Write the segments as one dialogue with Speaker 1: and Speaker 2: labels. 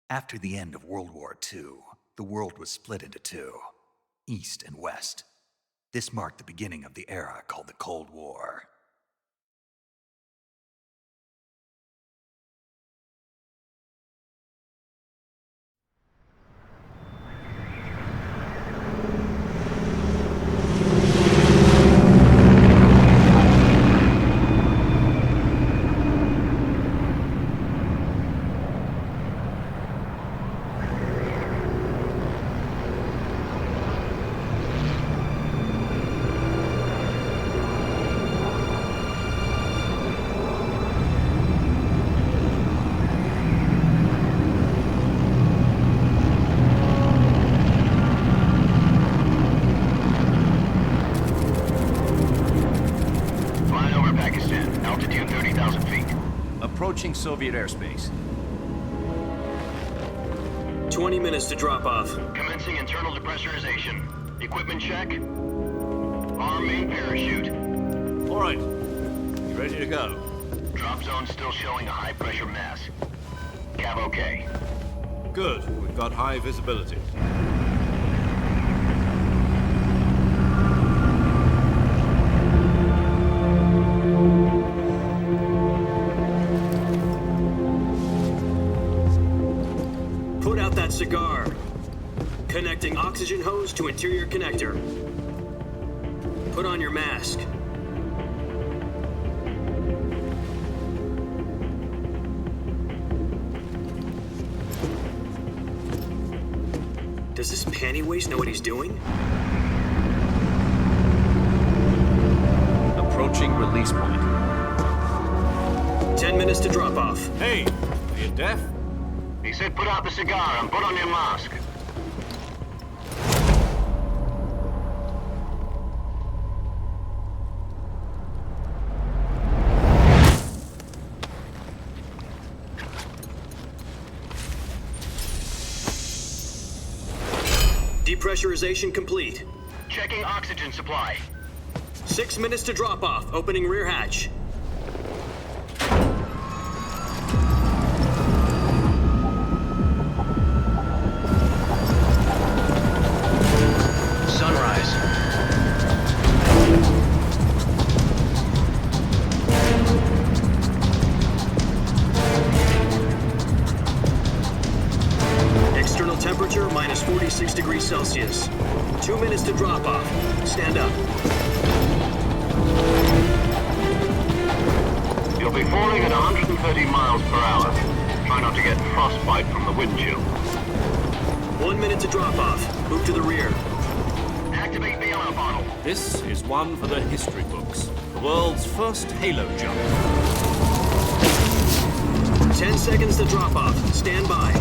Speaker 1: After the end of World War II, the world was split into two, East and West. This marked the beginning of the era called the Cold War.
Speaker 2: Approaching Soviet airspace.
Speaker 3: 20 minutes to drop off.
Speaker 4: Commencing internal depressurization. Equipment check. Arm main parachute.
Speaker 2: All right. You ready to go?
Speaker 4: Drop zone still showing a high pressure mass. Cav okay.
Speaker 2: Good. We've got high visibility.
Speaker 3: Put out that cigar. Connecting oxygen hose to interior connector. Put on your mask. Does this panty waste know what he's doing?
Speaker 2: Approaching release point.
Speaker 3: 10 minutes to drop off.
Speaker 2: Hey, are you deaf?
Speaker 4: He said put out the cigar and put on your mask.
Speaker 3: Depressurization complete.
Speaker 4: Checking oxygen supply.
Speaker 3: 6 minutes to drop off. Opening rear hatch.
Speaker 4: Sunrise.
Speaker 3: External temperature minus 46 degrees Celsius. 2 minutes to drop off. Stand up.
Speaker 4: You'll be falling at 130 miles per hour. Try not to get frostbite from the wind chill.
Speaker 3: 1 minute to drop off. Move to the rear.
Speaker 4: Activate the alarm bottle.
Speaker 2: This is one for the history books. The world's first halo jump.
Speaker 3: 10 seconds to drop off. Stand by.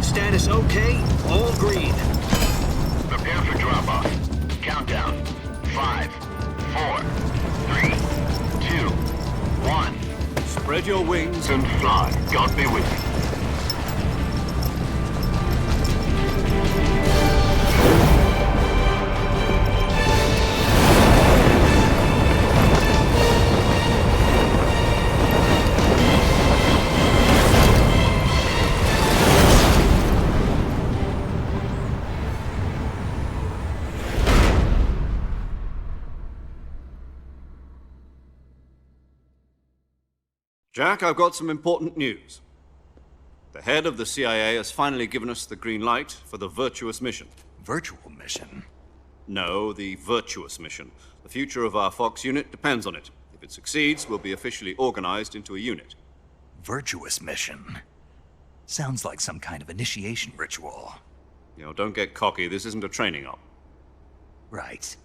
Speaker 3: Status okay. All green.
Speaker 4: Prepare for drop-off. Countdown. 5, 4, 3, 2, 1.
Speaker 2: Spread your wings
Speaker 4: And fly. God be with you.
Speaker 2: Jack, I've got some important news. The head of the CIA has finally given us the green light for the virtuous mission.
Speaker 1: Virtual mission?
Speaker 2: No, the virtuous mission. The future of our Fox unit depends on it. If it succeeds, we'll be officially organized into a unit.
Speaker 1: Virtuous mission? Sounds like some kind of initiation ritual.
Speaker 2: You know, don't get cocky. This isn't a training op.
Speaker 1: Right.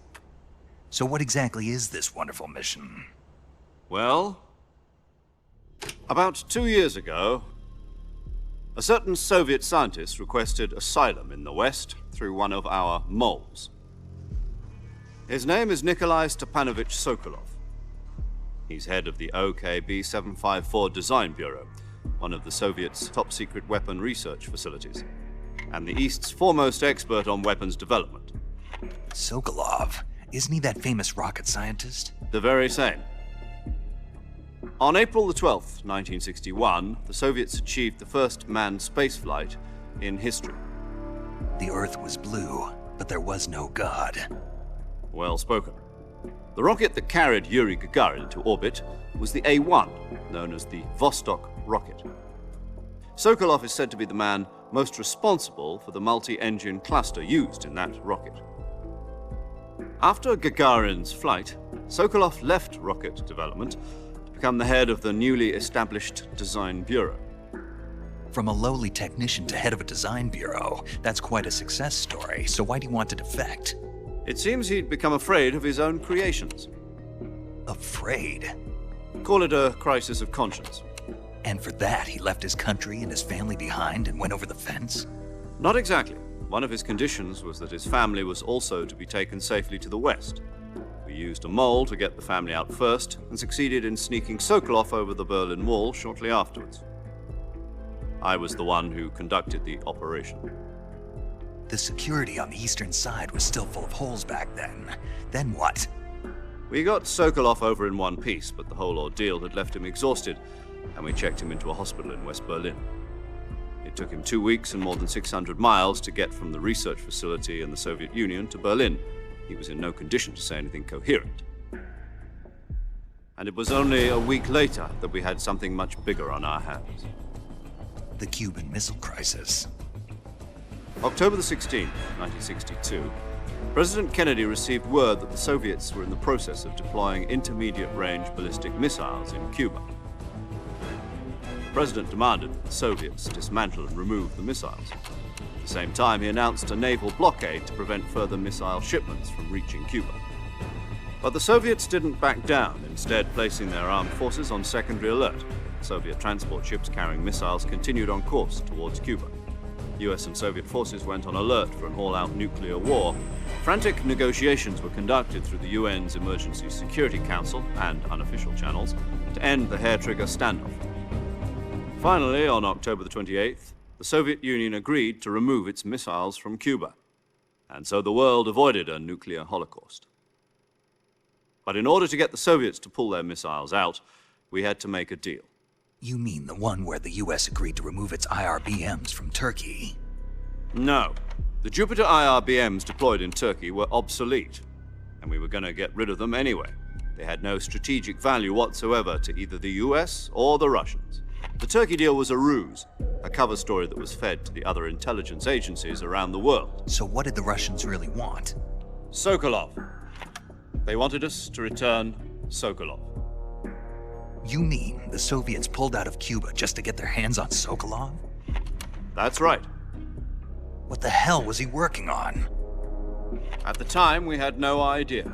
Speaker 1: So what exactly is this wonderful mission?
Speaker 2: Well, about 2 years ago, a certain Soviet scientist requested asylum in the West through one of our moles. His name is Nikolai Stepanovich Sokolov. He's head of the OKB-754 Design Bureau, one of the Soviets' top-secret weapon research facilities, and the East's foremost expert on weapons development.
Speaker 1: Sokolov, isn't he that famous rocket scientist?
Speaker 2: The very same. On April the 12th, 1961, the Soviets achieved the first manned spaceflight in history.
Speaker 1: The Earth was blue, but there was no God.
Speaker 2: Well spoken. The rocket that carried Yuri Gagarin to orbit was the A-1, known as the Vostok rocket. Sokolov is said to be the man most responsible for the multi-engine cluster used in that rocket. After Gagarin's flight, Sokolov left rocket development to become the head of the newly established Design Bureau.
Speaker 1: From a lowly technician to head of a design bureau, that's quite a success story, so why'd he want to defect?
Speaker 2: It seems he'd become afraid of his own creations.
Speaker 1: Afraid?
Speaker 2: Call it a crisis of conscience.
Speaker 1: And for that, he left his country and his family behind and went over the fence?
Speaker 2: Not exactly. One of his conditions was that his family was also to be taken safely to the West. We used a mole to get the family out first and succeeded in sneaking Sokolov over the Berlin Wall shortly afterwards. I was the one who conducted the operation.
Speaker 1: The security on the eastern side was still full of holes back then. Then what?
Speaker 2: We got Sokolov over in one piece, but the whole ordeal had left him exhausted, and we checked him into a hospital in West Berlin. It took him 2 weeks and more than 600 miles to get from the research facility in the Soviet Union to Berlin. He was in no condition to say anything coherent. And it was only a week later that we had something much bigger on our hands.
Speaker 1: The Cuban Missile Crisis.
Speaker 2: October the 16th, 1962, President Kennedy received word that the Soviets were in the process of deploying intermediate-range ballistic missiles in Cuba. The President demanded that the Soviets dismantle and remove the missiles. At the same time, he announced a naval blockade to prevent further missile shipments from reaching Cuba. But the Soviets didn't back down, instead placing their armed forces on secondary alert. Soviet transport ships carrying missiles continued on course towards Cuba. US and Soviet forces went on alert for an all-out nuclear war. Frantic negotiations were conducted through the UN's Emergency Security Council and unofficial channels to end the hair-trigger standoff. Finally, on October the 28th, the Soviet Union agreed to remove its missiles from Cuba, and so the world avoided a nuclear holocaust. But in order to get the Soviets to pull their missiles out, we had to make a deal.
Speaker 1: You mean the one where the US agreed to remove its IRBMs from Turkey?
Speaker 2: No. The Jupiter IRBMs deployed in Turkey were obsolete, and we were going to get rid of them anyway. They had no strategic value whatsoever to either the US or the Russians. The Turkey deal was a ruse, a cover story that was fed to the other intelligence agencies around the world.
Speaker 1: So what did the Russians really want?
Speaker 2: Sokolov. They wanted us to return Sokolov.
Speaker 1: You mean the Soviets pulled out of Cuba just to get their hands on Sokolov?
Speaker 2: That's right.
Speaker 1: What the hell was he working on?
Speaker 2: At the time, we had no idea.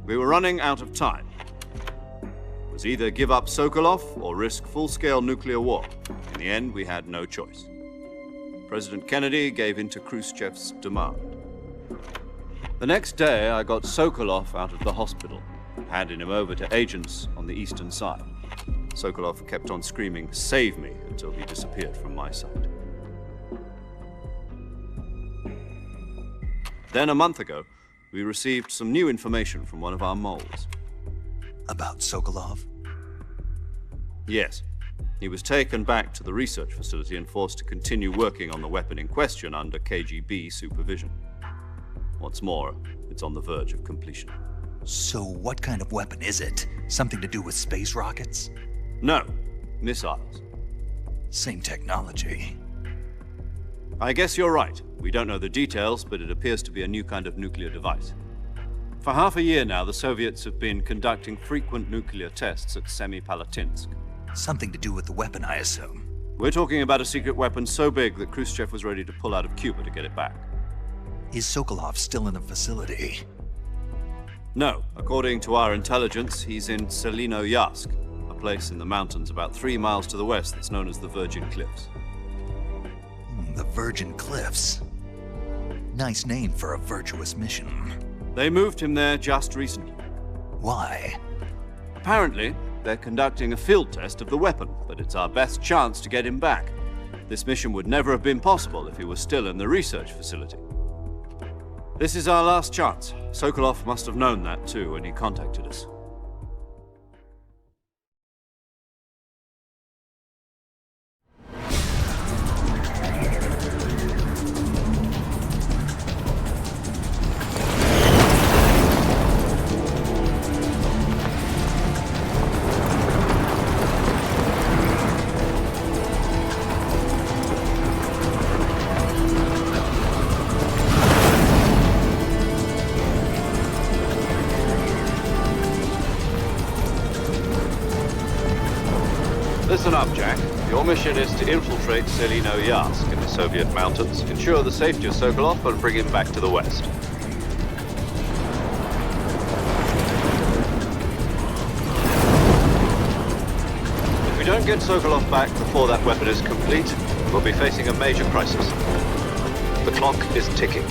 Speaker 2: We were running out of time. It was either give up Sokolov or risk full-scale nuclear war. In the end, we had no choice. President Kennedy gave in to Khrushchev's demand. The next day, I got Sokolov out of the hospital, handing him over to agents on the eastern side. Sokolov kept on screaming, "Save me," until he disappeared from my sight. Then a month ago, we received some new information from one of our moles.
Speaker 1: About Sokolov?
Speaker 2: Yes. He was taken back to the research facility and forced to continue working on the weapon in question under KGB supervision. What's more, it's on the verge of completion.
Speaker 1: So what kind of weapon is it? Something to do with space rockets?
Speaker 2: No, missiles.
Speaker 1: Same technology.
Speaker 2: I guess you're right. We don't know the details, but it appears to be a new kind of nuclear device. For half a year now, the Soviets have been conducting frequent nuclear tests at Semipalatinsk.
Speaker 1: Something to do with the weapon, I assume.
Speaker 2: We're talking about a secret weapon so big that Khrushchev was ready to pull out of Cuba to get it back.
Speaker 1: Is Sokolov still in the facility?
Speaker 2: No. According to our intelligence, he's in Selinoyarsk, a place in the mountains about 3 miles to the west that's known as the Virgin Cliffs.
Speaker 1: The Virgin Cliffs. Nice name for a virtuous mission.
Speaker 2: They moved him there just recently.
Speaker 1: Why?
Speaker 2: Apparently, they're conducting a field test of the weapon, but it's our best chance to get him back. This mission would never have been possible if he was still in the research facility. This is our last chance. Sokolov must have known that too when he contacted us. Listen up, Jack. Your mission is to infiltrate Selino-Yarsk in the Soviet mountains, ensure the safety of Sokolov, and bring him back to the West. If we don't get Sokolov back before that weapon is complete, we'll be facing a major crisis. The clock is ticking.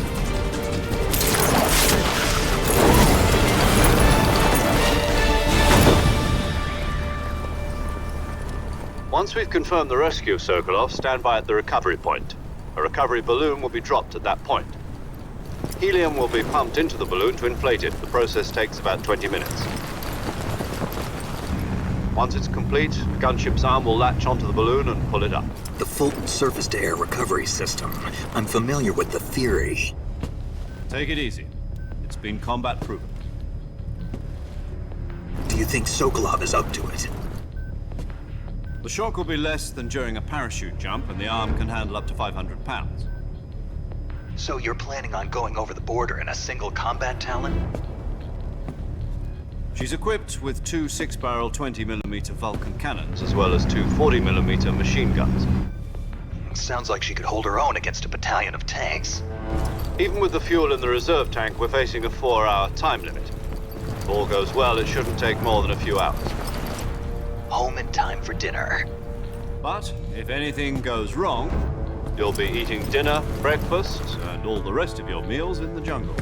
Speaker 2: Once we've confirmed the rescue of Sokolov, stand by at the recovery point. A recovery balloon will be dropped at that point. Helium will be pumped into the balloon to inflate it. The process takes about 20 minutes. Once it's complete, the gunship's arm will latch onto the balloon and pull it up.
Speaker 5: The Fulton surface-to-air recovery system. I'm familiar with the theory.
Speaker 2: Take it easy. It's been combat-proven.
Speaker 5: Do you think Sokolov is up to it?
Speaker 2: The shock will be less than during a parachute jump, and the arm can handle up to 500 pounds.
Speaker 1: So you're planning on going over the border in a single combat Talon?
Speaker 2: She's equipped with two 6-barrel 20mm Vulcan cannons, as well as two 40mm machine guns.
Speaker 1: Sounds like she could hold her own against a battalion of tanks.
Speaker 2: Even with the fuel in the reserve tank, we're facing a 4-hour time limit. If all goes well, it shouldn't take more than a few hours.
Speaker 1: Home in time for dinner.
Speaker 2: But if anything goes wrong, you'll be eating dinner, breakfast, and all the rest of your meals in the jungle.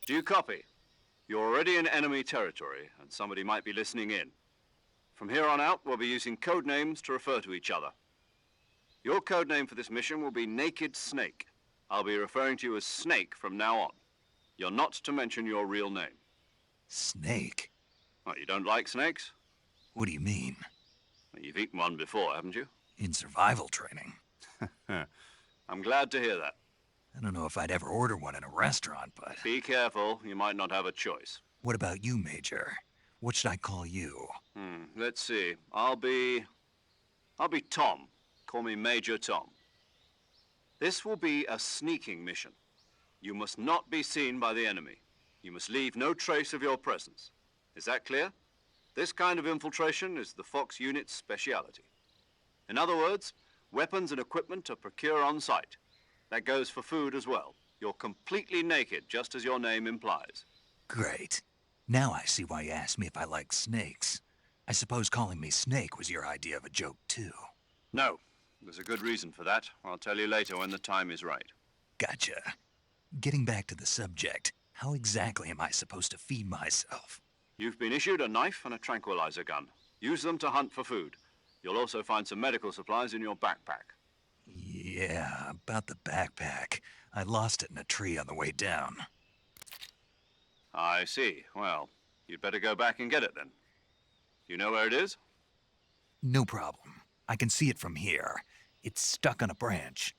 Speaker 2: Do you copy? You're already in enemy territory, and somebody might be listening in. From here on out, we'll be using code names to refer to each other. Your code name for this mission will be Naked Snake. I'll be referring to you as Snake from now on. You're not to mention your real name.
Speaker 1: Snake?
Speaker 2: What, you don't like snakes?
Speaker 1: What do you mean?
Speaker 2: Well, you've eaten one before, haven't you?
Speaker 1: In survival training.
Speaker 2: I'm glad to hear that.
Speaker 1: I don't know if I'd ever order one in a restaurant, but...
Speaker 2: Be careful, you might not have a choice.
Speaker 1: What about you, Major? What should I call you?
Speaker 2: Let's see. I'll be Tom. Call me Major Tom. This will be a sneaking mission. You must not be seen by the enemy. You must leave no trace of your presence. Is that clear? This kind of infiltration is the Fox unit's speciality. In other words, weapons and equipment to procure on site. That goes for food as well. You're completely naked, just as your name implies.
Speaker 1: Great. Now I see why you asked me if I like snakes. I suppose calling me Snake was your idea of a joke, too.
Speaker 2: No, there's a good reason for that. I'll tell you later when the time is right.
Speaker 1: Gotcha. Getting back to the subject, how exactly am I supposed to feed myself?
Speaker 2: You've been issued a knife and a tranquilizer gun. Use them to hunt for food. You'll also find some medical supplies in your backpack.
Speaker 1: Yeah, about the backpack. I lost it in a tree on the way down.
Speaker 2: I see. Well, you'd better go back and get it then. You know where it is?
Speaker 1: No problem. I can see it from here. It's stuck on a branch.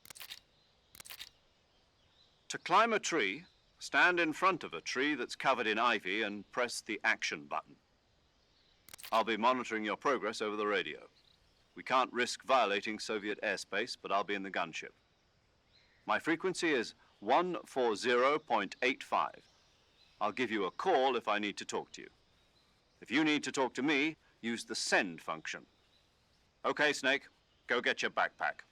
Speaker 2: To climb a tree, stand in front of a tree that's covered in ivy and press the action button. I'll be monitoring your progress over the radio. We can't risk violating Soviet airspace, but I'll be in the gunship. My frequency is 140.85. I'll give you a call if I need to talk to you. If you need to talk to me, use the send function. Okay, Snake, go get your backpack.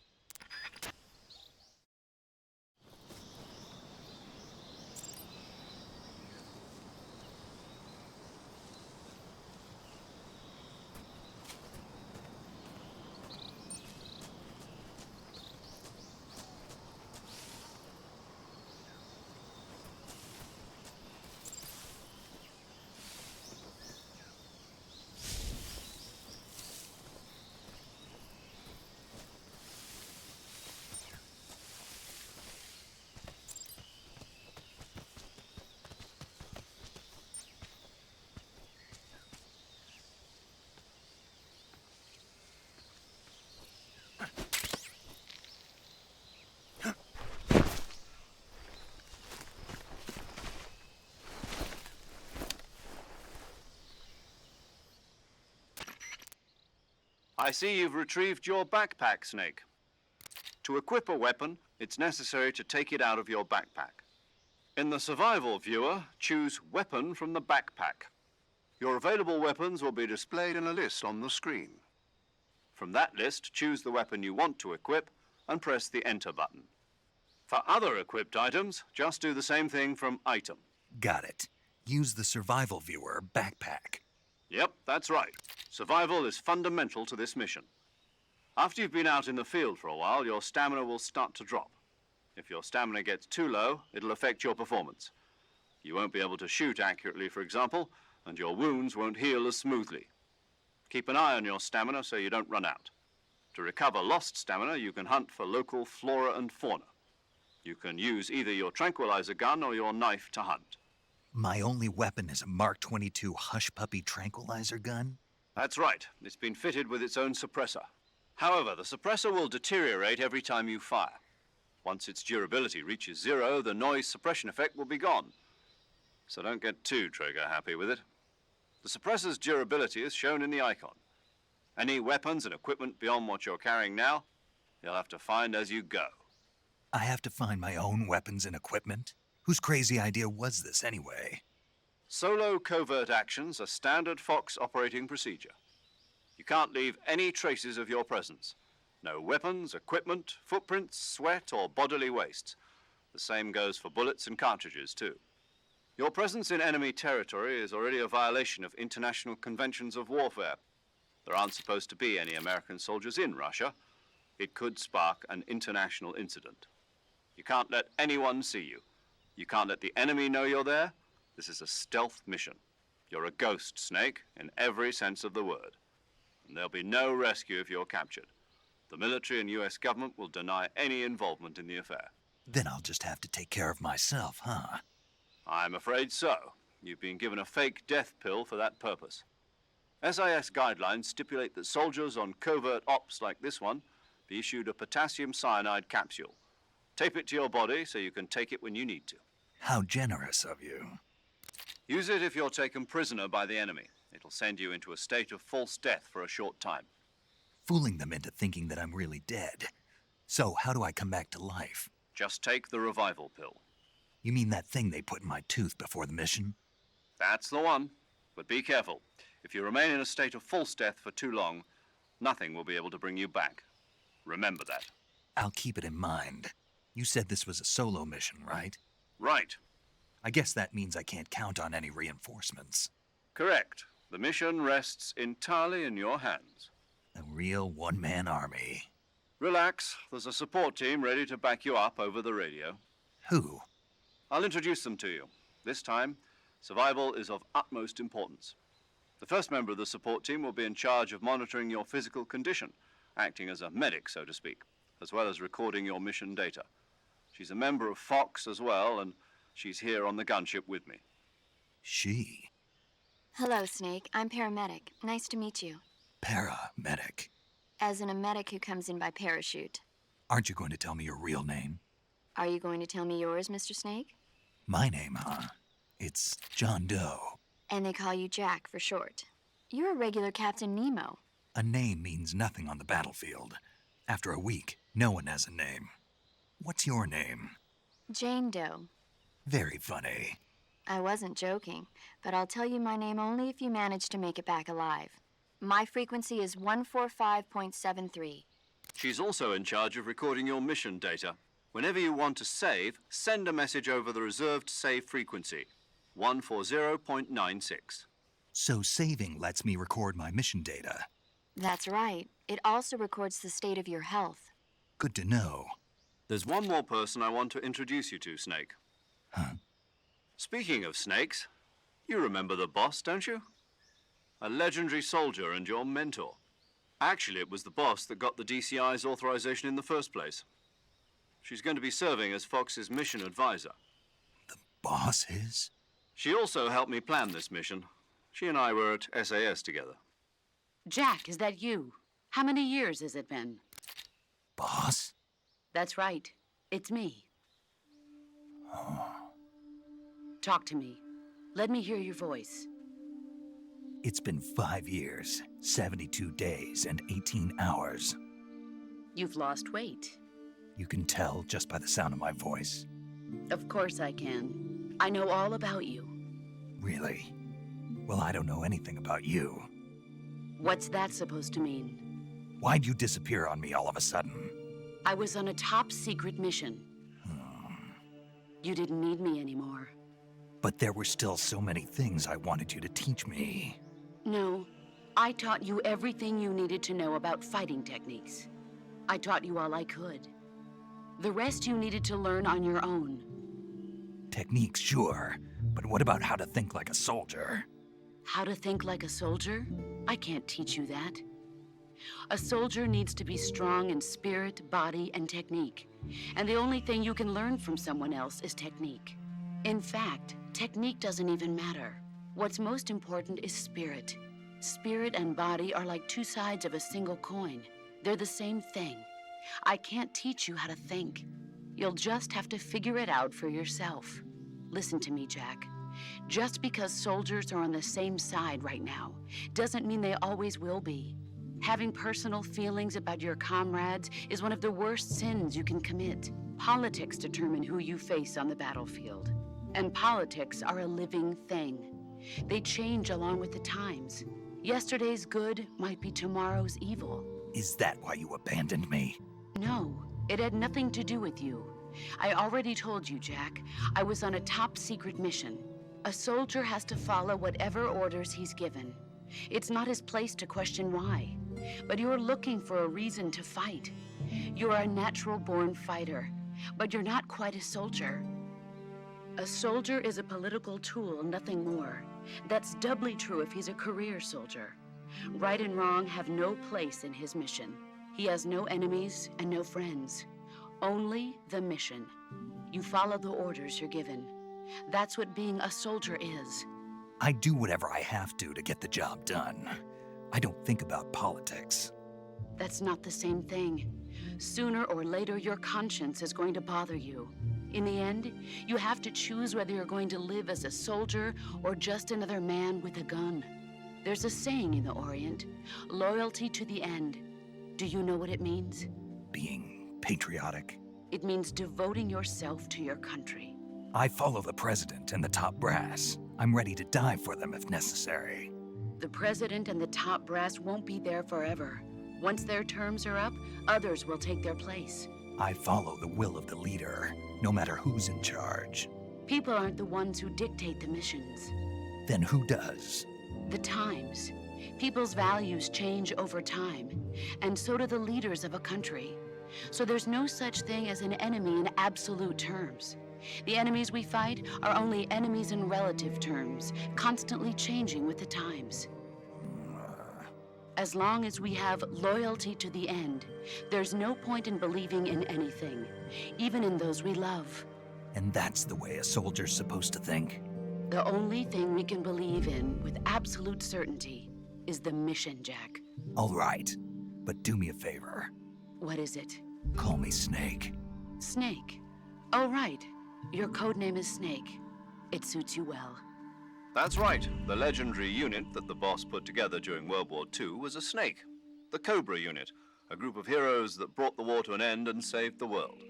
Speaker 2: I see you've retrieved your backpack, Snake. To equip a weapon, it's necessary to take it out of your backpack. In the survival viewer, choose Weapon from the backpack. Your available weapons will be displayed in a list on the screen. From that list, choose the weapon you want to equip and press the Enter button. For other equipped items, just do the same thing from Item.
Speaker 1: Got it. Use the survival viewer backpack.
Speaker 2: Yep, that's right. Survival is fundamental to this mission. After you've been out in the field for a while, your stamina will start to drop. If your stamina gets too low, it'll affect your performance. You won't be able to shoot accurately, for example, and your wounds won't heal as smoothly. Keep an eye on your stamina so you don't run out. To recover lost stamina, you can hunt for local flora and fauna. You can use either your tranquilizer gun or your knife to hunt.
Speaker 1: My only weapon is a Mark 22 Hush Puppy tranquilizer gun?
Speaker 2: That's right. It's been fitted with its own suppressor. However, the suppressor will deteriorate every time you fire. Once its durability reaches 0, the noise suppression effect will be gone. So don't get too trigger-happy with it. The suppressor's durability is shown in the icon. Any weapons and equipment beyond what you're carrying now, you'll have to find as you go.
Speaker 1: I have to find my own weapons and equipment? Whose crazy idea was this, anyway?
Speaker 2: Solo covert actions are standard Fox operating procedure. You can't leave any traces of your presence. No weapons, equipment, footprints, sweat, or bodily waste. The same goes for bullets and cartridges, too. Your presence in enemy territory is already a violation of international conventions of warfare. There aren't supposed to be any American soldiers in Russia. It could spark an international incident. You can't let anyone see you. You can't let the enemy know you're there. This is a stealth mission. You're a ghost, Snake, in every sense of the word. And there'll be no rescue if you're captured. The military and US government will deny any involvement in the affair.
Speaker 1: Then I'll just have to take care of myself, huh?
Speaker 2: I'm afraid so. You've been given a fake death pill for that purpose. SIS guidelines stipulate that soldiers on covert ops like this one be issued a potassium cyanide capsule. Tape it to your body so you can take it when you need to.
Speaker 1: How generous of you.
Speaker 2: Use it if you're taken prisoner by the enemy. It'll send you into a state of false death for a short time.
Speaker 1: Fooling them into thinking that I'm really dead. So how do I come back to life?
Speaker 2: Just take the revival pill.
Speaker 1: You mean that thing they put in my tooth before the mission?
Speaker 2: That's the one. But be careful. If you remain in a state of false death for too long, nothing will be able to bring you back. Remember that.
Speaker 1: I'll keep it in mind. You said this was a solo mission, right?
Speaker 2: Right.
Speaker 1: I guess that means I can't count on any reinforcements.
Speaker 2: Correct. The mission rests entirely in your hands.
Speaker 1: A real one-man army.
Speaker 2: Relax. There's a support team ready to back you up over the radio.
Speaker 1: Who?
Speaker 2: I'll introduce them to you. This time, survival is of utmost importance. The first member of the support team will be in charge of monitoring your physical condition, acting as a medic, so to speak, as well as recording your mission data. She's a member of Fox as well, and she's here on the gunship with me.
Speaker 1: She?
Speaker 6: Hello, Snake. I'm paramedic. Nice to meet you.
Speaker 1: Paramedic.
Speaker 6: As in a medic who comes in by parachute.
Speaker 1: Aren't you going to tell me your real name?
Speaker 6: Are you going to tell me yours, Mr. Snake?
Speaker 1: My name, huh? It's John Doe.
Speaker 6: And they call you Jack for short. You're a regular Captain Nemo.
Speaker 1: A name means nothing on the battlefield. After a week, no one has a name. What's your name?
Speaker 6: Jane Doe.
Speaker 1: Very funny.
Speaker 6: I wasn't joking, but I'll tell you my name only if you manage to make it back alive. My frequency is 145.73.
Speaker 2: She's also in charge of recording your mission data. Whenever you want to save, send a message over the reserved save frequency, 140.96.
Speaker 1: So saving lets me record my mission data.
Speaker 6: That's right. It also records the state of your health.
Speaker 1: Good to know.
Speaker 2: There's one more person I want to introduce you to, Snake.
Speaker 1: Huh?
Speaker 2: Speaking of snakes, you remember the boss, don't you? A legendary soldier and your mentor. Actually, it was the boss that got the DCI's authorization in the first place. She's going to be serving as Fox's mission advisor.
Speaker 1: The boss is?
Speaker 2: She also helped me plan this mission. She and I were at SAS together.
Speaker 7: Jack, is that you? How many years has it been?
Speaker 1: Boss?
Speaker 7: That's right. It's me. Talk to me. Let me hear your voice.
Speaker 1: It's been 5 years, 72 days, and 18 hours.
Speaker 7: You've lost weight.
Speaker 1: You can tell just by the sound of my voice.
Speaker 7: Of course I can. I know all about you.
Speaker 1: Really? Well, I don't know anything about you.
Speaker 7: What's that supposed to mean?
Speaker 1: Why'd you disappear on me all of a sudden?
Speaker 7: I was on a top-secret mission. You didn't need me anymore.
Speaker 1: But there were still so many things I wanted you to teach me.
Speaker 7: No, I taught you everything you needed to know about fighting techniques. I taught you all I could. The rest you needed to learn on your own.
Speaker 1: Techniques, sure. But what about how to think like a soldier?
Speaker 7: How to think like a soldier? I can't teach you that. A soldier needs to be strong in spirit, body, and technique. And the only thing you can learn from someone else is technique. In fact, technique doesn't even matter. What's most important is spirit. Spirit and body are like two sides of a single coin. They're the same thing. I can't teach you how to think. You'll just have to figure it out for yourself. Listen to me, Jack. Just because soldiers are on the same side right now doesn't mean they always will be. Having personal feelings about your comrades is one of the worst sins you can commit. Politics determine who you face on the battlefield. And politics are a living thing. They change along with the times. Yesterday's good might be tomorrow's evil.
Speaker 1: Is that why you abandoned me?
Speaker 7: No, it had nothing to do with you. I already told you, Jack. I was on a top-secret mission. A soldier has to follow whatever orders he's given. It's not his place to question why. But you're looking for a reason to fight. You're a natural-born fighter, but you're not quite a soldier. A soldier is a political tool, nothing more. That's doubly true if he's a career soldier. Right and wrong have no place in his mission. He has no enemies and no friends. Only the mission. You follow the orders you're given. That's what being a soldier is.
Speaker 1: I do whatever I have to get the job done. I don't think about politics.
Speaker 7: That's not the same thing. Sooner or later, your conscience is going to bother you. In the end, you have to choose whether you're going to live as a soldier or just another man with a gun. There's a saying in the Orient, loyalty to the end. Do you know what it means?
Speaker 1: Being patriotic.
Speaker 7: It means devoting yourself to your country.
Speaker 1: I follow the president and the top brass. I'm ready to die for them if necessary.
Speaker 7: The president and the top brass won't be there forever. Once their terms are up, others will take their place.
Speaker 1: I follow the will of the leader, no matter who's in charge.
Speaker 7: People aren't the ones who dictate the missions.
Speaker 1: Then who does?
Speaker 7: The times. People's values change over time, and so do the leaders of a country. So there's no such thing as an enemy in absolute terms. The enemies we fight are only enemies in relative terms, constantly changing with the times. As long as we have loyalty to the end, there's no point in believing in anything, even in those we love.
Speaker 1: And that's the way a soldier's supposed to think?
Speaker 7: The only thing we can believe in with absolute certainty is the mission, Jack.
Speaker 1: All right, but do me a favor.
Speaker 7: What is it?
Speaker 1: Call me Snake.
Speaker 7: Snake. Oh, right. Your codename is Snake. It suits you well.
Speaker 2: That's right. The legendary unit that the boss put together during World War II was a snake. The Cobra unit, a group of heroes that brought the war to an end and saved the world.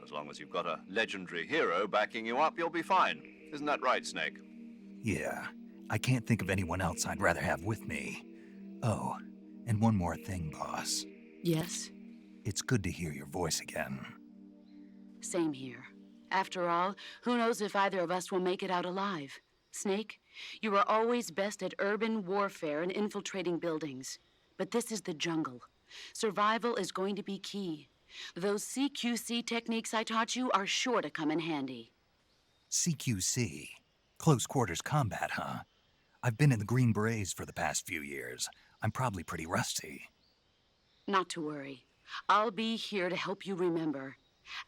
Speaker 2: As long as you've got a legendary hero backing you up, you'll be fine. Isn't that right, Snake?
Speaker 1: Yeah, I can't think of anyone else I'd rather have with me. Oh, and one more thing, boss.
Speaker 7: Yes?
Speaker 1: It's good to hear your voice again.
Speaker 7: Same here. After all, who knows if either of us will make it out alive? Snake, you are always best at urban warfare and infiltrating buildings. But this is the jungle. Survival is going to be key. Those CQC techniques I taught you are sure to come in handy.
Speaker 1: CQC? Close quarters combat, huh? I've been in the Green Berets for the past few years. I'm probably pretty rusty.
Speaker 7: Not to worry. I'll be here to help you remember.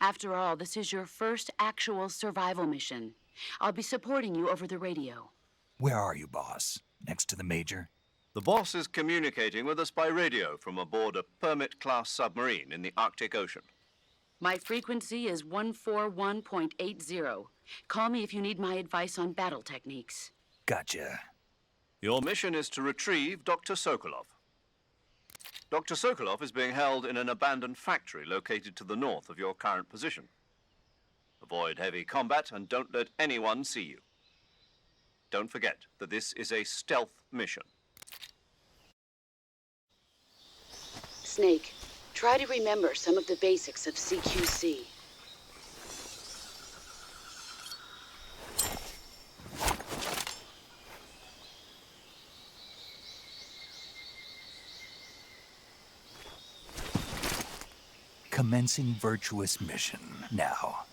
Speaker 7: After all, this is your first actual survival mission. I'll be supporting you over the radio.
Speaker 1: Where are you, boss? Next to the Major?
Speaker 2: The boss is communicating with us by radio from aboard a Permit-class submarine in the Arctic Ocean.
Speaker 7: My frequency is 141.80. Call me if you need my advice on battle techniques.
Speaker 1: Gotcha.
Speaker 2: Your mission is to retrieve Dr. Sokolov. Dr. Sokolov is being held in an abandoned factory located to the north of your current position. Avoid heavy combat and don't let anyone see you. Don't forget that this is a stealth mission.
Speaker 7: Snake, try to remember some of the basics of CQC.
Speaker 1: Commencing virtuous mission now.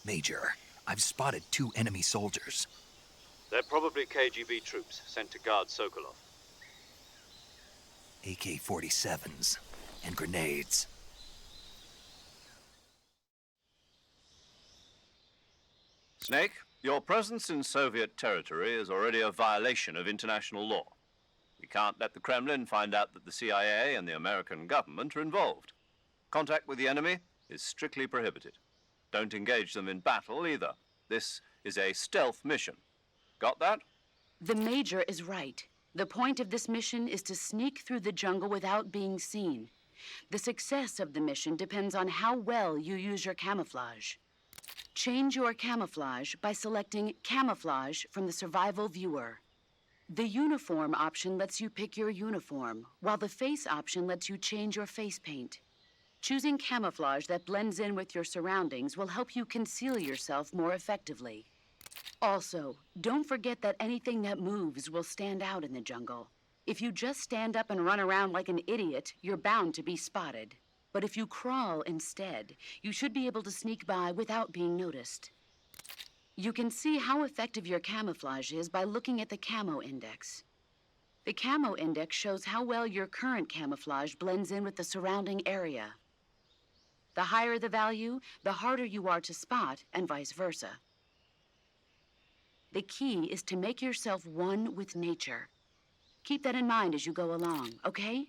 Speaker 1: Major, I've spotted 2 enemy soldiers.
Speaker 2: They're probably KGB troops sent to guard Sokolov.
Speaker 1: AK-47s and grenades.
Speaker 2: Snake, your presence in Soviet territory is already a violation of international law. We can't let the Kremlin find out that the CIA and the American government are involved. Contact with the enemy is strictly prohibited. Don't engage them in battle either. This is a stealth mission. Got that?
Speaker 7: The Major is right. The point of this mission is to sneak through the jungle without being seen. The success of the mission depends on how well you use your camouflage. Change your camouflage by selecting Camouflage from the Survival Viewer. The Uniform option lets you pick your uniform, while the Face option lets you change your face paint. Choosing camouflage that blends in with your surroundings will help you conceal yourself more effectively. Also, don't forget that anything that moves will stand out in the jungle. If you just stand up and run around like an idiot, you're bound to be spotted. But if you crawl instead, you should be able to sneak by without being noticed. You can see how effective your camouflage is by looking at the Camo Index. The Camo Index shows how well your current camouflage blends in with the surrounding area. The higher the value, the harder you are to spot, and vice versa. The key is to make yourself one with nature. Keep that in mind as you go along, okay?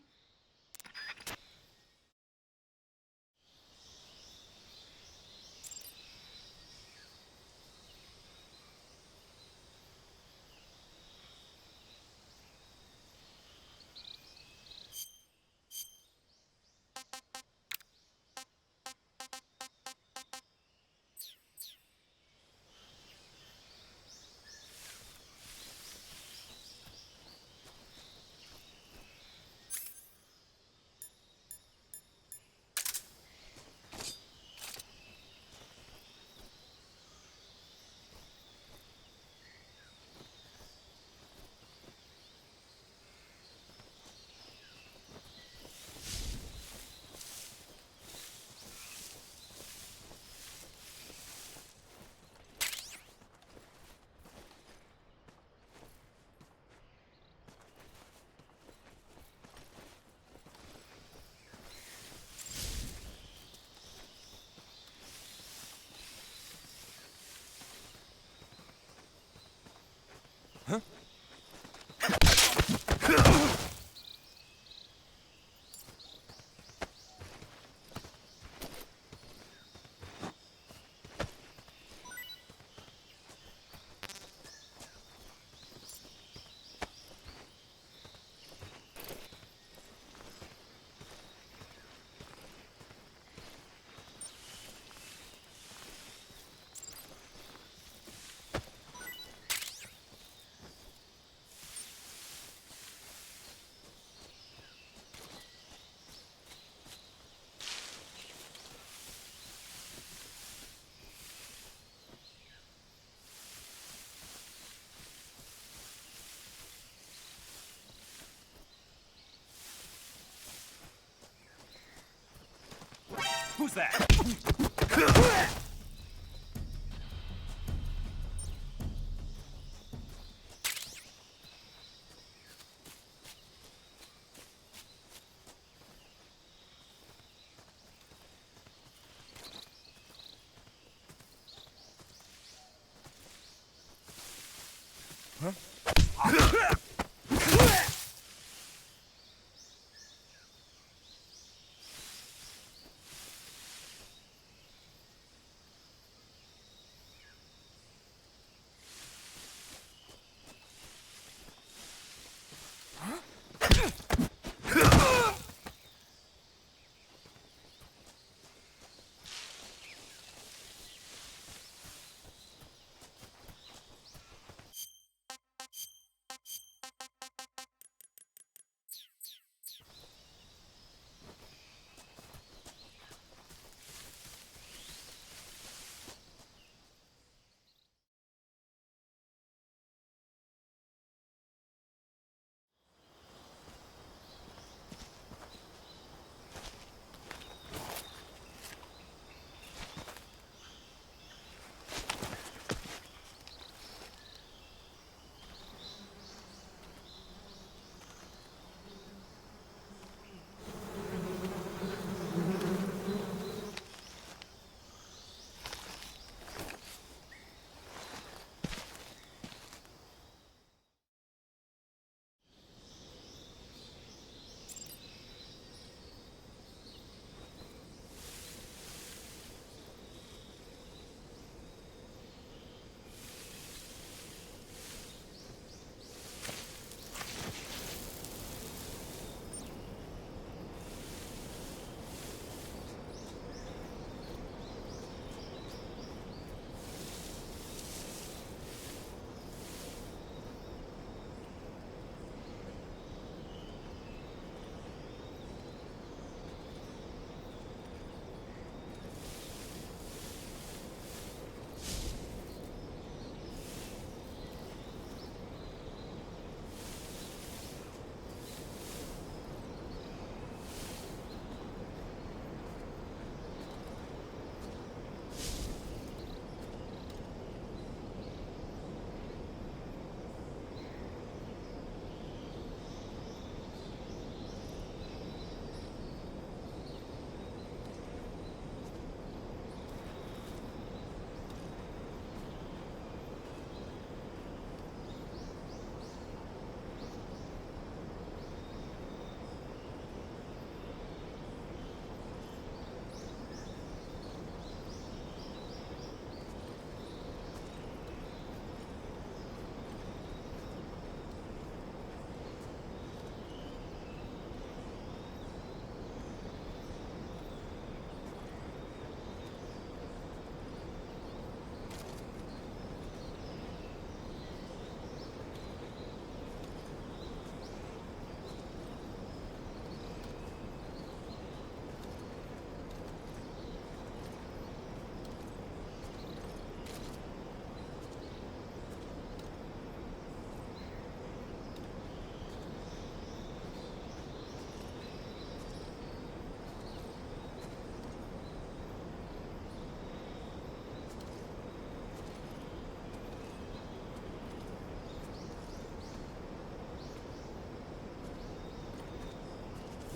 Speaker 8: Who's that?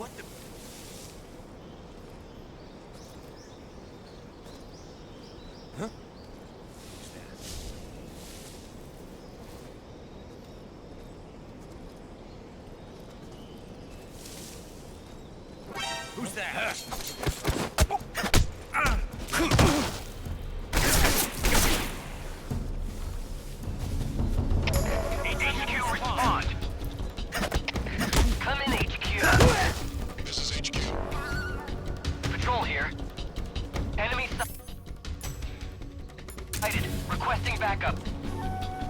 Speaker 8: What the? Huh? Who's that?
Speaker 4: HQ, respond. Come in, HQ.
Speaker 9: This is HQ.
Speaker 4: Patrol here. Enemy sighted. Requesting backup.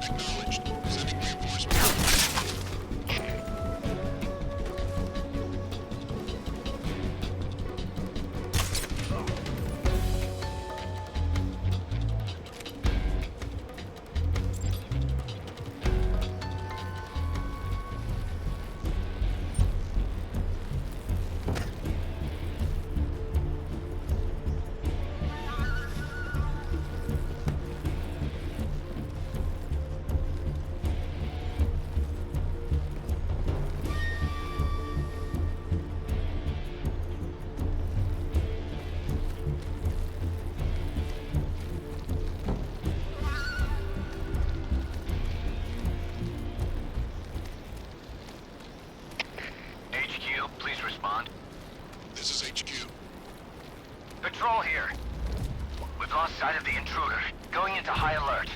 Speaker 9: Acknowledged. Sending reinforcements.
Speaker 4: HQ, please respond.
Speaker 9: This is HQ.
Speaker 4: Patrol here. We've lost sight of the intruder. Going into high alert.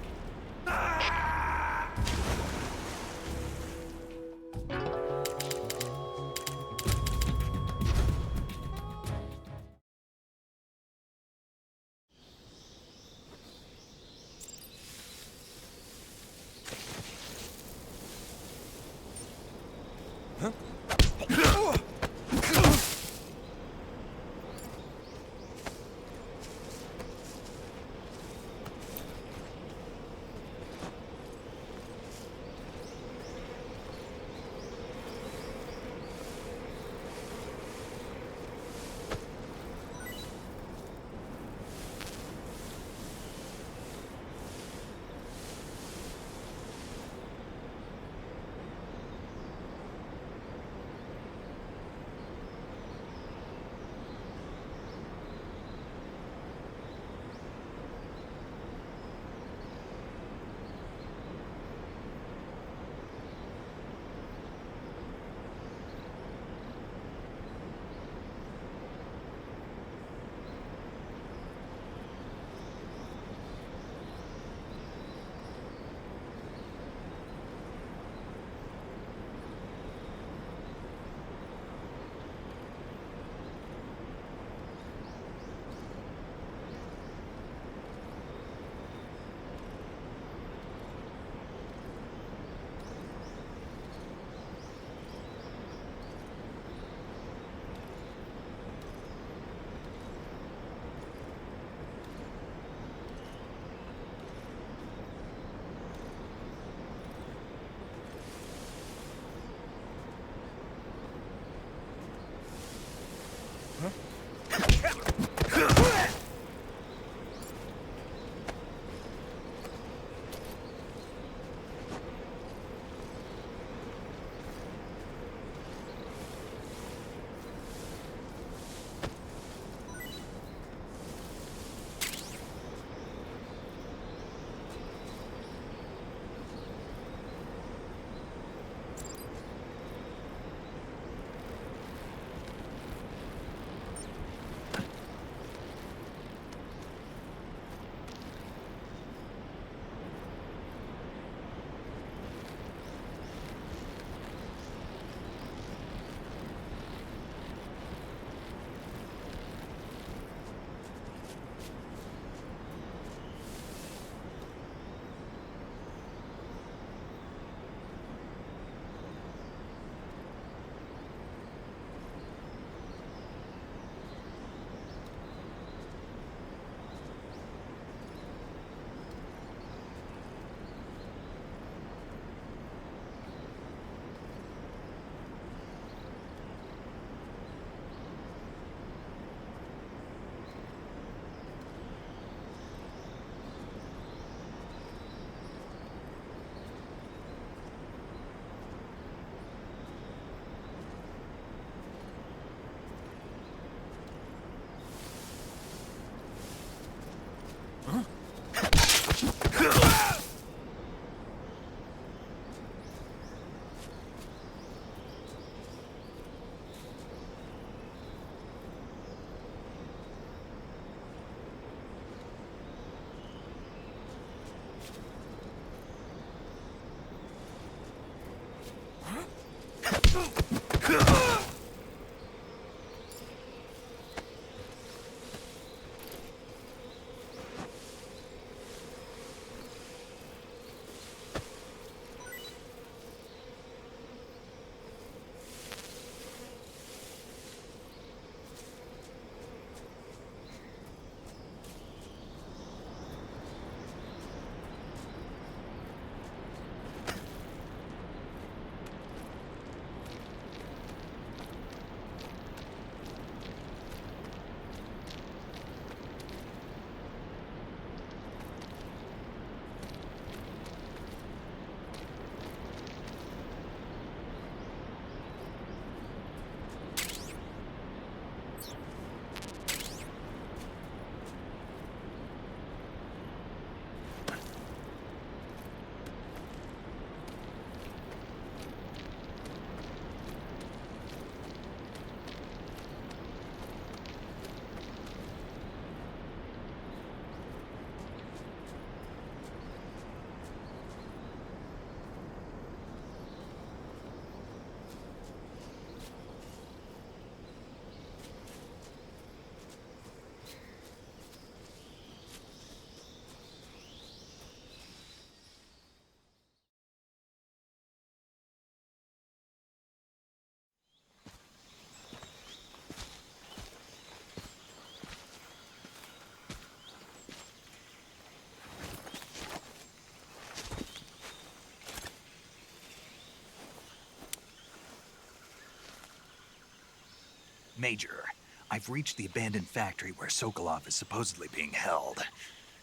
Speaker 1: Major, I've reached the abandoned factory where Sokolov is supposedly being held.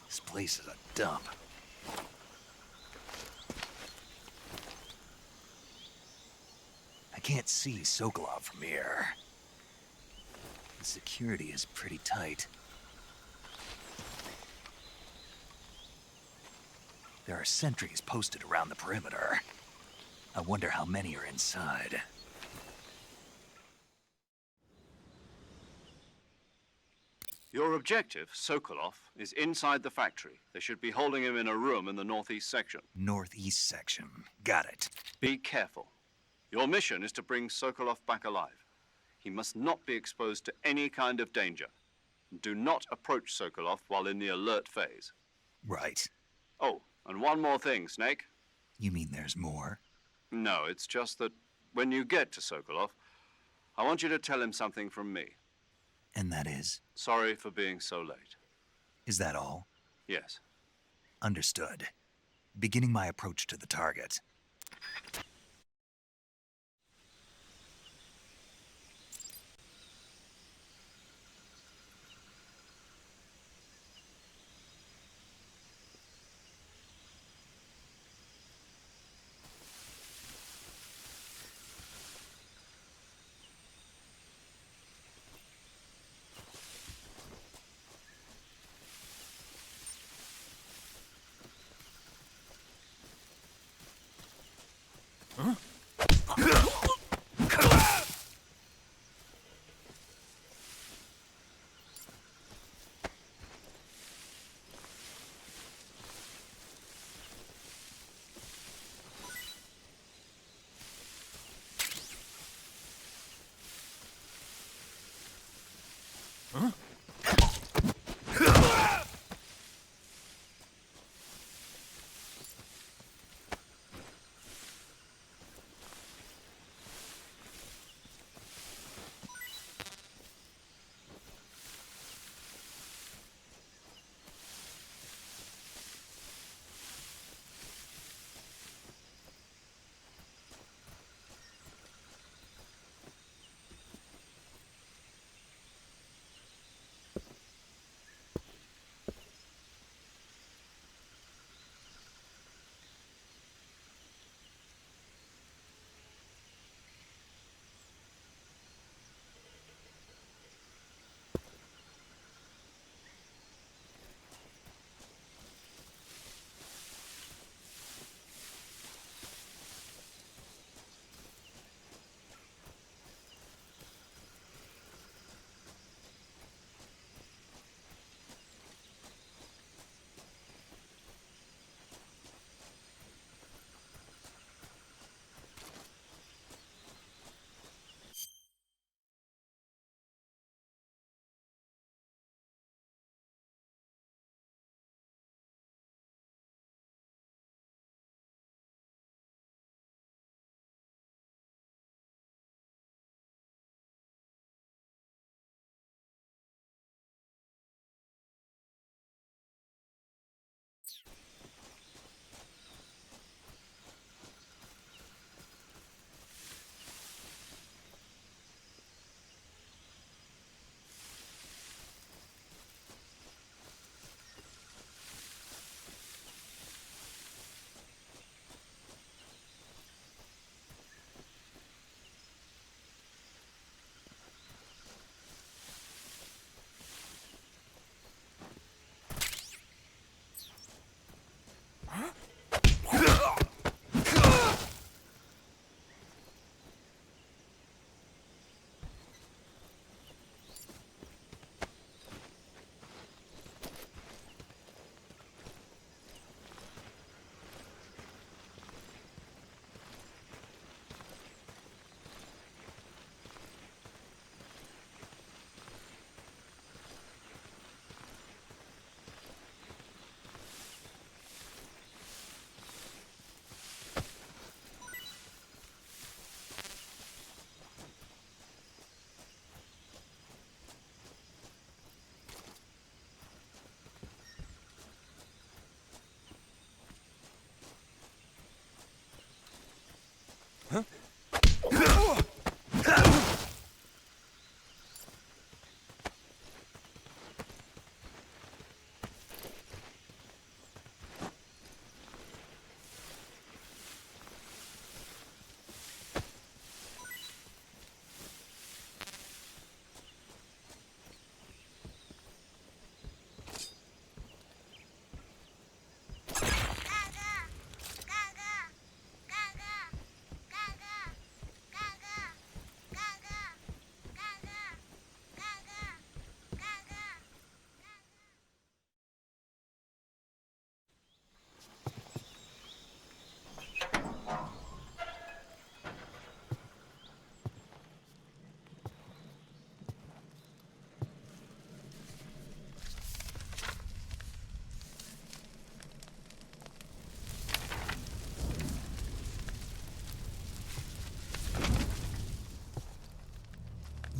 Speaker 1: This place is a dump. I can't see Sokolov from here. The security is pretty tight. There are sentries posted around the perimeter. I wonder how many are inside.
Speaker 2: Your objective, Sokolov, is inside the factory. They should be holding him in a room in the northeast section.
Speaker 1: Northeast section. Got it.
Speaker 2: Be careful. Your mission is to bring Sokolov back alive. He must not be exposed to any kind of danger. Do not approach Sokolov while in the alert phase.
Speaker 1: Right.
Speaker 2: Oh, and one more thing, Snake.
Speaker 1: You mean there's more?
Speaker 2: No, it's just that when you get to Sokolov, I want you to tell him something from me.
Speaker 1: And that is?
Speaker 2: Sorry for being so late.
Speaker 1: Is that all?
Speaker 2: Yes.
Speaker 1: Understood. Beginning my approach to the target.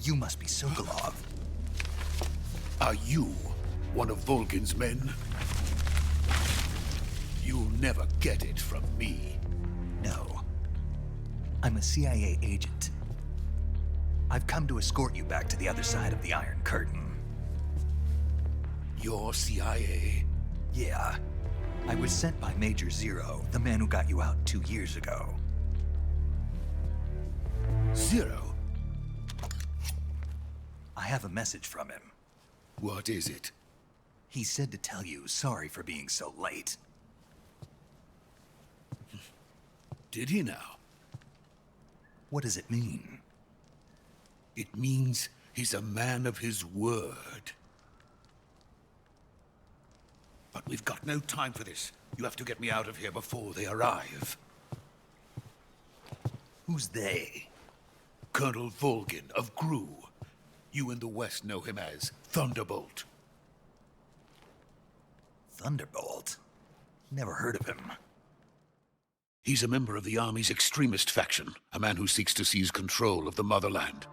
Speaker 1: You must be Sokolov.
Speaker 10: Are you one of Volgin's men? You'll never get it from me.
Speaker 1: No. I'm a CIA agent. I've come to escort you back to the other side of the Iron Curtain.
Speaker 10: You're CIA?
Speaker 1: Yeah. I was sent by Major Zero, the man who got you out 2 years ago.
Speaker 10: Zero?
Speaker 1: I have a message from him.
Speaker 10: What is it?
Speaker 1: He said to tell you sorry for being so late.
Speaker 10: Did he now?
Speaker 1: What does it mean?
Speaker 10: It means he's a man of his word. But we've got no time for this. You have to get me out of here before they arrive.
Speaker 1: Who's they?
Speaker 10: Colonel Volgin of GRU. You in the West know him as Thunderbolt.
Speaker 1: Thunderbolt? Never heard of him.
Speaker 10: He's a member of the Army's extremist faction, a man who seeks to seize control of the motherland.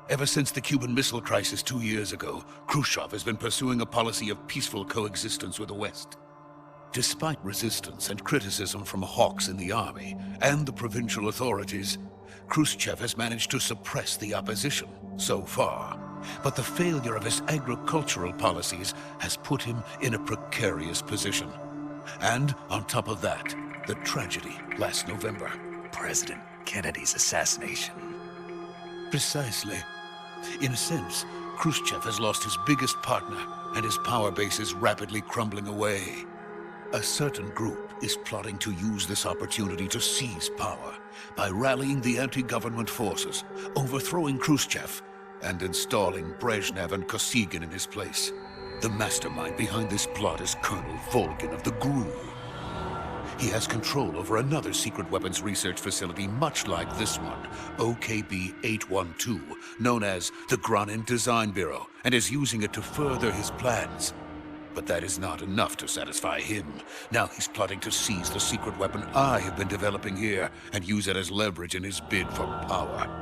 Speaker 10: Ever since the Cuban Missile Crisis 2 years ago, Khrushchev has been pursuing a policy of peaceful coexistence with the West. Despite resistance and criticism from hawks in the army and the provincial authorities, Khrushchev has managed to suppress the opposition so far. But the failure of his agricultural policies has put him in a precarious position. And on top of that, the tragedy last November.
Speaker 1: President Kennedy's assassination.
Speaker 10: Precisely. In a sense, Khrushchev has lost his biggest partner, and his power base is rapidly crumbling away. A certain group is plotting to use this opportunity to seize power by rallying the anti-government forces, overthrowing Khrushchev, and installing Brezhnev and Kosygin in his place. The mastermind behind this plot is Colonel Volgin of the GRU. He has control over another secret weapons research facility much like this one, OKB-812, known as the Granin Design Bureau, and is using it to further his plans. But that is not enough to satisfy him. Now he's plotting to seize the secret weapon I have been developing here and use it as leverage in his bid for power.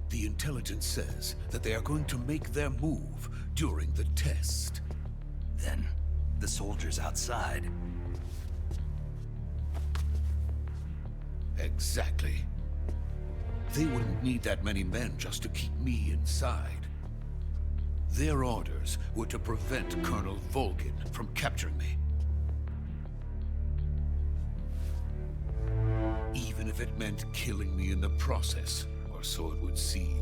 Speaker 10: The intelligence says that they are going to make their move during the test.
Speaker 1: Then, the soldiers outside.
Speaker 10: Exactly. They wouldn't need that many men just to keep me inside. Their orders were to prevent Colonel Volgin from capturing me. Even if it meant killing me in the process. So it would seem.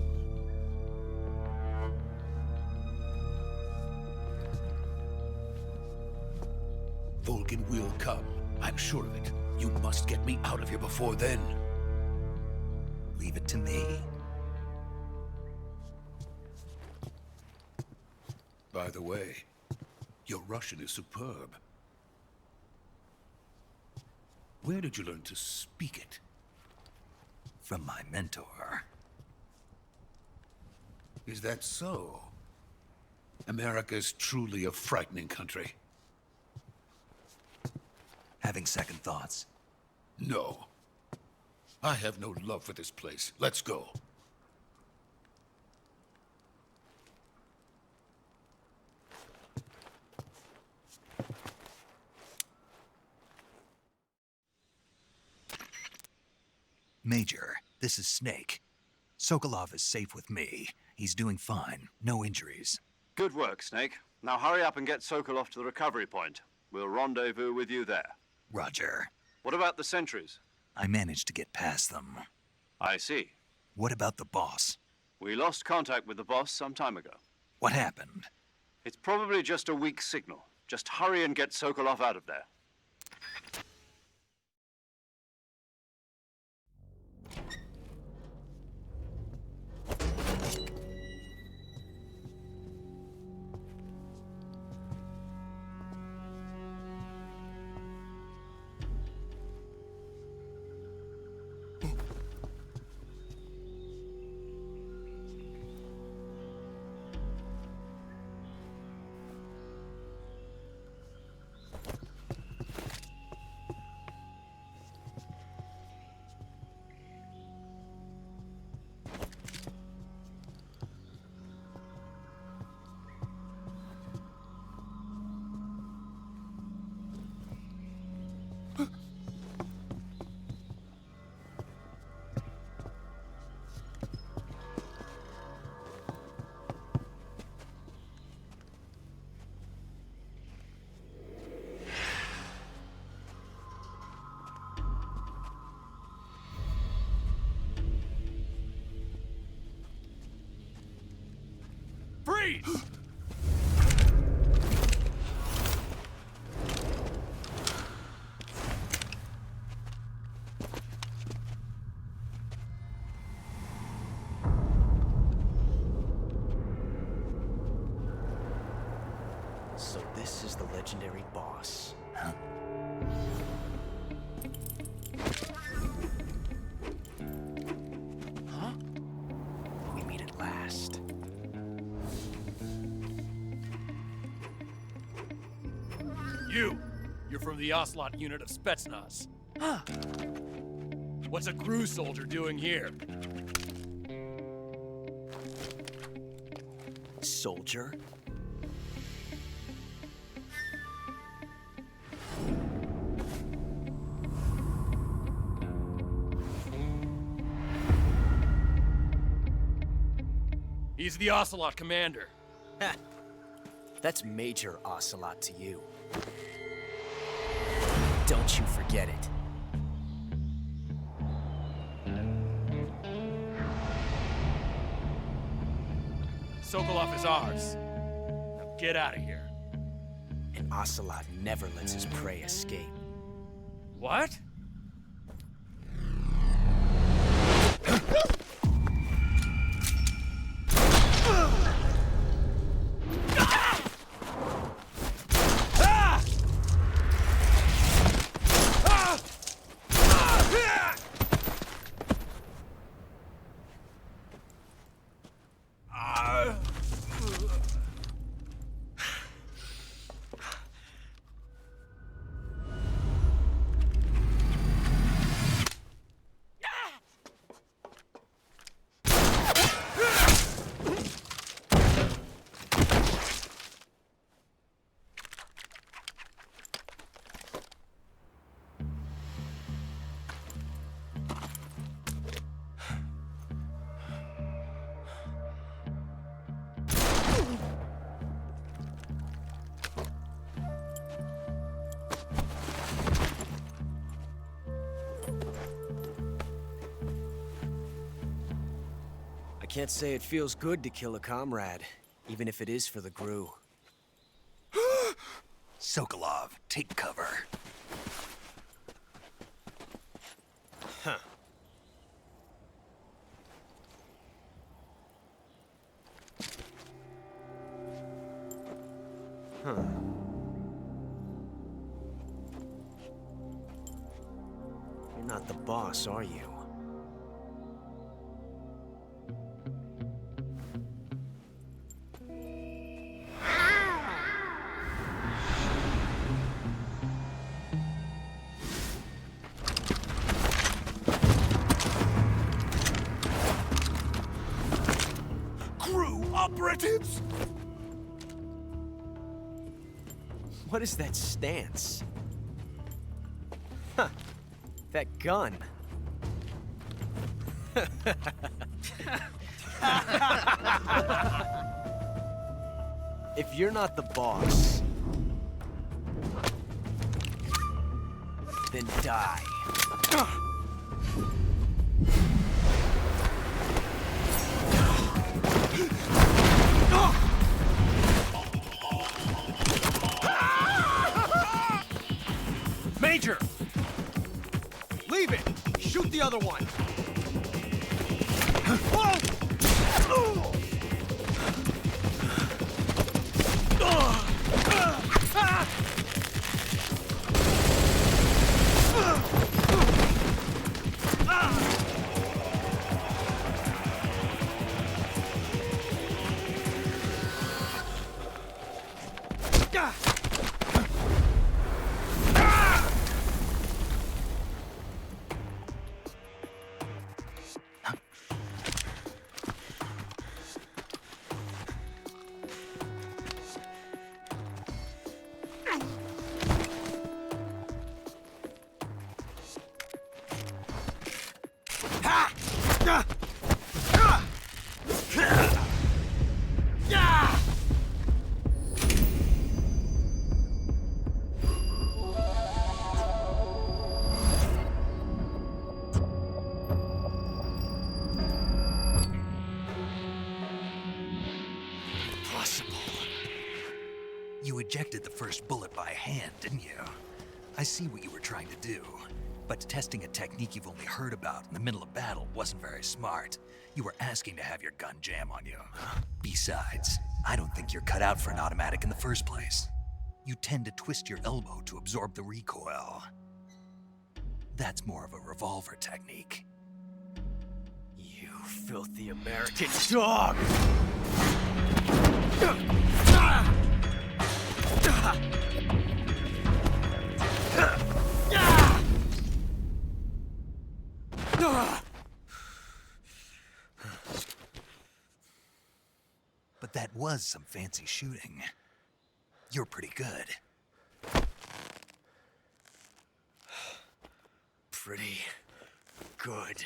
Speaker 10: Volgin will come. I'm sure of it. You must get me out of here before then.
Speaker 1: Leave it to me.
Speaker 10: By the way, your Russian is superb. Where did you learn to speak it?
Speaker 1: From my mentor.
Speaker 10: Is that so? America's truly a frightening country.
Speaker 1: Having second thoughts?
Speaker 10: No. I have no love for this place. Let's go.
Speaker 1: Major, this is Snake. Sokolov is safe with me. He's doing fine. No injuries.
Speaker 2: Good work, Snake. Now hurry up and get Sokolov to the recovery point. We'll rendezvous with you there.
Speaker 1: Roger.
Speaker 2: What about the sentries?
Speaker 1: I managed to get past them.
Speaker 2: I see.
Speaker 1: What about the boss?
Speaker 2: We lost contact with the boss some time ago.
Speaker 1: What happened?
Speaker 2: It's probably just a weak signal. Just hurry and get Sokolov out of there.
Speaker 8: Freeze!
Speaker 11: So this is the legendary boss.
Speaker 1: Huh?
Speaker 11: Huh? We meet at last.
Speaker 8: You're from the Ocelot unit of Spetsnaz. What's a crew soldier doing here?
Speaker 11: Soldier?
Speaker 8: He's the Ocelot commander.
Speaker 11: Ha! That's Major Ocelot to you. Don't you forget it.
Speaker 8: Sokolov is ours. Now get out of here.
Speaker 11: And Ocelot never lets his prey escape.
Speaker 8: What?
Speaker 11: I can't say it feels good to kill a comrade, even if it is for the GRU.
Speaker 1: Sokolov, take cover.
Speaker 11: Huh. Huh. You're not the boss, are you?
Speaker 1: Operatives?
Speaker 11: What is that stance? Huh. That gun. If you're not the boss, then die.
Speaker 3: Major! Leave it! Shoot the other one! Whoa!
Speaker 1: You ejected the first bullet by hand, didn't you? I see what you were trying to do. But testing a technique you've only heard about in the middle of battle wasn't very smart. You were asking to have your gun jam on you. Besides, I don't think you're cut out for an automatic in the first place. You tend to twist your elbow to absorb the recoil. That's more of a revolver technique.
Speaker 11: You filthy American dog!
Speaker 1: But that was some fancy shooting. You're pretty good.
Speaker 11: Pretty good.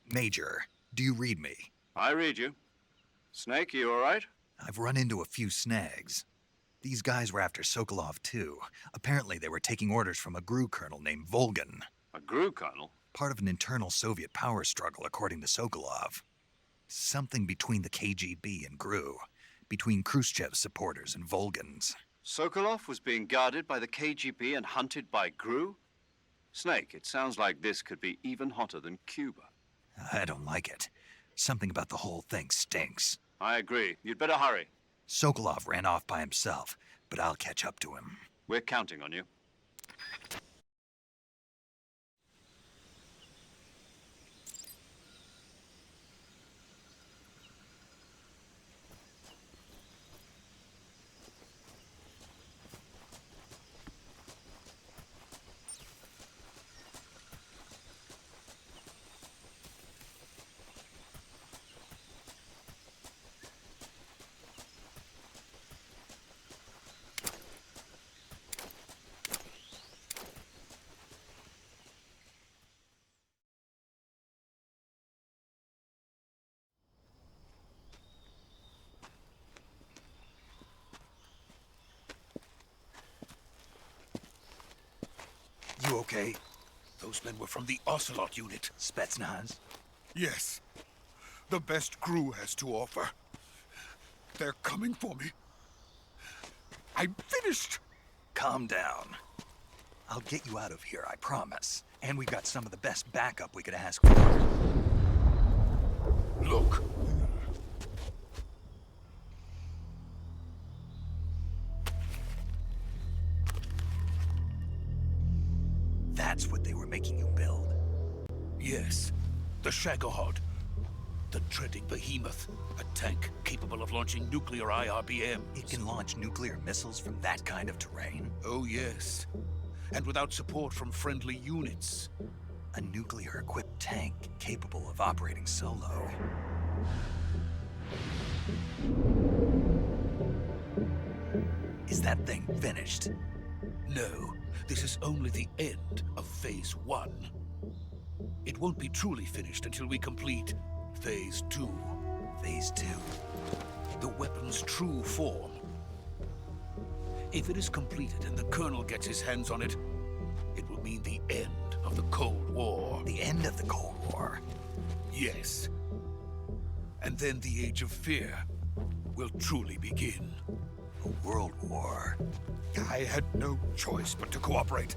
Speaker 1: Major, do you read me?
Speaker 2: I read you. Snake, you all right?
Speaker 1: I've run into a few snags. These guys were after Sokolov too. Apparently they were taking orders from a GRU colonel named Volgan.
Speaker 2: A GRU colonel?
Speaker 1: Part of an internal Soviet power struggle, according to Sokolov. Something between the KGB and GRU. Between Khrushchev's supporters and Volgan's.
Speaker 2: Sokolov was being guarded by the KGB and hunted by GRU? Snake, it sounds like this could be even hotter than Cuba.
Speaker 1: I don't like it. Something about the whole thing stinks.
Speaker 2: I agree. You'd better hurry.
Speaker 1: Sokolov ran off by himself, but I'll catch up to him.
Speaker 2: We're counting on you.
Speaker 1: You okay?
Speaker 10: Those men were from the Ocelot unit.
Speaker 1: Spetsnaz?
Speaker 10: Yes. The best GRU has to offer. They're coming for me. I'm finished.
Speaker 1: Calm down. I'll get you out of here, I promise. And we've got some of the best backup we could ask for.
Speaker 10: Look.
Speaker 1: That's what they were making you build?
Speaker 10: Yes. The Shagohod. The dreading behemoth. A tank capable of launching nuclear IRBMs.
Speaker 1: It can launch nuclear missiles from that kind of terrain?
Speaker 10: Oh, yes. And without support from friendly units.
Speaker 1: A nuclear-equipped tank capable of operating solo. Is that thing finished?
Speaker 10: No. This is only the end of Phase 1. It won't be truly finished until we complete Phase 2.
Speaker 1: Phase 2?
Speaker 10: The weapon's true form. If it is completed and the Colonel gets his hands on it, it will mean the end of the Cold War.
Speaker 1: The end of the Cold War?
Speaker 10: Yes. And then the Age of Fear will truly begin.
Speaker 1: A world war?
Speaker 10: I had no choice but to cooperate.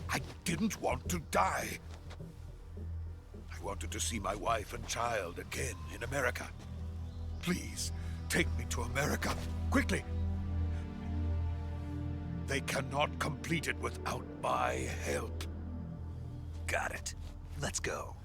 Speaker 10: I didn't want to die. I wanted to see my wife and child again in America. Please, take me to America, quickly. They cannot complete it without my help.
Speaker 1: Got it. Let's go.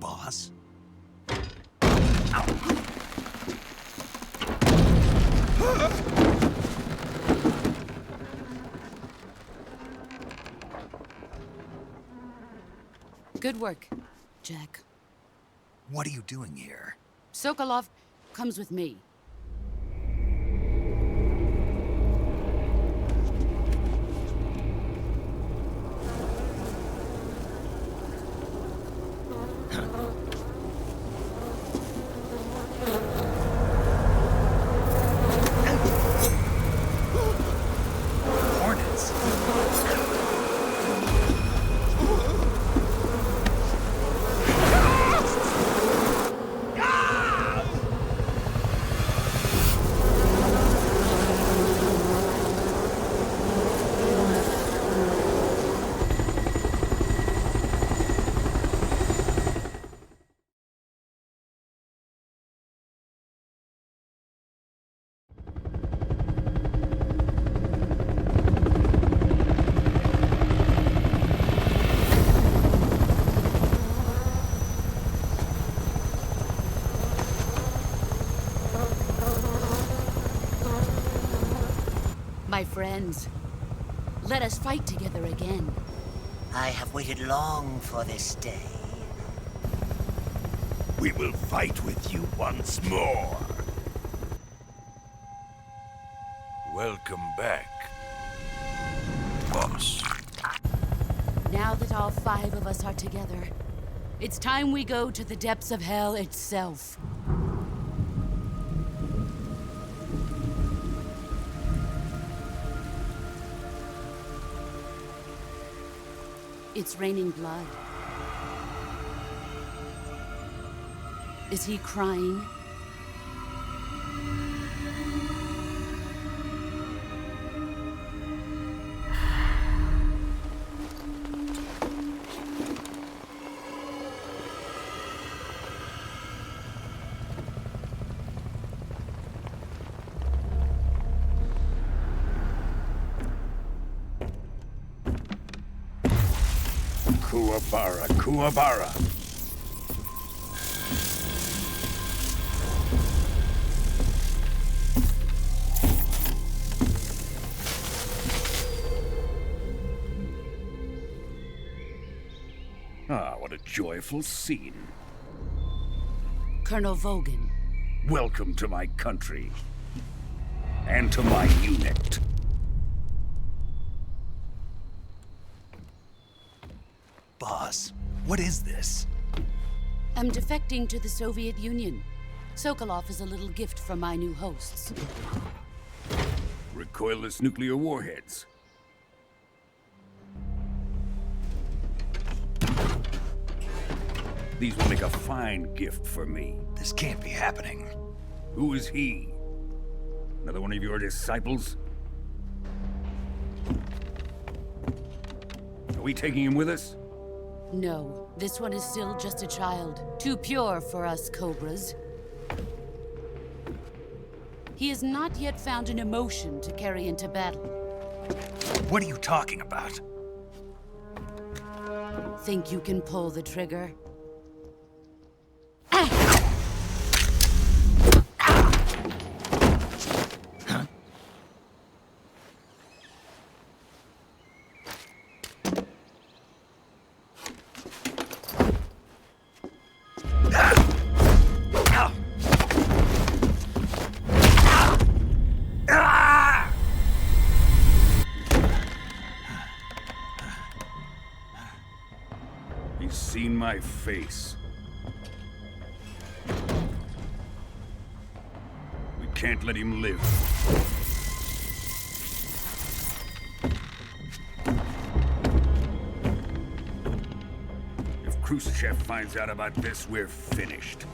Speaker 1: Boss?
Speaker 7: Good work, Jack.
Speaker 1: What are you doing here?
Speaker 7: Sokolov comes with me.
Speaker 1: Hornets?
Speaker 7: My friends, let us fight together again.
Speaker 12: I have waited long for this day.
Speaker 13: We will fight with you once more. Welcome back, boss.
Speaker 7: Now that all 5 of us are together, it's time we go to the depths of hell itself. It's raining blood. Is he crying?
Speaker 13: Kuwabara. Ah, what a joyful scene.
Speaker 7: Colonel Vogan.
Speaker 13: Welcome to my country. And to my unit.
Speaker 1: Boss, what is this?
Speaker 7: I'm defecting to the Soviet Union. Sokolov is a little gift from my new hosts.
Speaker 13: Recoilless nuclear warheads. These will make a fine gift for me.
Speaker 1: This can't be happening.
Speaker 13: Who is he? Another one of your disciples? Are we taking him with us?
Speaker 7: No, this one is still just a child. Too pure for us Cobras. He has not yet found an emotion to carry into battle.
Speaker 1: What are you talking about?
Speaker 7: Think you can pull the trigger?
Speaker 13: He's seen my face. We can't let him live. If Khrushchev finds out about this, we're finished.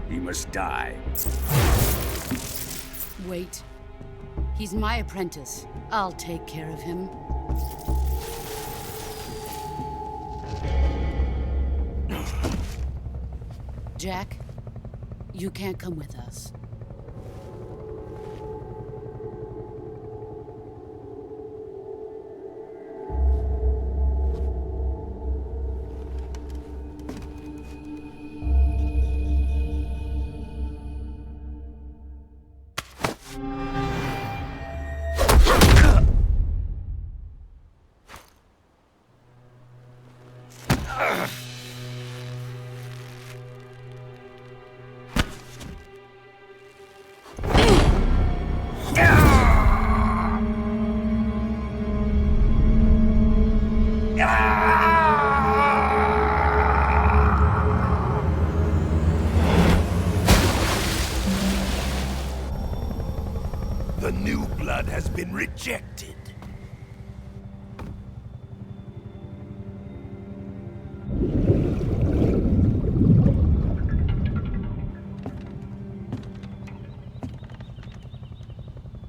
Speaker 13: He must die.
Speaker 7: Wait. He's my apprentice. I'll take care of him. Jack, you can't come with us.
Speaker 10: The new blood has been rejected.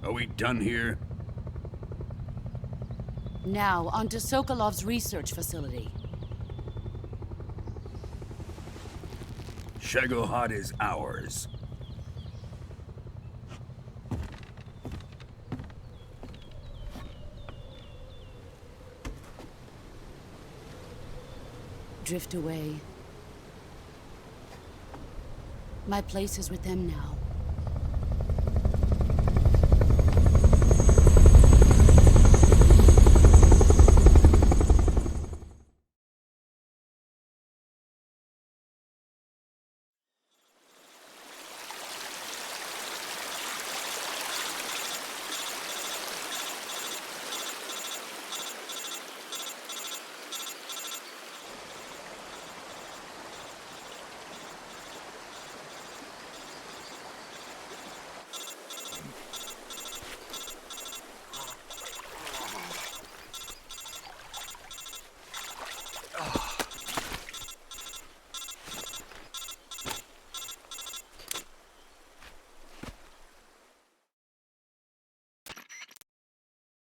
Speaker 13: Are we done here?
Speaker 7: Now, on to Sokolov's research facility.
Speaker 13: Shagohod is ours.
Speaker 7: Drift away. My place is with them now.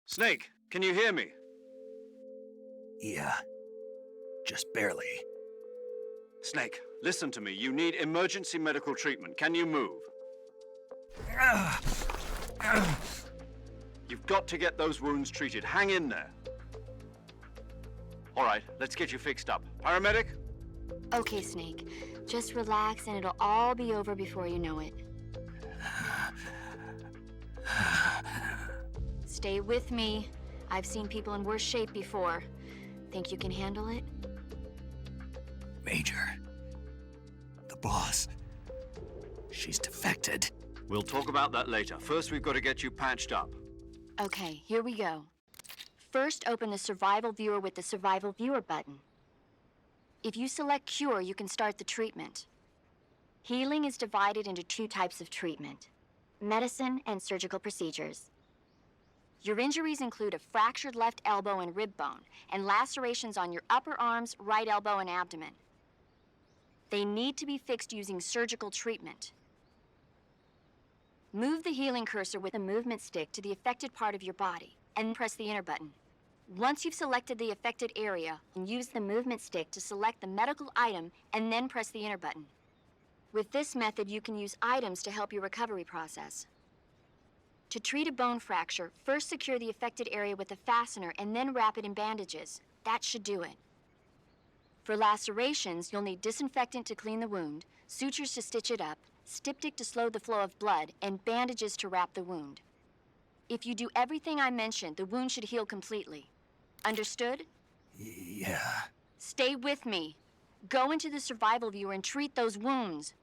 Speaker 2: Snake, can you hear me?
Speaker 1: Yeah. Just barely.
Speaker 2: Snake, listen to me. You need emergency medical treatment. Can you move? You've got to get those wounds treated. Hang in there. All right, let's get you fixed up. Paramedic?
Speaker 6: Okay, Snake. Just relax and it'll all be over before you know it. Stay with me. I've seen people in worse shape before. Think you can handle it?
Speaker 1: Major. The boss. She's defected.
Speaker 2: We'll talk about that later. First, we've got to get you patched up.
Speaker 6: Okay, here we go. First, open the Survival Viewer with the Survival Viewer button. If you select Cure, you can start the treatment. Healing is divided into two types of treatment: medicine and surgical procedures. Your injuries include a fractured left elbow and rib bone, and lacerations on your upper arms, right elbow, and abdomen. They need to be fixed using surgical treatment. Move the healing cursor with a movement stick to the affected part of your body, and press the enter button. Once you've selected the affected area, use the movement stick to select the medical item, and then press the enter button. With this method, you can use items to help your recovery process. To treat a bone fracture, first secure the affected area with a fastener and then wrap it in bandages. That should do it. For lacerations, you'll need disinfectant to clean the wound, sutures to stitch it up, styptic to slow the flow of blood, and bandages to wrap the wound. If you do everything I mentioned, the wound should heal completely. Understood?
Speaker 1: Yeah.
Speaker 6: Stay with me. Go into the Survival Viewer and treat those wounds.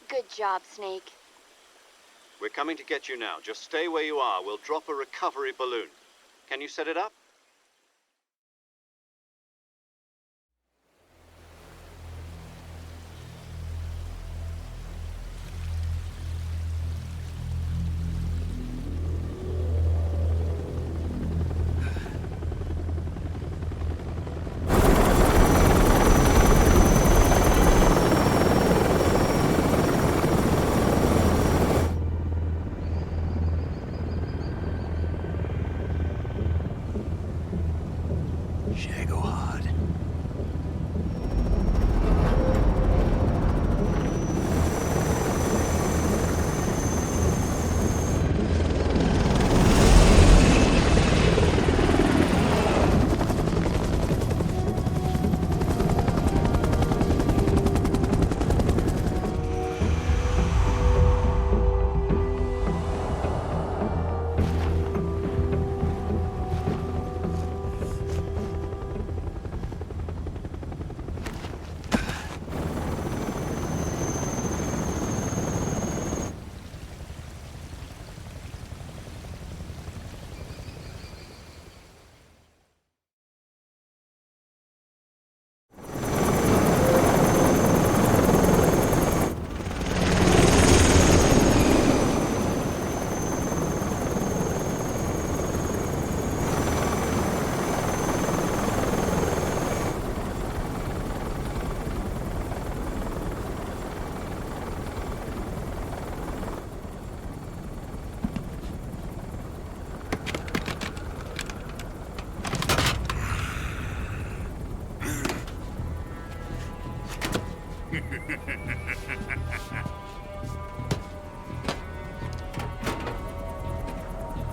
Speaker 6: Good job, Snake.
Speaker 2: We're coming to get you now. Just stay where you are. We'll drop a recovery balloon. Can you set it up?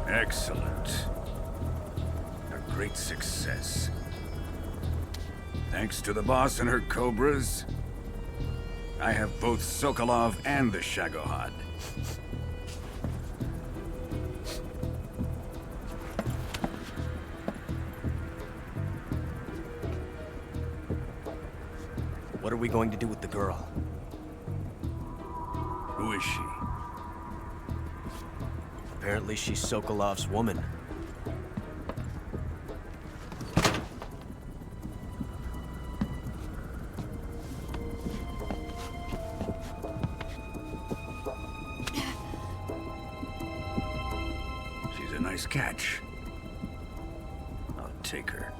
Speaker 13: Excellent. A great success. Thanks to the boss and her cobras, I have both Sokolov and the Shagohod.
Speaker 11: What are we going to do with the girl?
Speaker 13: Who is she?
Speaker 11: Apparently she's Sokolov's woman.
Speaker 13: She's a nice catch. I'll take her.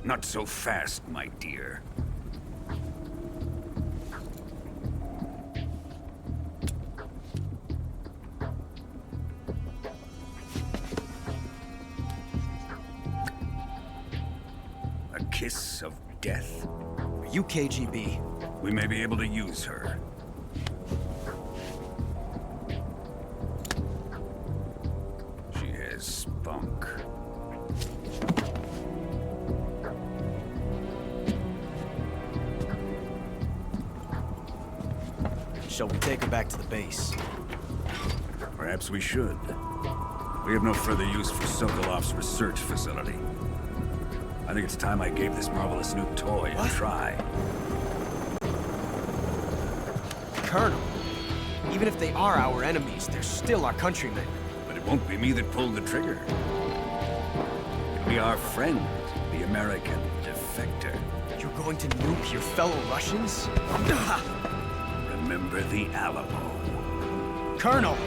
Speaker 13: Not so fast, my dear. A kiss of death?
Speaker 11: Are you KGB?
Speaker 13: We may be able to use her. She has spunk.
Speaker 11: Shall we take her back to the base?
Speaker 13: Perhaps we should. We have no further use for Sokolov's research facility. I think it's time I gave this marvelous new toy a try.
Speaker 11: Colonel, even if they are our enemies, they're still our countrymen.
Speaker 13: But it won't be me that pulled the trigger. It'll be our friend, the American defector.
Speaker 11: You're going to nuke your fellow Russians?
Speaker 13: Remember the Alamo.
Speaker 11: Colonel!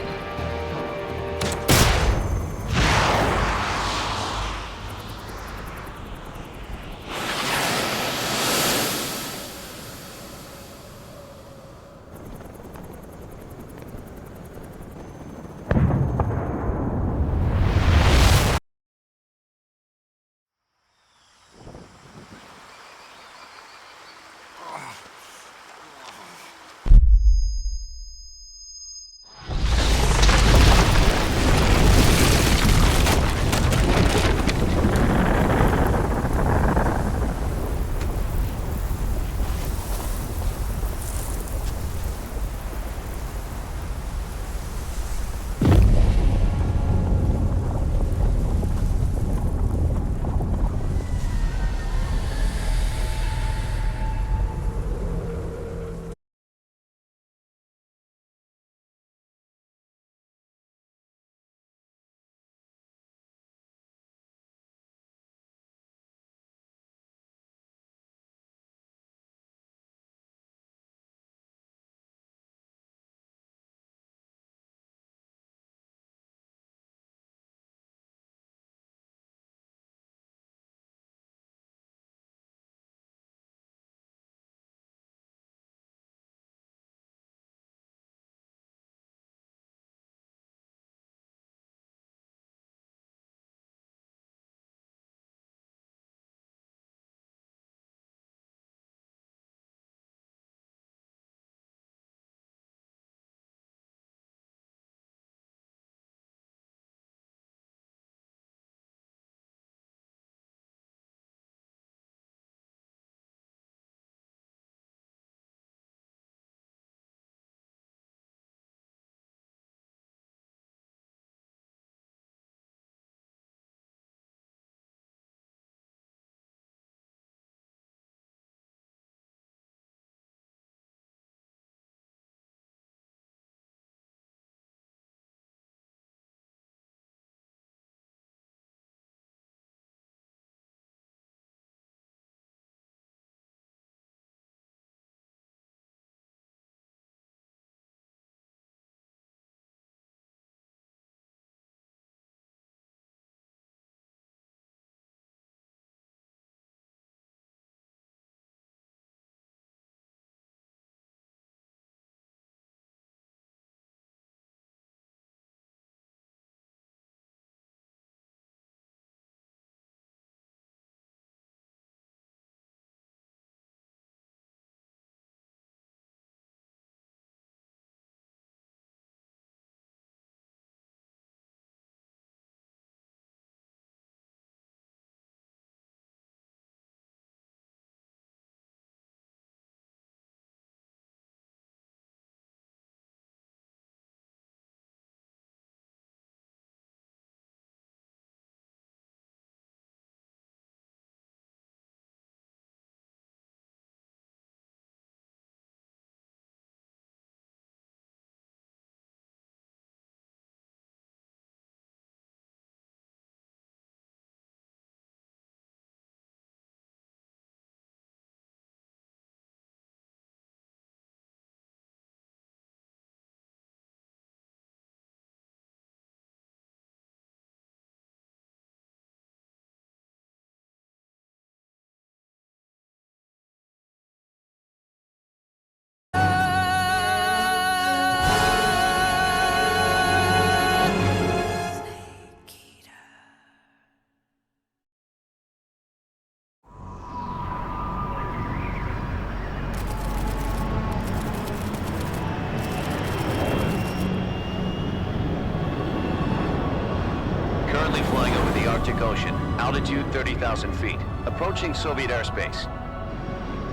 Speaker 4: Arctic Ocean, altitude 30,000 feet, approaching Soviet airspace.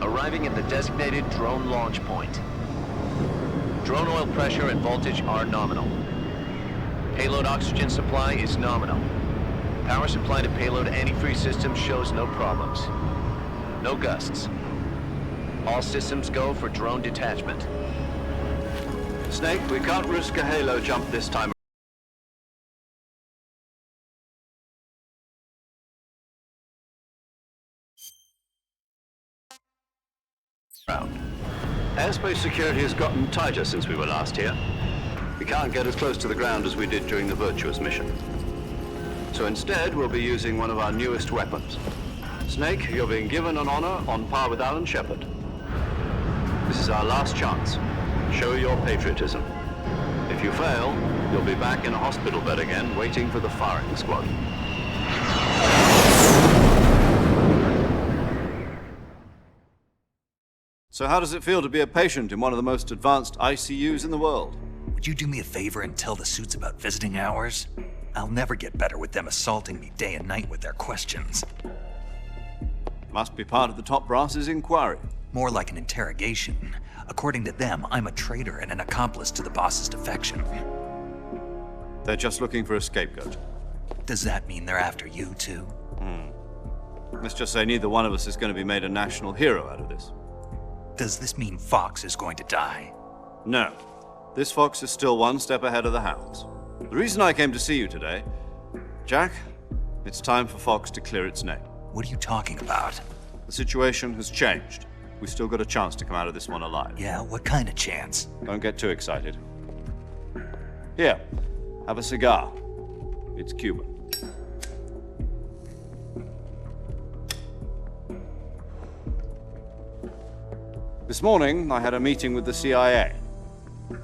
Speaker 4: Arriving at the designated drone launch point. Drone oil pressure and voltage are nominal. Payload oxygen supply is nominal. Power supply to payload antifreeze system shows no problems. No gusts. All systems go for drone detachment.
Speaker 2: Snake, we can't risk a halo jump this time. Airspace security has gotten tighter since we were last here. We can't get as close to the ground as we did during the Virtuous mission. So instead, we'll be using one of our newest weapons. Snake, you're being given an honor on par with Alan Shepard. This is our last chance. Show your patriotism. If you fail, you'll be back in a hospital bed again, waiting for the firing squad. So how does it feel to be a patient in one of the most advanced ICUs in the world?
Speaker 1: Would you do me a favor and tell the suits about visiting hours? I'll never get better with them assaulting me day and night with their questions.
Speaker 2: Must be part of the top brass's inquiry.
Speaker 1: More like an interrogation. According to them, I'm a traitor and an accomplice to the boss's defection.
Speaker 2: They're just looking for a scapegoat.
Speaker 1: Does that mean they're after you, too?
Speaker 2: Let's just say neither one of us is going to be made a national hero out of this.
Speaker 1: Does this mean Fox is going to die?
Speaker 2: No. This fox is still one step ahead of the hounds. The reason I came to see you today, Jack, it's time for Fox to clear its name.
Speaker 1: What are you talking about?
Speaker 2: The situation has changed. We've still got a chance to come out of this one alive.
Speaker 1: Yeah, what kind of chance?
Speaker 2: Don't get too excited. Here, have a cigar. It's Cuban. This morning, I had a meeting with the CIA.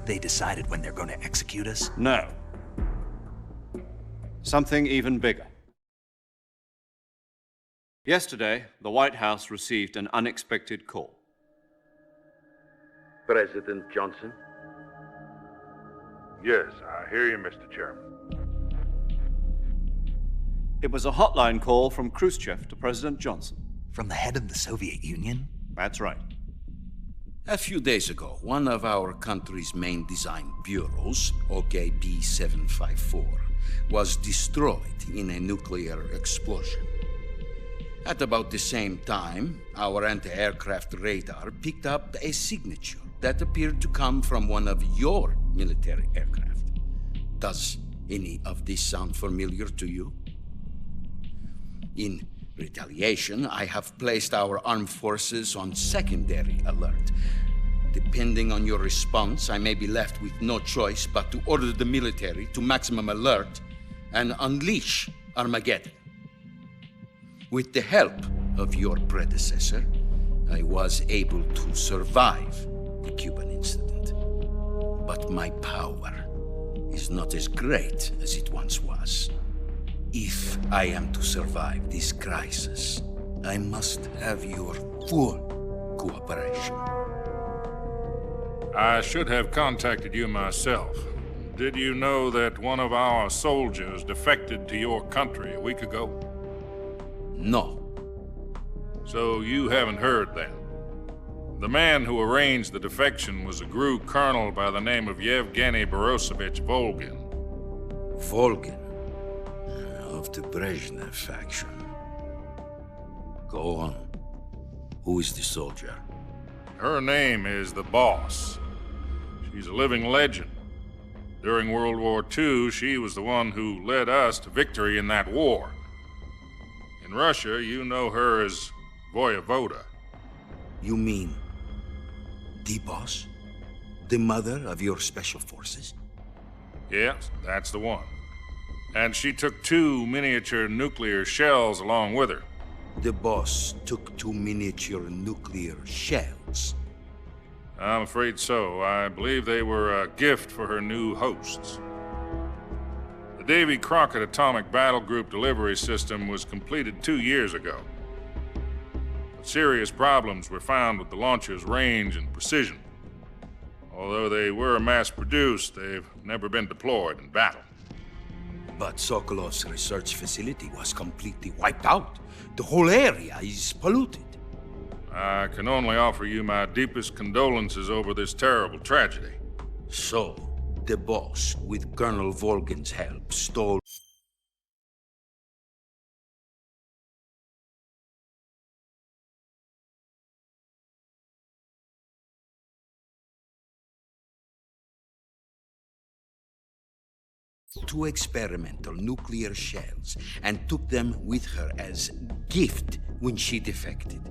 Speaker 1: They decided when they're going to execute us?
Speaker 2: No. Something even bigger. Yesterday, the White House received an unexpected call.
Speaker 14: President Johnson? Yes, I hear you, Mr. Chairman.
Speaker 2: It was a hotline call from Khrushchev to President Johnson.
Speaker 1: From the head of the Soviet Union?
Speaker 2: That's right.
Speaker 10: A few days ago, one of our country's main design bureaus, OKB 754, was destroyed in a nuclear explosion. At about the same time, our anti-aircraft radar picked up a signature that appeared to come from one of your military aircraft. Does any of this sound familiar to you? In retaliation, I have placed our armed forces on secondary alert. Depending on your response, I may be left with no choice but to order the military to maximum alert and unleash Armageddon. With the help of your predecessor, I was able to survive the Cuban incident. But my power is not as great as it once was. If I am to survive this crisis, I must have your full cooperation.
Speaker 9: I should have contacted you myself. Did you know that one of our soldiers defected to your country a week ago?
Speaker 10: No.
Speaker 9: So you haven't heard then. The man who arranged the defection was a GRU colonel by the name of Yevgeny Borosovich Volgin.
Speaker 10: Volgin? Of the Brezhnev faction. Go on. Who is the soldier?
Speaker 9: Her name is the Boss. She's a living legend. During World War II, she was the one who led us to victory in that war. In Russia, you know her as Voyevoda.
Speaker 10: You mean the Boss? The mother of your special forces?
Speaker 9: Yes, that's the one. And she took 2 miniature nuclear shells along with her.
Speaker 10: The Boss took 2 miniature nuclear shells?
Speaker 9: I'm afraid so. I believe they were a gift for her new hosts. The Davy Crockett Atomic Battle Group delivery system was completed 2 years ago. But serious problems were found with the launcher's range and precision. Although they were mass-produced, they've never been deployed in battle.
Speaker 10: But Sokolov's research facility was completely wiped out. The whole area is polluted.
Speaker 9: I can only offer you my deepest condolences over this terrible tragedy.
Speaker 10: So, the boss, with Colonel Volgin's help, stole... two experimental nuclear shells and took them with her as gift when she defected.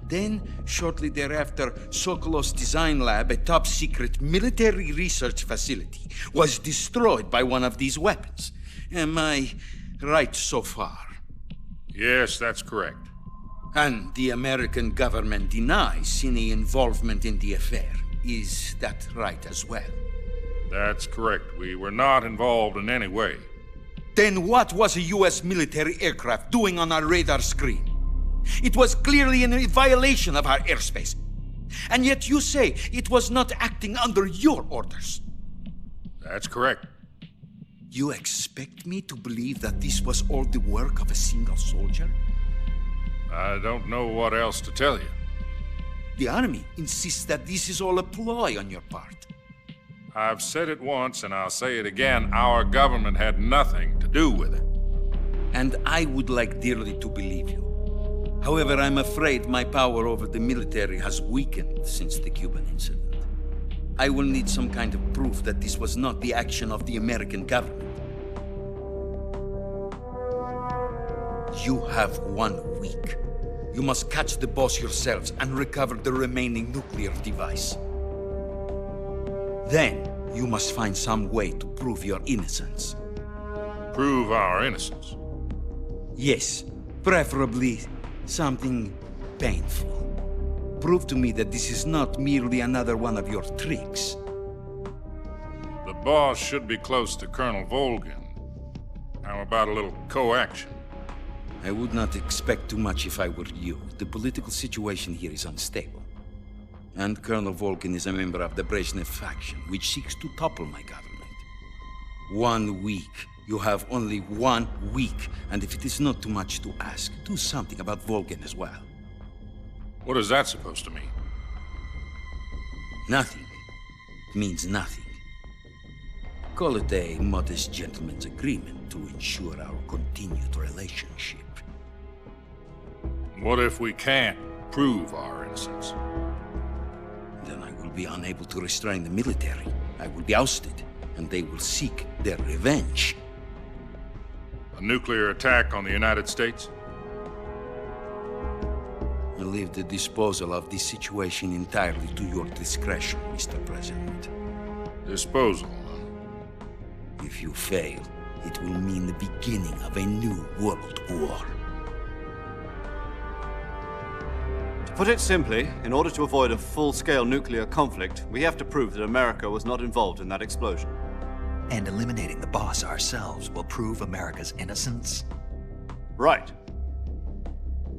Speaker 10: Then, shortly thereafter, Sokolov's design lab, a top-secret military research facility, was destroyed by one of these weapons. Am I right so far?
Speaker 9: Yes, that's correct.
Speaker 10: And the American government denies any involvement in the affair. Is that right as well?
Speaker 9: That's correct. We were not involved in any way.
Speaker 10: Then what was a U.S. military aircraft doing on our radar screen? It was clearly in violation of our airspace. And yet you say it was not acting under your orders.
Speaker 9: That's correct.
Speaker 10: You expect me to believe that this was all the work of a single soldier?
Speaker 9: I don't know what else to tell you.
Speaker 10: The Army insists that this is all a ploy on your part.
Speaker 9: I've said it once and I'll say it again. Our government had nothing to do with it.
Speaker 10: And I would like dearly to believe you. However, I'm afraid my power over the military has weakened since the Cuban incident. I will need some kind of proof that this was not the action of the American government. You have 1 week. You must catch the boss yourselves and recover the remaining nuclear device. Then, you must find some way to prove your innocence.
Speaker 9: Prove our innocence?
Speaker 10: Yes, preferably something painful. Prove to me that this is not merely another one of your tricks.
Speaker 9: The boss should be close to Colonel Volgin. How about a little co-action?
Speaker 10: I would not expect too much if I were you. The political situation here is unstable. And Colonel Volgin is a member of the Brezhnev faction, which seeks to topple my government. 1 week. You have only 1 week. And if it is not too much to ask, do something about Volgin as well.
Speaker 9: What is that supposed to mean?
Speaker 10: Nothing. It means nothing. Call it a modest gentleman's agreement to ensure our continued relationship.
Speaker 9: What if we can't prove our innocence?
Speaker 10: Then I will be unable to restrain the military. I will be ousted, and they will seek their revenge.
Speaker 9: A nuclear attack on the United States?
Speaker 10: I leave the disposal of this situation entirely to your discretion, Mr. President.
Speaker 9: Disposal?
Speaker 10: If you fail, it will mean the beginning of a new world war.
Speaker 2: To put it simply, in order to avoid a full-scale nuclear conflict, we have to prove that America was not involved in that explosion.
Speaker 1: And eliminating the boss ourselves will prove America's innocence?
Speaker 2: Right.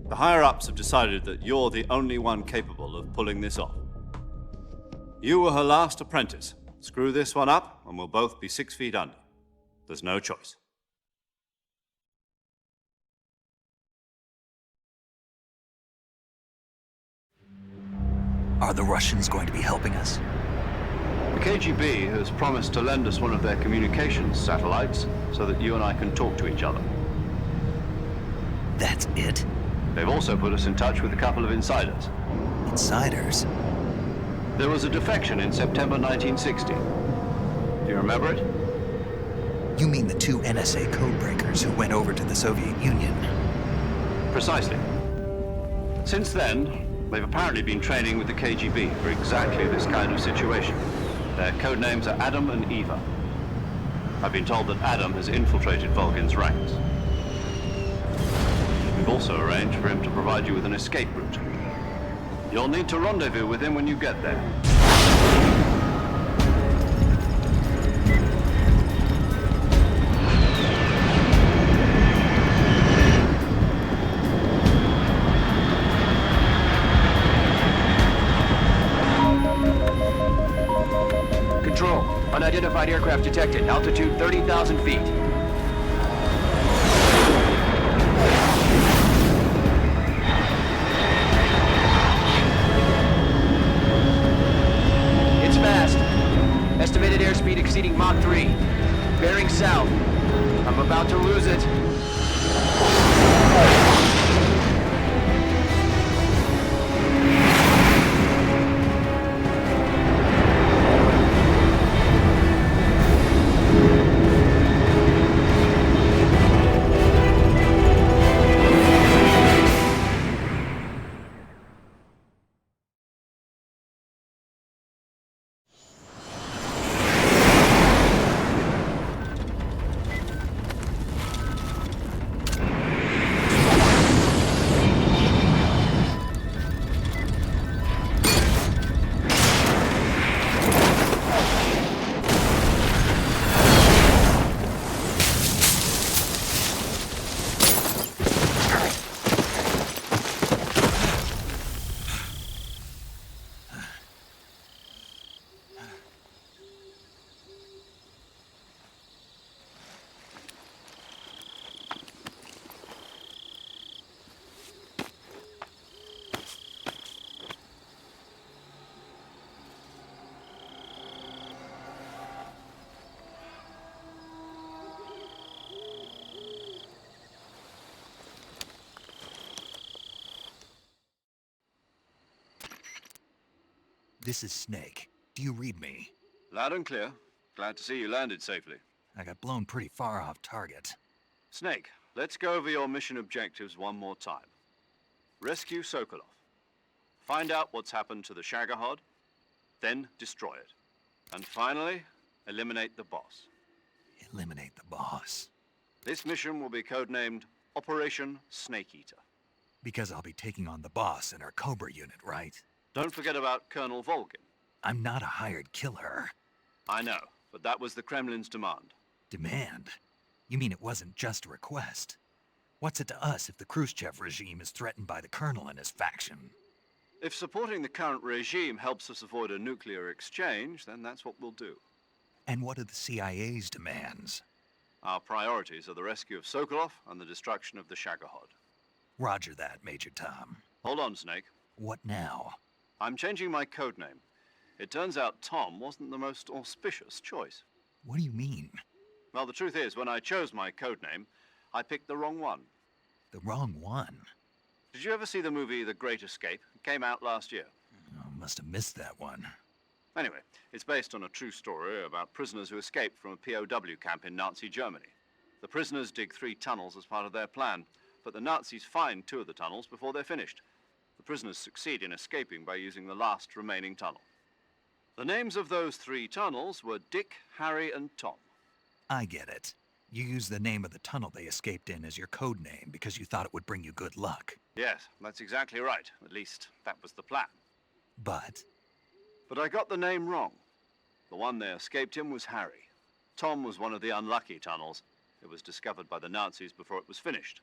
Speaker 2: The higher-ups have decided that you're the only one capable of pulling this off. You were her last apprentice. Screw this one up, and we'll both be 6 feet under. There's no choice.
Speaker 1: Are the Russians going to be helping us?
Speaker 2: The KGB has promised to lend us one of their communications satellites so that you and I can talk to each other.
Speaker 1: That's it?
Speaker 2: They've also put us in touch with a couple of insiders.
Speaker 1: Insiders?
Speaker 2: There was a defection in September 1960. Do you remember it?
Speaker 1: You mean the 2 NSA codebreakers who went over to the Soviet Union?
Speaker 2: Precisely. Since then, they've apparently been training with the KGB for exactly this kind of situation. Their code names are Adam and Eva. I've been told that Adam has infiltrated Volgin's ranks. We've also arranged for him to provide you with an escape route. You'll need to rendezvous with him when you get there.
Speaker 3: Control, unidentified aircraft detected, altitude 30,000 feet.
Speaker 4: estimated airspeed exceeding Mach 3. Bearing south. I'm about to lose it.
Speaker 1: This is Snake. Do you read me?
Speaker 2: Loud and clear. Glad to see you landed safely.
Speaker 1: I got blown pretty far off target.
Speaker 2: Snake, let's go over your mission objectives one more time. Rescue Sokolov. Find out what's happened to the Shagohod, then destroy it. And finally, eliminate the boss.
Speaker 1: Eliminate the boss.
Speaker 2: This mission will be codenamed Operation Snake Eater.
Speaker 1: Because I'll be taking on the boss in our Cobra unit, right?
Speaker 2: Don't forget about Colonel Volgin.
Speaker 1: I'm not a hired killer.
Speaker 2: I know, but that was the Kremlin's demand.
Speaker 1: Demand? You mean it wasn't just a request? What's it to us if the Khrushchev regime is threatened by the Colonel and his faction?
Speaker 2: If supporting the current regime helps us avoid a nuclear exchange, then that's what we'll do.
Speaker 1: And what are the CIA's demands?
Speaker 2: Our priorities are the rescue of Sokolov and the destruction of the Shagohod.
Speaker 1: Roger that, Major Tom.
Speaker 2: Hold on, Snake.
Speaker 1: What now?
Speaker 2: I'm changing my codename. It turns out Tom wasn't the most auspicious choice.
Speaker 1: What do you mean?
Speaker 2: Well, the truth is, when I chose my codename, I picked the wrong one.
Speaker 1: The wrong one?
Speaker 2: Did you ever see the movie The Great Escape? It came out last year.
Speaker 1: Oh, must have missed that one.
Speaker 2: Anyway, it's based on a true story about prisoners who escaped from a POW camp in Nazi Germany. The prisoners dig 3 tunnels as part of their plan, but the Nazis find 2 of the tunnels before they're finished. The prisoners succeed in escaping by using the last remaining tunnel. The names of those 3 tunnels were Dick, Harry, and Tom.
Speaker 1: I get it. You used the name of the tunnel they escaped in as your code name because you thought it would bring you good luck.
Speaker 2: Yes, that's exactly right. At least, that was the plan.
Speaker 1: But
Speaker 2: I got the name wrong. The one they escaped in was Harry. Tom was one of the unlucky tunnels. It was discovered by the Nazis before it was finished.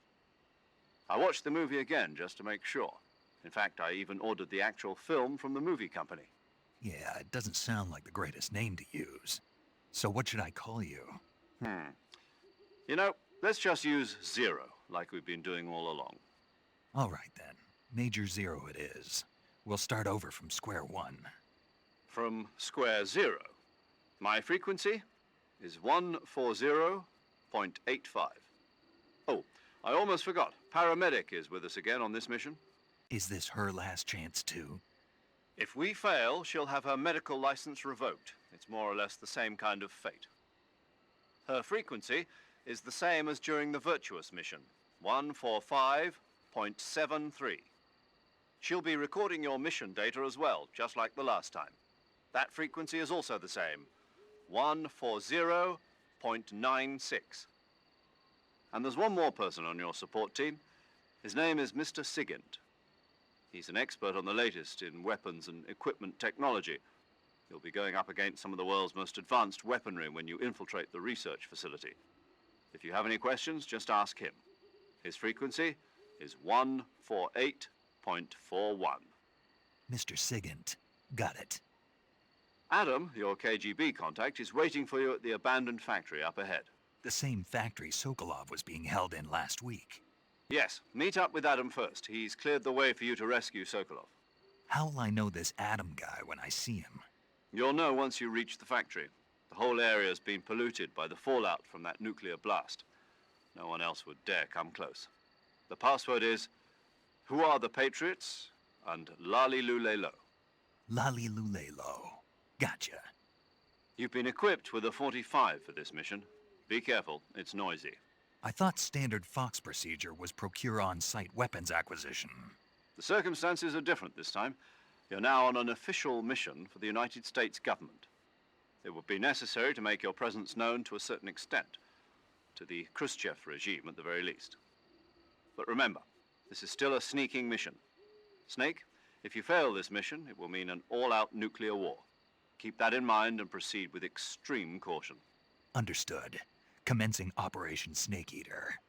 Speaker 2: I watched the movie again just to make sure. In fact, I even ordered the actual film from the movie company.
Speaker 1: yeah, it doesn't sound like the greatest name to use. So what should I call you?
Speaker 2: You know, let's just use Zero, like we've been doing all along.
Speaker 1: All right then. Major Zero it is. We'll start over from square one.
Speaker 2: From square 0. My frequency is 140.85. Oh, I almost forgot. Paramedic is with us again on this mission.
Speaker 1: Is this her last chance too?
Speaker 2: If we fail, she'll have her medical license revoked. It's more or less the same kind of fate. Her frequency is the same as during the Virtuous mission, 145.73. She'll be recording your mission data as well, just like the last time. That frequency is also the same, 140.96. And there's one more person on your support team. His name is Mr. Sigint. He's an expert on the latest in weapons and equipment technology. You'll be going up against some of the world's most advanced weaponry when you infiltrate the research facility. If you have any questions, just ask him. His frequency is 148.41.
Speaker 1: Mr. Sigint. Got it.
Speaker 2: Adam, your KGB contact, is waiting for you at the abandoned factory up ahead.
Speaker 1: The same factory Sokolov was being held in last week.
Speaker 2: Yes, meet up with Adam first. He's cleared the way for you to rescue Sokolov.
Speaker 1: How will I know this Adam guy when I see him?
Speaker 2: You'll know once you reach the factory. The whole area has been polluted by the fallout from that nuclear blast. No one else would dare come close. The password is, "Who are the Patriots?" and "Lali Lule Lo."
Speaker 1: Lali Lule Lo. Gotcha.
Speaker 2: You've been equipped with a 45 for this mission. Be careful, it's noisy.
Speaker 1: I thought standard Fox procedure was procure on-site weapons acquisition.
Speaker 2: The circumstances are different this time. You're now on an official mission for the United States government. It would be necessary to make your presence known to a certain extent, to the Khrushchev regime at the very least. But remember, this is still a sneaking mission. Snake, if you fail this mission, it will mean an all-out nuclear war. Keep that in mind and proceed with extreme caution.
Speaker 1: Understood. Commencing Operation Snake Eater.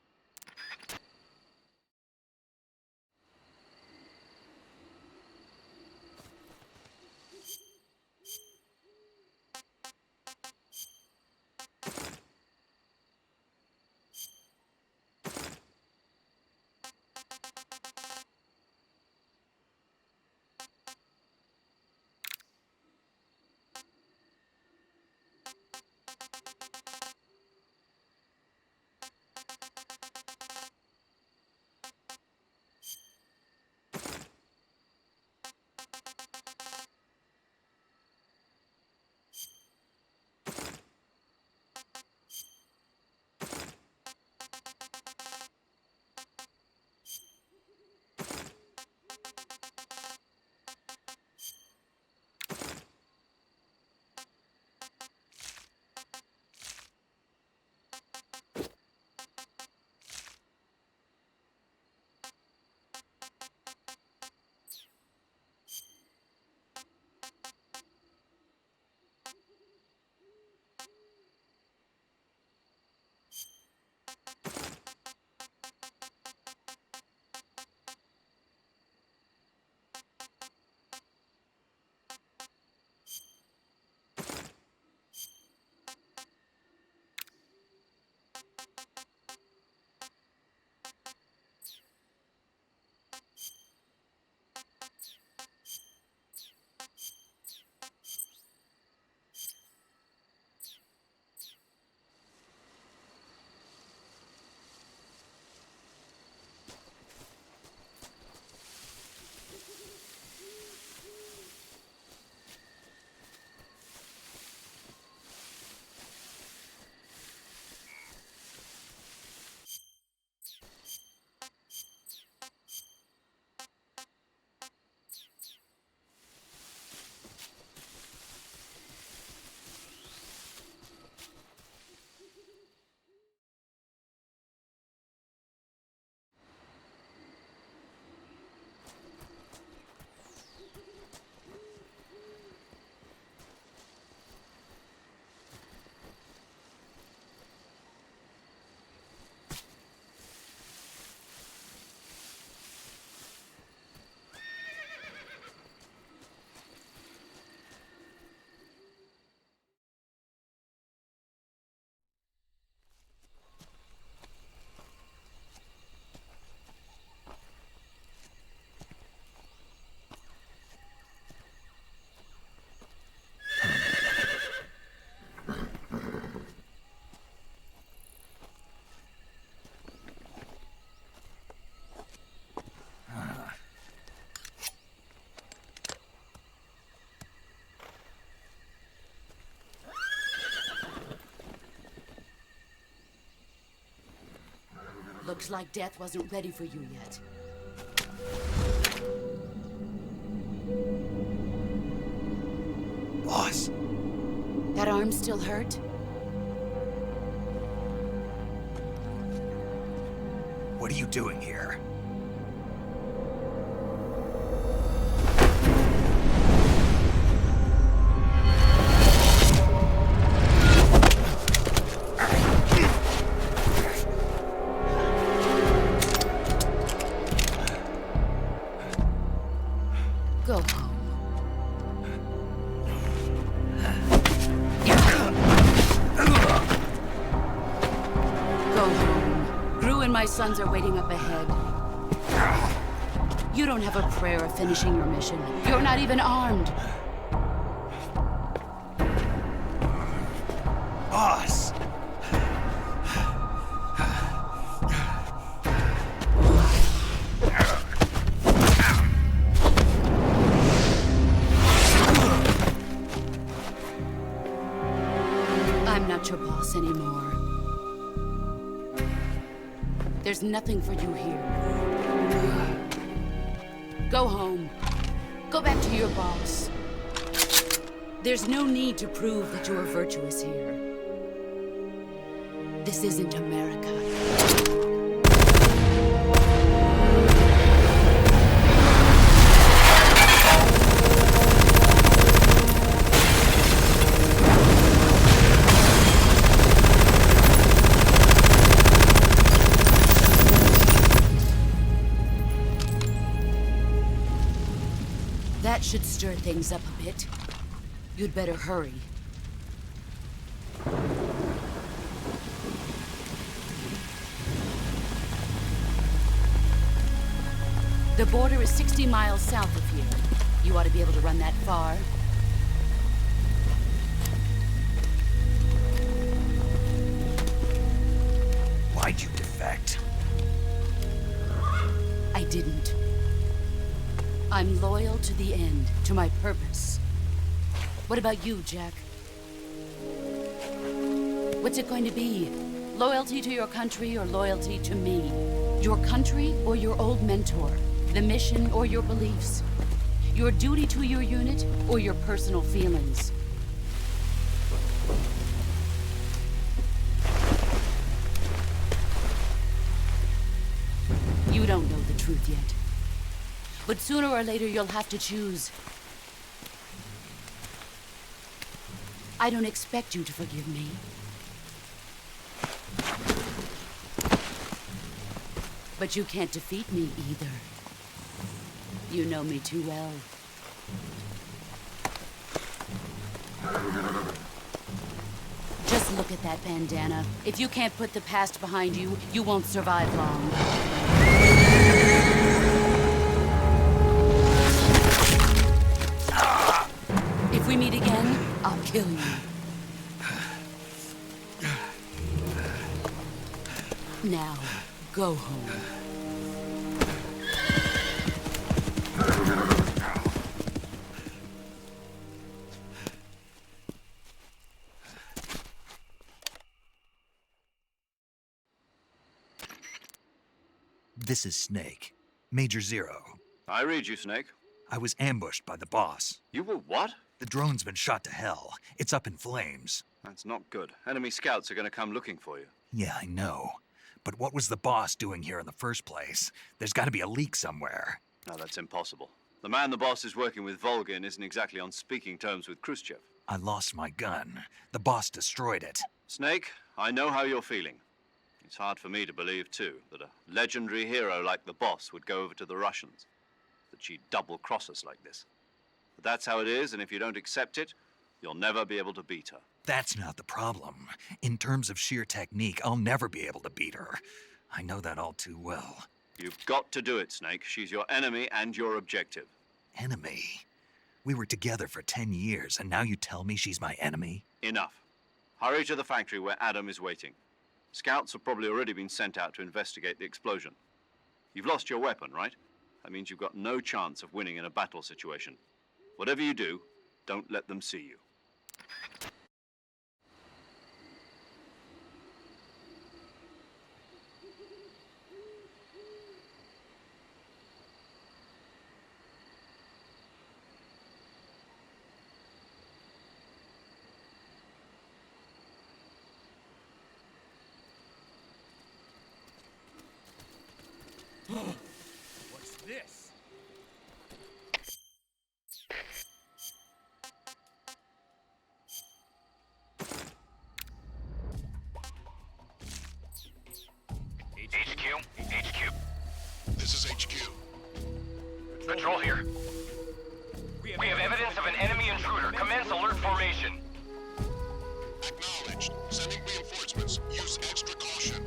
Speaker 7: Looks like death wasn't ready for you yet.
Speaker 1: Boss.
Speaker 7: That arm still hurt?
Speaker 1: What are you doing here?
Speaker 7: Go home. Go home. Gru and my sons are waiting up ahead. You don't have a prayer of finishing your mission. You're not even armed.
Speaker 1: Boss!
Speaker 7: I'm not your boss anymore. There's nothing for you here. Go home. Go back to your boss. There's no need to prove that you are virtuous here. This isn't America. That should stir things up a bit. You'd better hurry. The border is 60 miles south of here. You ought to be able to run that far.
Speaker 1: Why'd you defect?
Speaker 7: I didn't. I'm loyal to the end, to my purpose. What about you, Jack? What's it going to be? Loyalty to your country or loyalty to me? Your country or your old mentor? The mission or your beliefs? Your duty to your unit or your personal feelings? You don't know the truth yet. But sooner or later you'll have to choose. I don't expect you to forgive me. But you can't defeat me either. You know me too well. Just look at that bandana. If you can't put the past behind you, you won't survive long. If we meet again, I'll kill you. Now, go home.
Speaker 1: This is Snake. Major Zero.
Speaker 2: I read you, Snake.
Speaker 1: I was ambushed by the boss.
Speaker 2: You were what?
Speaker 1: The drone's been shot to hell. It's up in flames.
Speaker 2: That's not good. Enemy scouts are going to come looking for you.
Speaker 1: Yeah, I know. But what was the boss doing here in the first place? There's got to be a leak somewhere.
Speaker 2: No, that's impossible. The man the boss is working with, Volgin, isn't exactly on speaking terms with Khrushchev.
Speaker 1: I lost my gun. The boss destroyed it.
Speaker 2: Snake, I know how you're feeling. It's hard for me to believe, too, that a legendary hero like the boss would go over to the Russians. That she'd double-cross us like this. But that's how it is, and if you don't accept it, you'll never be able to beat her.
Speaker 1: That's not the problem. In terms of sheer technique, I'll never be able to beat her. I know that all too well.
Speaker 2: You've got to do it, Snake. She's your enemy and your objective.
Speaker 1: Enemy? We were together for 10 years, and now you tell me she's my enemy?
Speaker 2: Enough. Hurry to the factory where Adam is waiting. Scouts have probably already been sent out to investigate the explosion. You've lost your weapon, right? That means you've got no chance of winning in a battle situation. Whatever you do, don't let them see you.
Speaker 8: What's this?
Speaker 15: HQ. This is HQ.
Speaker 16: Patrol here. We have evidence of an enemy intruder. Commence alert formation.
Speaker 15: Acknowledged. Sending reinforcements. Use extra caution.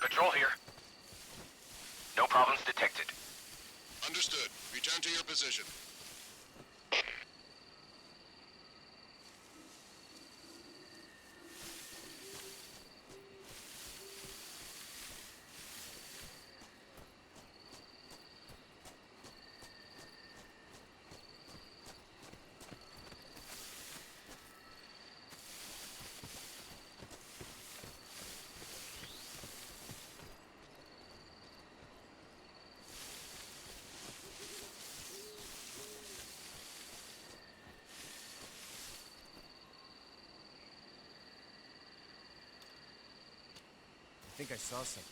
Speaker 16: Patrol here. No problems detected.
Speaker 15: Understood. Return to your position.
Speaker 11: I think I saw something.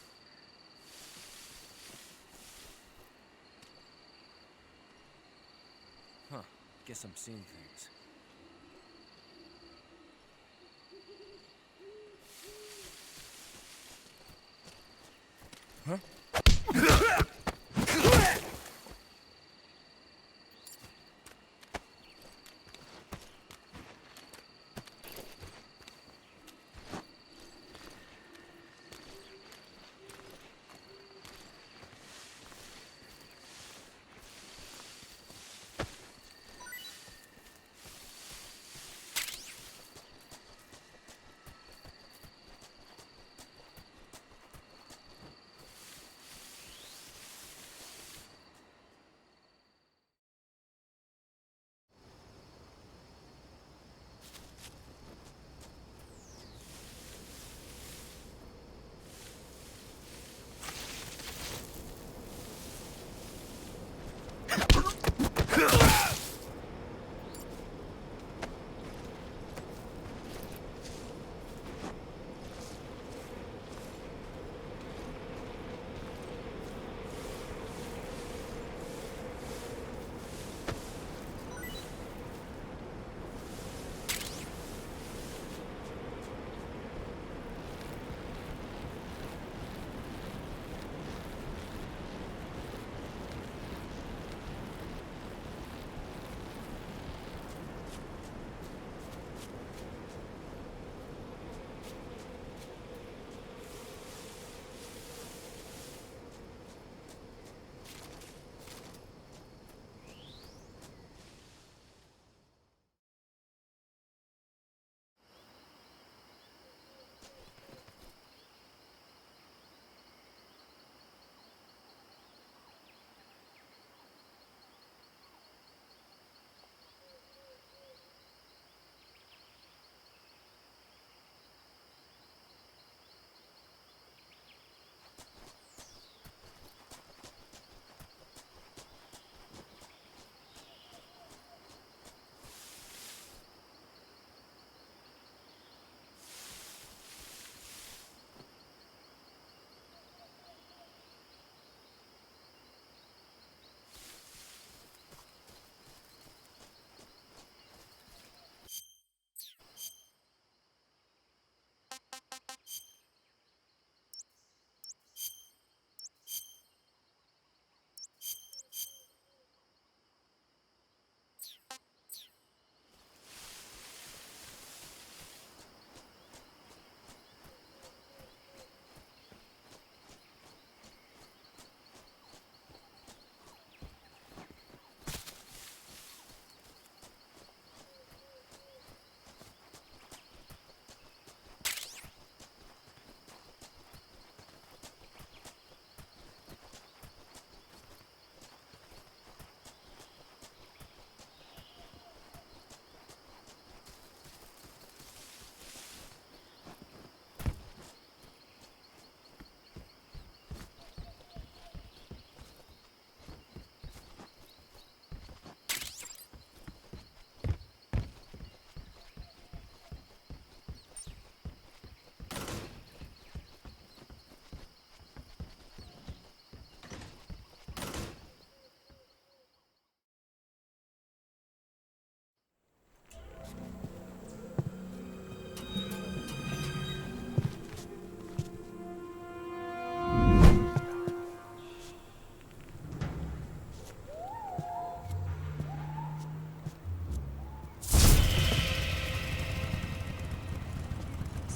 Speaker 11: Huh. Guess I'm seeing things. Huh?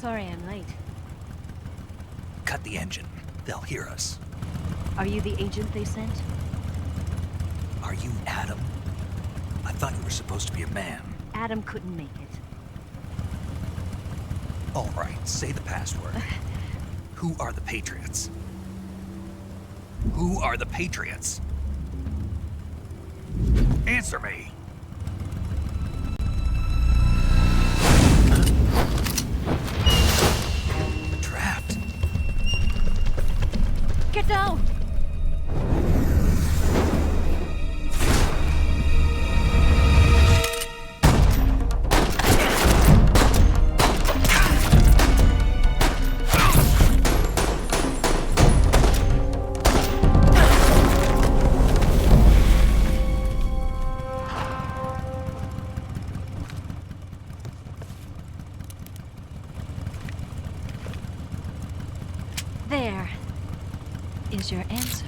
Speaker 17: Sorry I'm late.
Speaker 1: Cut the engine. They'll hear us.
Speaker 17: Are you the agent they sent?
Speaker 1: Are you Adam? I thought you were supposed to be a man.
Speaker 17: Adam couldn't make it.
Speaker 1: All right, say the password. Who are the Patriots? Who are the Patriots? Answer me! Trapped.
Speaker 17: Get down! There is your answer.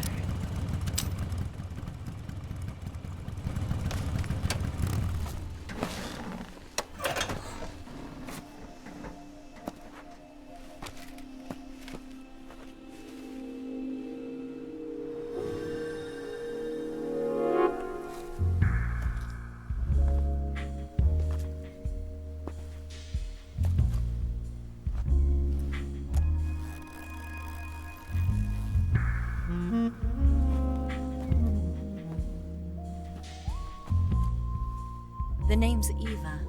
Speaker 17: The name's Eva.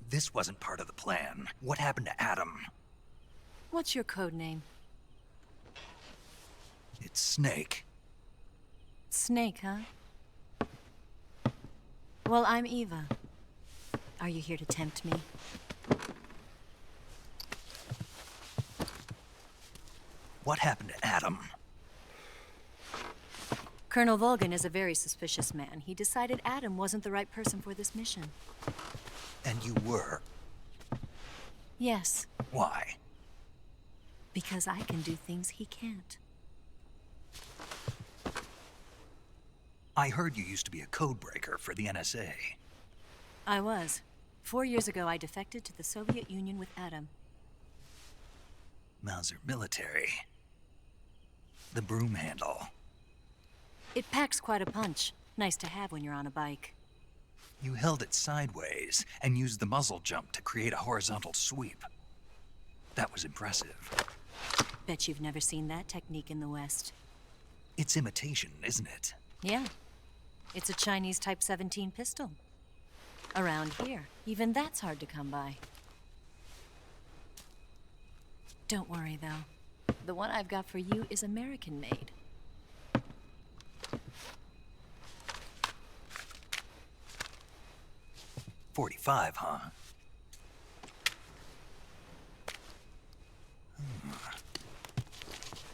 Speaker 1: This wasn't part of the plan. What happened to Adam?
Speaker 17: What's your code name?
Speaker 1: It's Snake.
Speaker 17: Snake, huh? Well, I'm Eva. Are you here to tempt me?
Speaker 1: What happened to Adam?
Speaker 17: Colonel Volgan is a very suspicious man. He decided Adam wasn't the right person for this mission.
Speaker 1: And you were?
Speaker 17: Yes.
Speaker 1: Why?
Speaker 17: Because I can do things he can't.
Speaker 1: I heard you used to be a codebreaker for the NSA.
Speaker 17: I was. 4 years ago, I defected to the Soviet Union with Adam.
Speaker 1: Mauser military. The broom handle.
Speaker 17: It packs quite a punch. Nice to have when you're on a bike.
Speaker 1: You held it sideways and used the muzzle jump to create a horizontal sweep. That was impressive.
Speaker 17: Bet you've never seen that technique in the West.
Speaker 1: It's imitation, isn't it?
Speaker 17: Yeah. It's a Chinese Type 17 pistol. Around here, even that's hard to come by. Don't worry, though. The one I've got for you is American-made.
Speaker 1: .45, huh?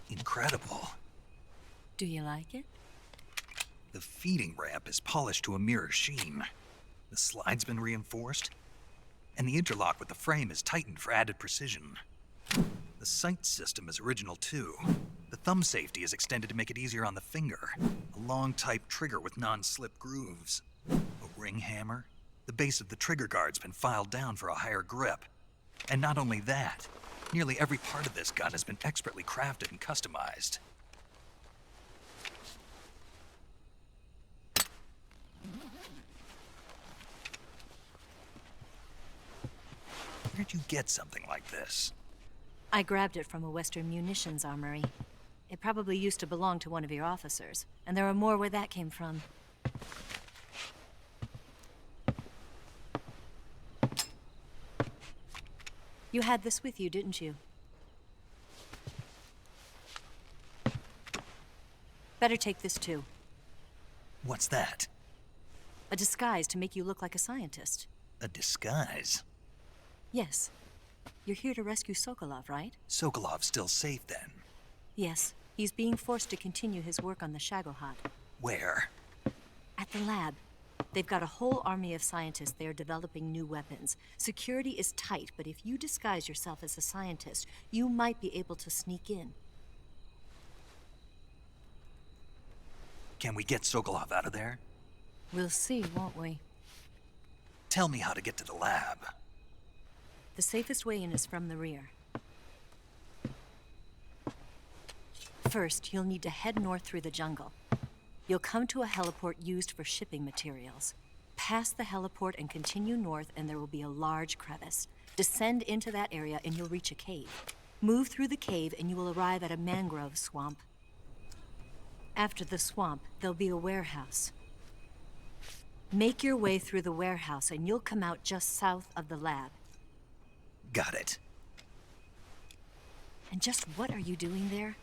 Speaker 1: Incredible.
Speaker 17: Do you like it?
Speaker 1: The feeding ramp is polished to a mirror sheen. The slide's been reinforced, and the interlock with the frame is tightened for added precision. The sight system is original too. The thumb safety is extended to make it easier on the finger. A long type trigger with non-slip grooves. A ring hammer. The base of the trigger guard's been filed down for a higher grip. And not only that, nearly every part of this gun has been expertly crafted and customized. Where'd you get something like this?
Speaker 17: I grabbed it from a Western munitions armory. It probably used to belong to one of your officers, and there are more where that came from. You had this with you, didn't you? Better take this too.
Speaker 1: What's that?
Speaker 17: A disguise to make you look like a scientist.
Speaker 1: A disguise?
Speaker 17: Yes. You're here to rescue Sokolov, right?
Speaker 1: Sokolov's still safe then?
Speaker 17: Yes. He's being forced to continue his work on the Shagohod.
Speaker 1: Where?
Speaker 17: At the lab. They've got a whole army of scientists there developing new weapons. Security is tight, but if you disguise yourself as a scientist, you might be able to sneak in.
Speaker 1: Can we get Sokolov out of there?
Speaker 17: We'll see, won't we?
Speaker 1: Tell me how to get to the lab.
Speaker 17: The safest way in is from the rear. First, you'll need to head north through the jungle. You'll come to a heliport used for shipping materials. Pass the heliport and continue north, and there will be a large crevice. Descend into that area and you'll reach a cave. Move through the cave and you will arrive at a mangrove swamp. After the swamp, there'll be a warehouse. Make your way through the warehouse and you'll come out just south of the lab.
Speaker 1: Got it.
Speaker 17: And just what are you doing there?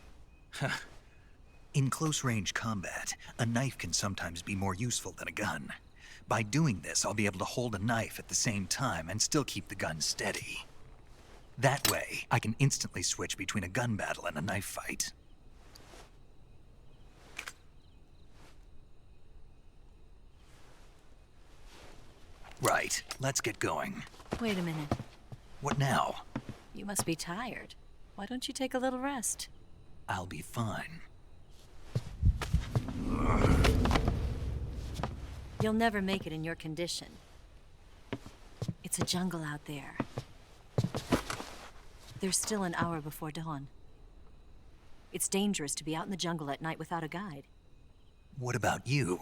Speaker 1: In close-range combat, a knife can sometimes be more useful than a gun. By doing this, I'll be able to hold a knife at the same time and still keep the gun steady. That way, I can instantly switch between a gun battle and a knife fight. Right, let's get going.
Speaker 17: Wait a minute.
Speaker 1: What now?
Speaker 17: You must be tired. Why don't you take a little rest?
Speaker 1: I'll be fine.
Speaker 17: You'll never make it in your condition. It's a jungle out there. There's still an hour before dawn. It's dangerous to be out in the jungle at night without a guide.
Speaker 1: What about you?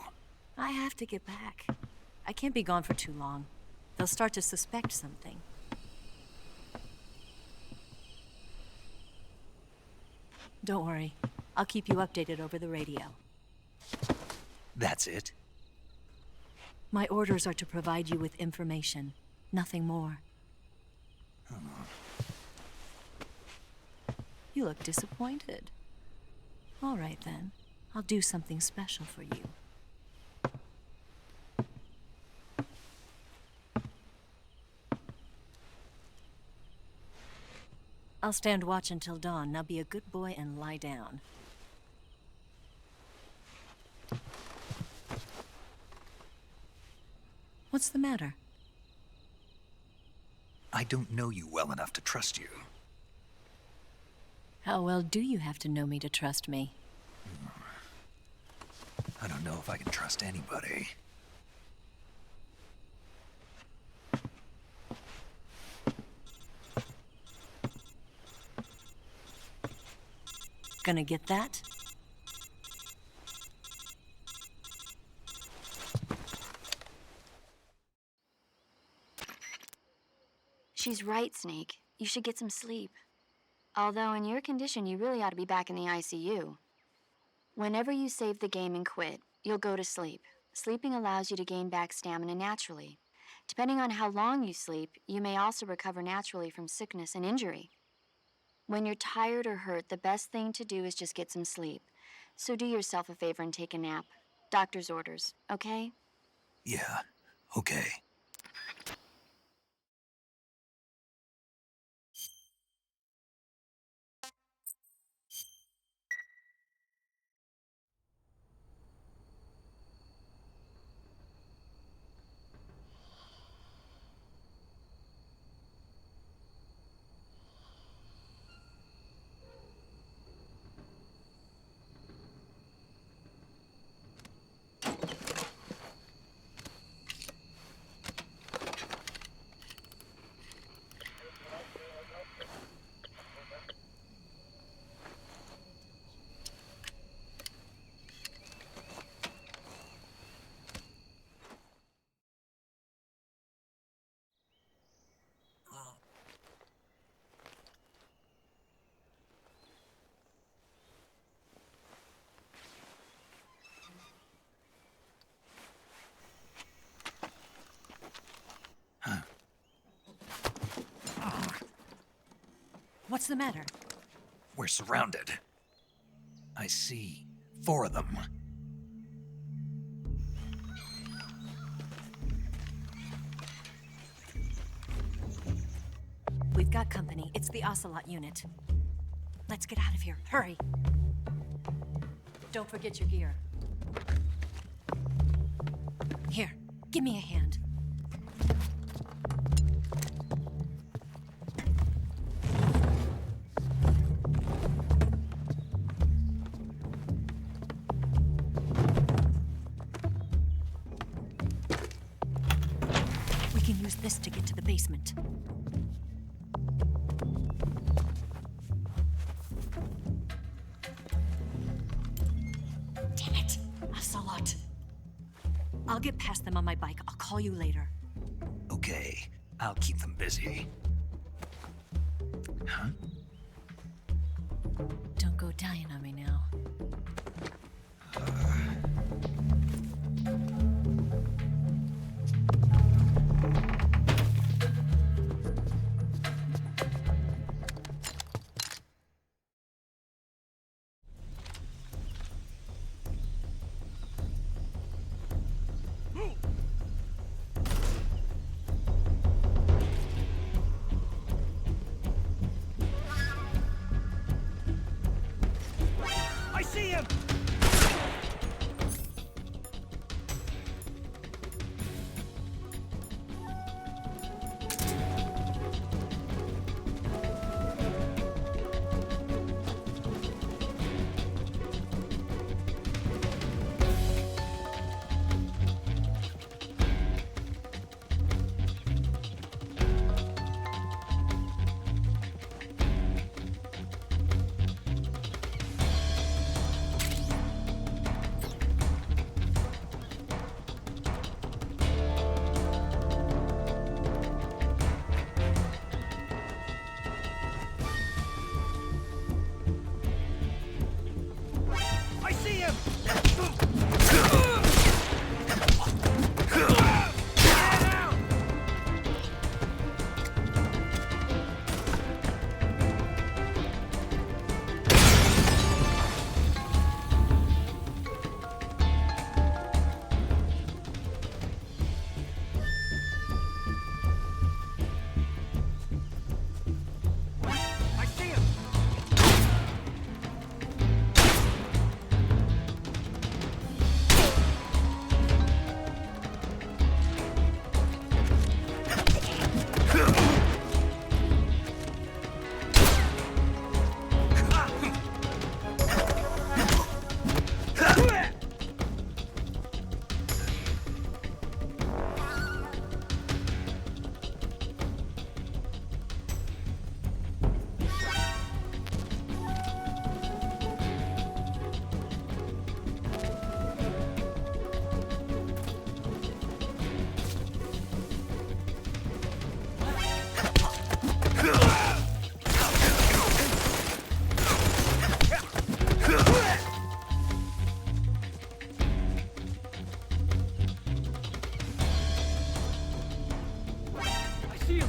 Speaker 17: I have to get back. I can't be gone for too long. They'll start to suspect something. Don't worry. I'll keep you updated over the radio.
Speaker 1: That's it?
Speaker 17: My orders are to provide you with information, nothing more. You look disappointed. All right then. I'll do something special for you. I'll stand watch until dawn. Now be a good boy and lie down. What's the matter?
Speaker 1: I don't know you well enough to trust you.
Speaker 17: How well do you have to know me to trust me?
Speaker 1: I don't know if I can trust anybody.
Speaker 17: Gonna get that?
Speaker 6: She's right, Snake. You should get some sleep. Although in your condition, you really ought to be back in the ICU. Whenever you save the game and quit, you'll go to sleep. Sleeping allows you to gain back stamina naturally. Depending on how long you sleep, you may also recover naturally from sickness and injury. When you're tired or hurt, the best thing to do is just get some sleep. So do yourself a favor and take a nap. Doctor's orders, okay?
Speaker 1: Yeah, okay.
Speaker 17: What's the matter?
Speaker 1: We're surrounded. I see 4 of them.
Speaker 17: We've got company. It's the Ocelot unit. Let's get out of here. Hurry. Don't forget your gear. Here, Give me a hand. We can use this to get to the basement. Damn it! Ocelot. I'll get past them on my bike. I'll call you later.
Speaker 1: Okay, I'll keep them busy. Huh?
Speaker 17: Don't go dying on me now.
Speaker 16: I see him! I see him! I see him! I see him!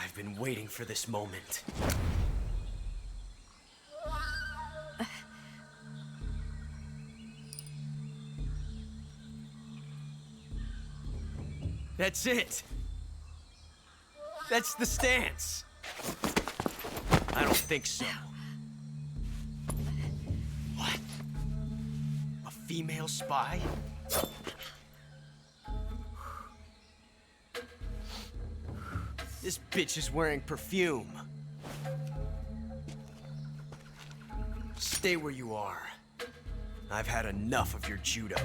Speaker 11: I've been waiting for this moment. That's it. That's the stance. I don't think so. What? A female spy? This bitch is wearing perfume. Stay where you are. I've had enough of your judo.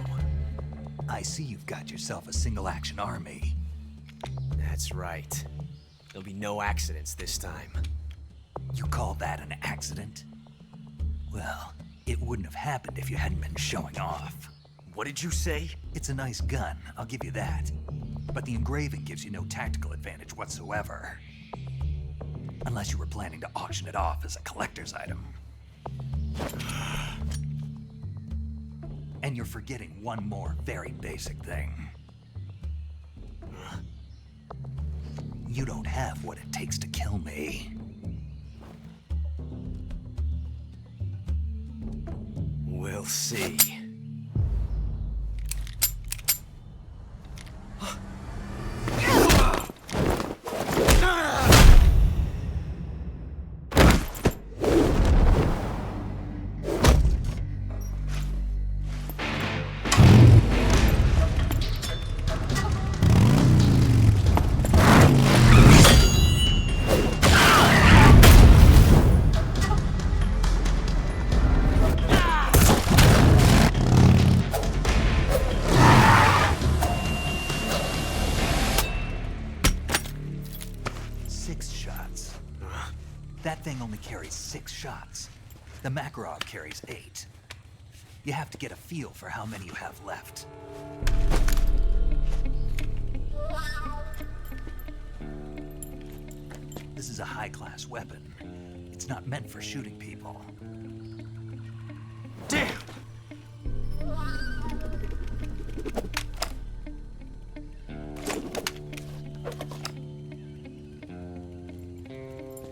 Speaker 1: I see you've got yourself a single-action army.
Speaker 11: That's right. There'll be no accidents this time.
Speaker 1: You call that an accident? Well, it wouldn't have happened if you hadn't been showing off.
Speaker 11: What did you say?
Speaker 1: It's a nice gun, I'll give you that. But the engraving gives you no tactical advantage whatsoever. Unless you were planning to auction it off as a collector's item. And you're forgetting one more very basic thing. You don't have what it takes to kill me.
Speaker 11: We'll see.
Speaker 1: That thing only carries 6 shots. The Makarov carries 8. You have to get a feel for how many you have left. This is a high-class weapon. It's not meant for shooting people.
Speaker 11: Damn!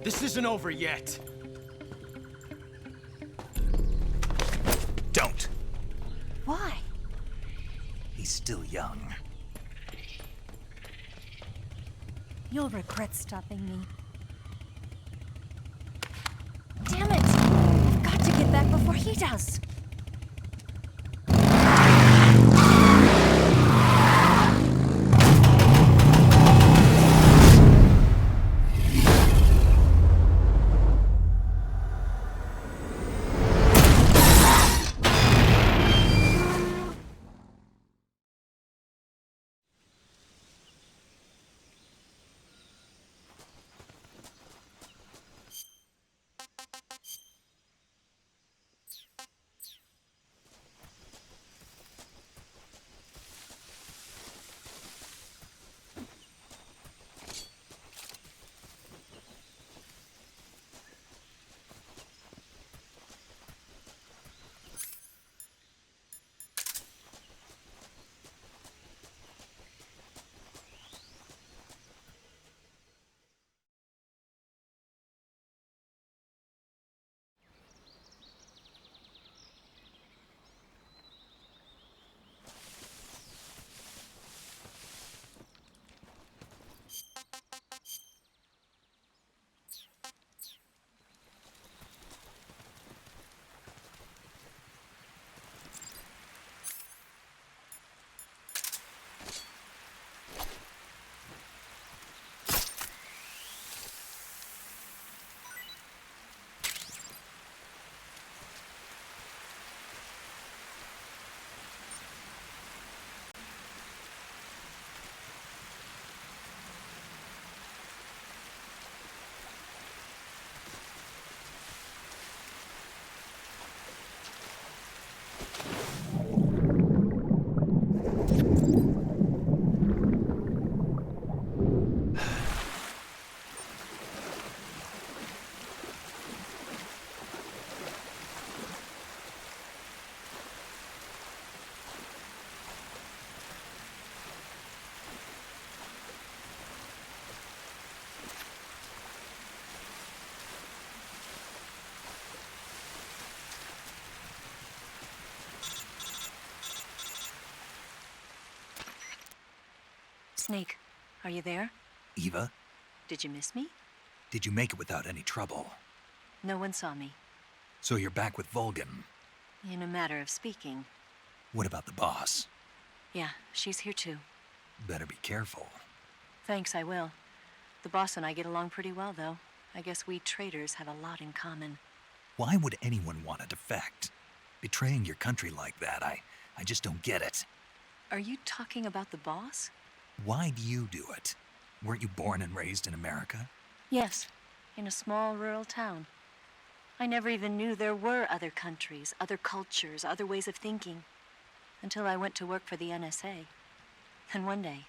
Speaker 11: This isn't over yet.
Speaker 1: Don't.
Speaker 17: Why?
Speaker 1: He's still young.
Speaker 17: You'll regret stopping me. Damn it! I've got to get back before he does. Snake, are you there?
Speaker 1: Eva,
Speaker 17: Did you miss me?
Speaker 1: did you make it without any trouble?
Speaker 17: No one saw me.
Speaker 1: So you're back with Volgan.
Speaker 17: In a matter of speaking.
Speaker 1: What about the boss?
Speaker 17: Yeah, she's here too.
Speaker 1: Better be careful.
Speaker 17: Thanks, I will. The boss and I get along pretty well, though. I guess we traitors have a lot in common.
Speaker 1: Why would anyone want to defect? Betraying your country like that, I just don't get it.
Speaker 17: Are you talking about the boss?
Speaker 1: Why do you do it? Weren't you born and raised in America?
Speaker 17: Yes, in a small rural town. I never even knew there were other countries, other cultures, other ways of thinking, until I went to work for the NSA. Then one day,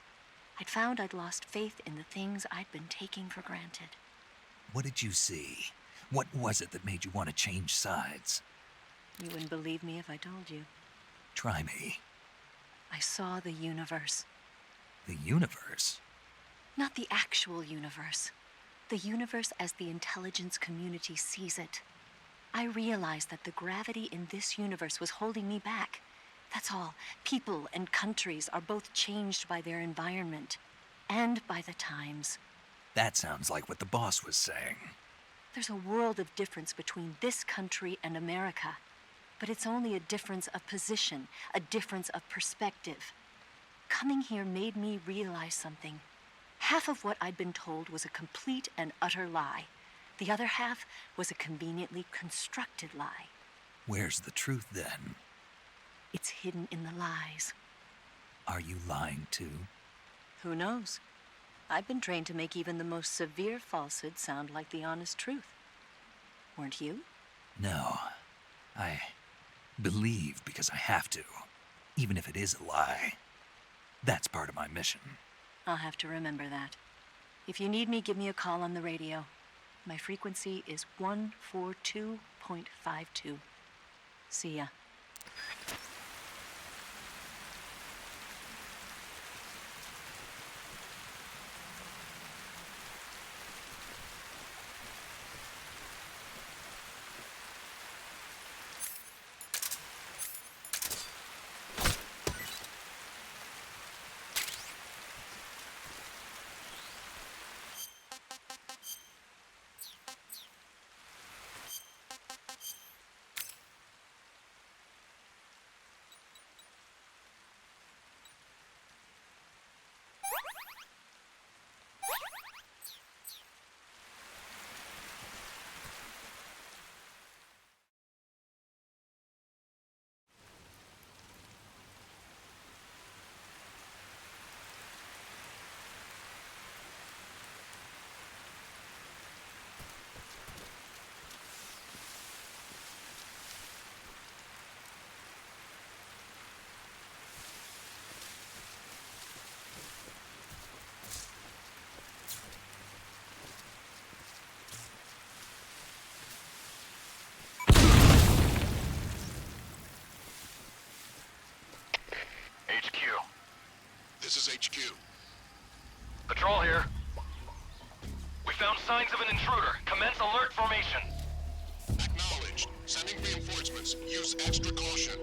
Speaker 17: I'd found I'd lost faith in the things I'd been taking for granted.
Speaker 1: What did you see? What was it that made you want to change sides?
Speaker 17: You wouldn't believe me if I told you.
Speaker 1: Try me.
Speaker 17: I saw the universe.
Speaker 1: The universe?
Speaker 17: Not the actual universe. The universe as the intelligence community sees it. I realized that the gravity in this universe was holding me back. That's all. People and countries are both changed by their environment and by the times.
Speaker 1: That sounds like what the boss was saying.
Speaker 17: There's a world of difference between this country and America. But it's only a difference of position, a difference of perspective. Coming here made me realize something. Half of what I'd been told was a complete and utter lie. The other half was a conveniently constructed lie.
Speaker 1: Where's the truth, then?
Speaker 17: It's hidden in the lies.
Speaker 1: Are you lying, too?
Speaker 17: Who knows? I've been trained to make even the most severe falsehood sound like the honest truth. Weren't you?
Speaker 1: No. I believe because I have to, even if it is a lie. That's part of my mission.
Speaker 17: I'll have to remember that. If you need me, give me a call on the radio. My frequency is 142.52. See ya.
Speaker 15: This is HQ.
Speaker 16: Patrol here. We found signs of an intruder. Commence alert formation.
Speaker 15: Acknowledged. Sending reinforcements. Use extra caution.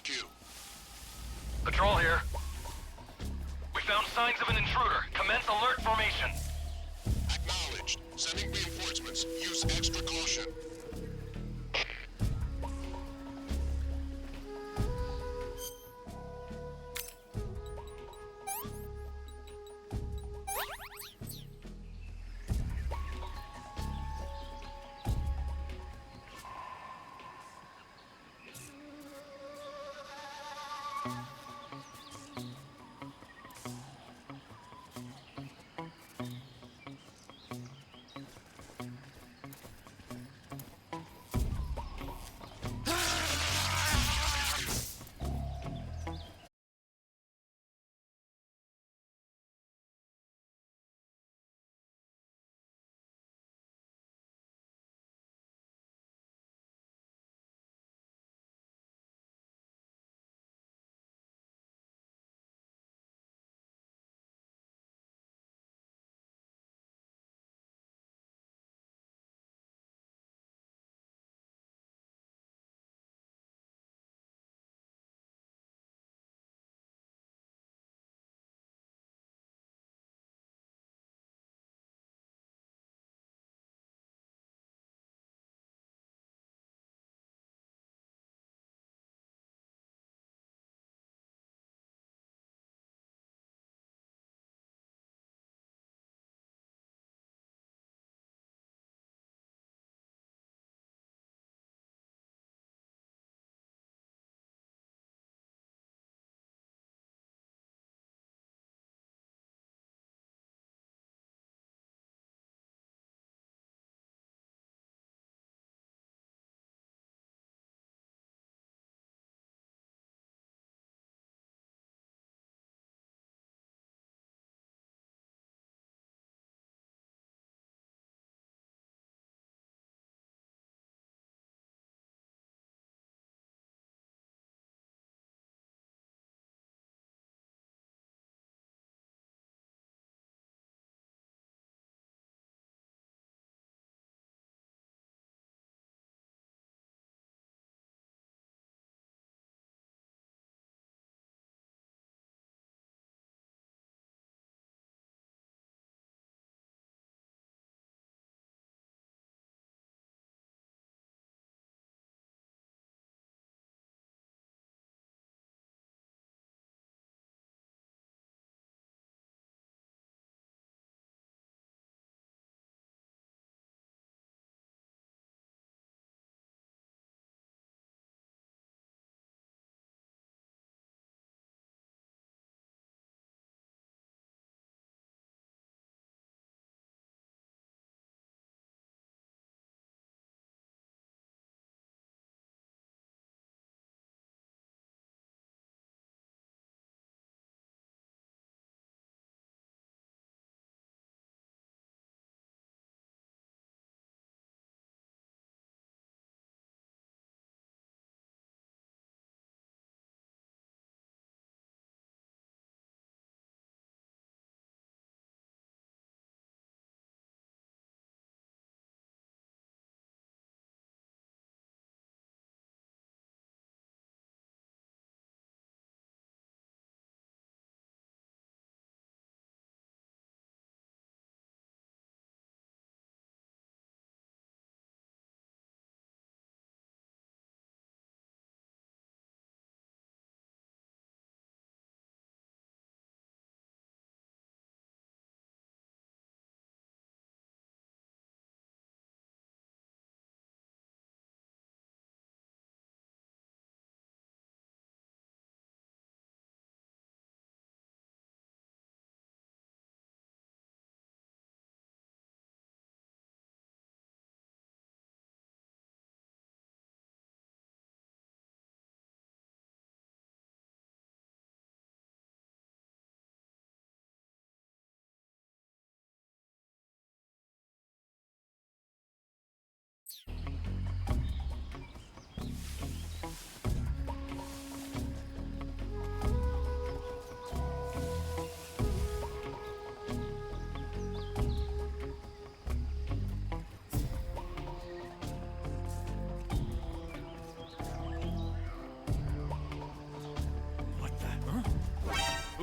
Speaker 15: HQ.
Speaker 16: Patrol here. We found signs of an intruder. Commence alert formation.
Speaker 15: Acknowledged. Sending reinforcements. Use extra caution.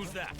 Speaker 8: Who's that?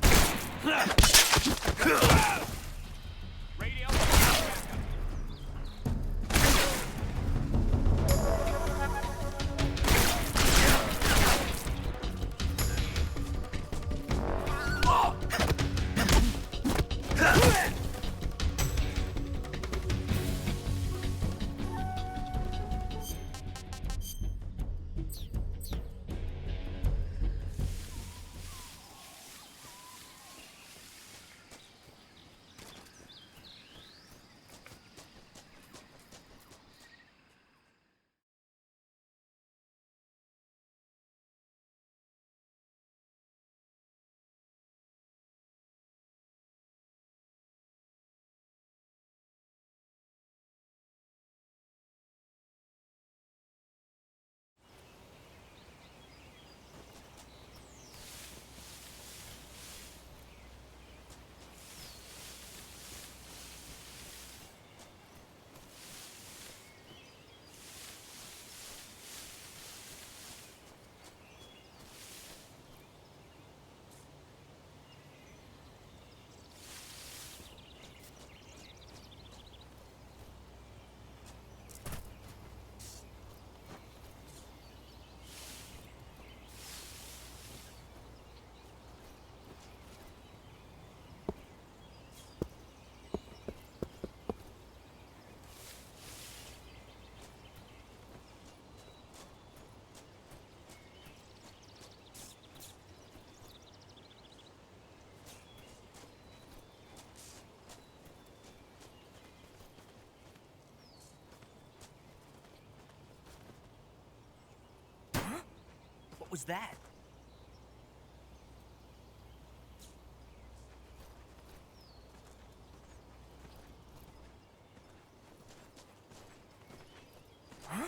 Speaker 11: What was that? Huh?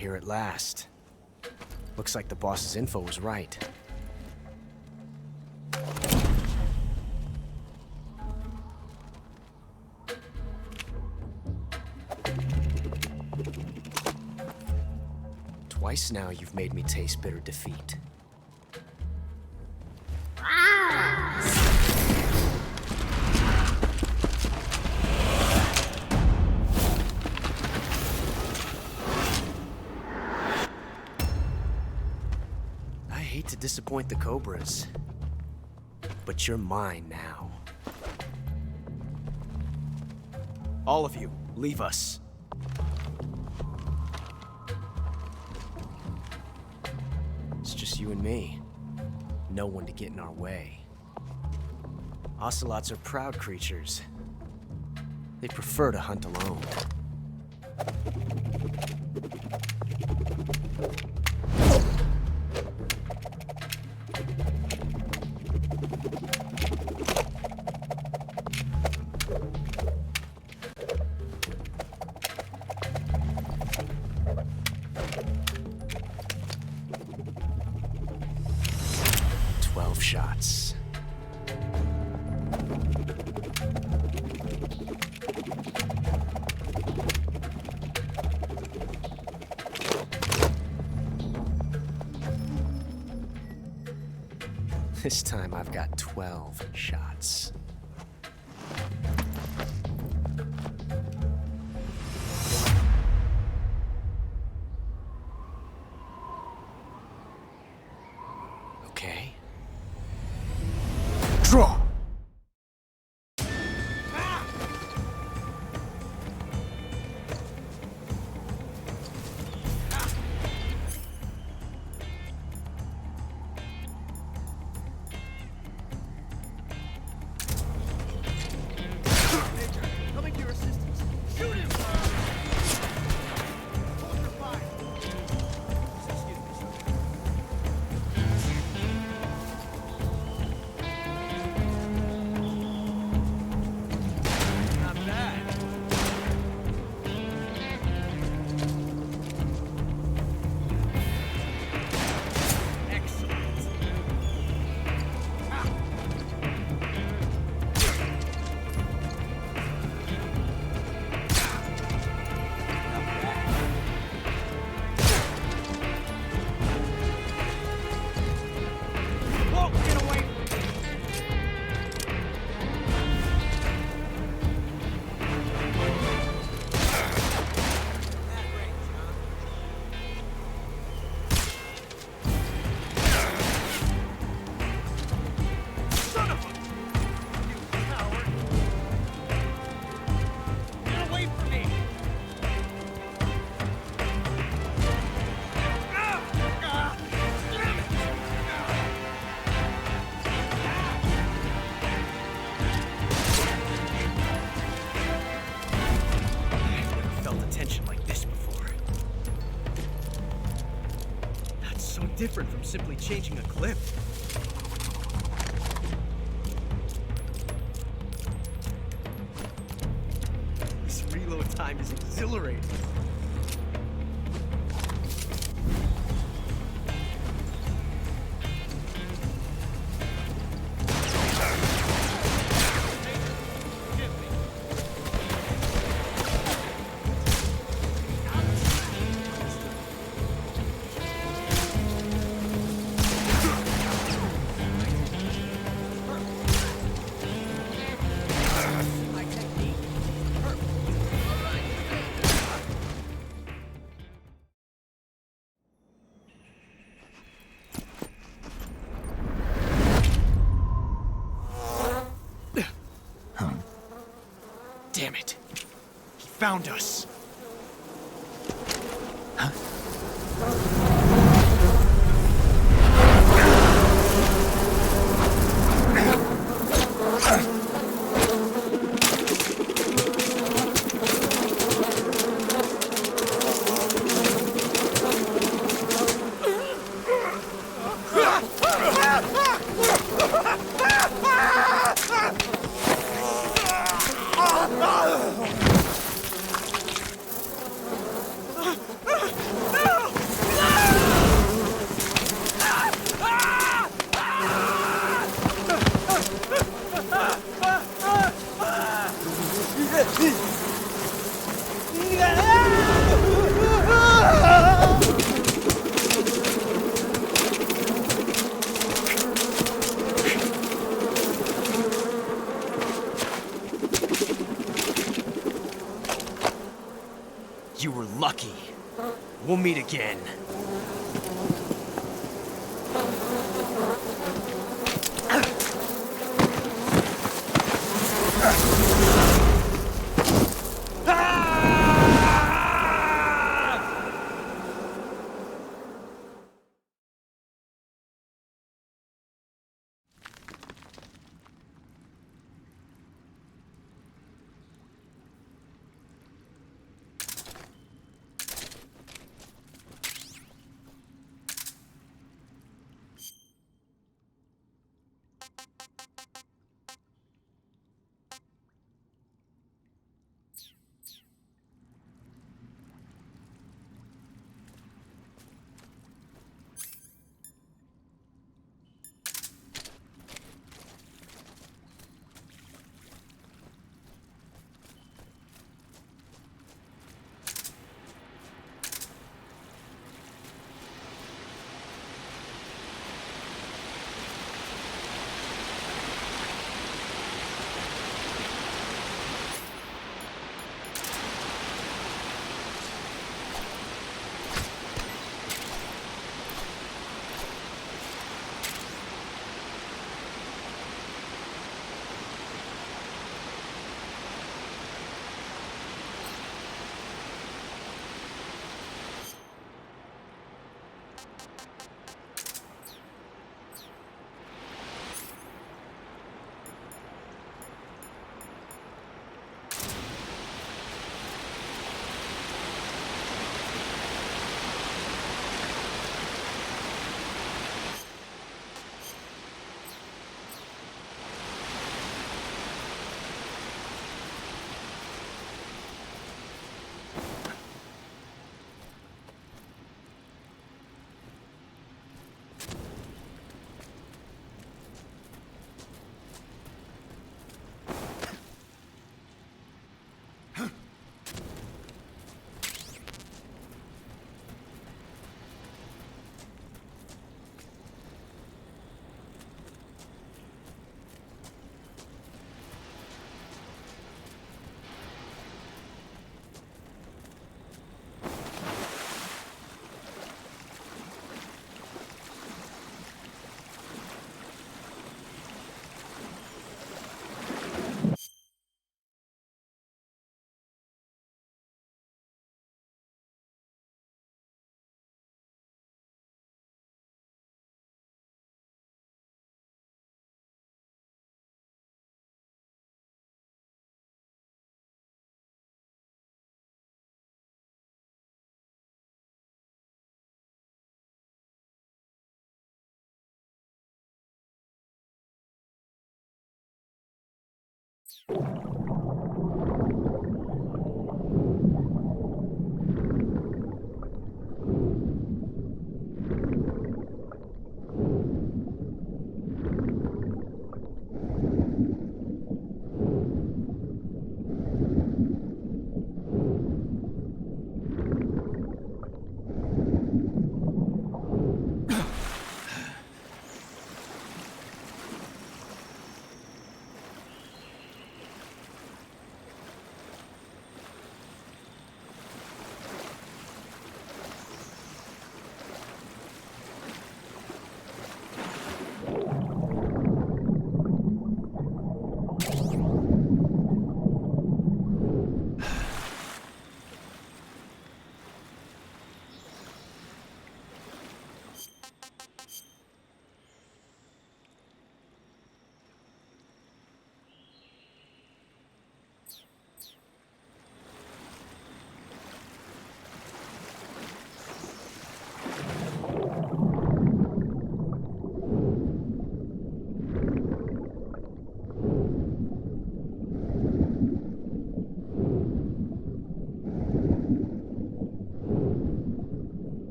Speaker 11: here at last. Looks like the boss's info was right. Twice now you've made me taste bitter defeat. I hate to disappoint the Cobras, but you're mine now. All of you, leave us. It's just you and me. No one to get in our way. Ocelots are proud creatures. They prefer to hunt alone. Shots. This time I've got 12 shots. Okay. Draw!
Speaker 18: Coming to your assistance. Shoot him! Hold your fire. Excuse me, sir. Not bad. Excellent. Whoa, get away! Son of a... You coward! Get away from me! Damn it! I've never felt a tension like this before. That's so different from simply changing a clip. This reload time is exhilarating. My technique. Perfect. All right. Damn it. He found us. No!
Speaker 11: You were lucky. We'll meet again.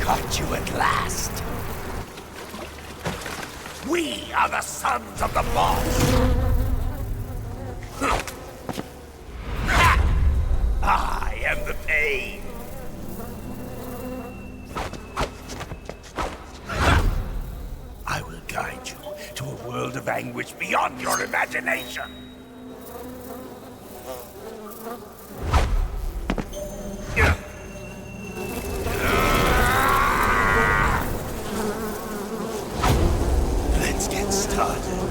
Speaker 19: Caught you at last. We are the sons of the boss. I am the pain. I will guide you to a world of anguish beyond your imagination. Let's get started.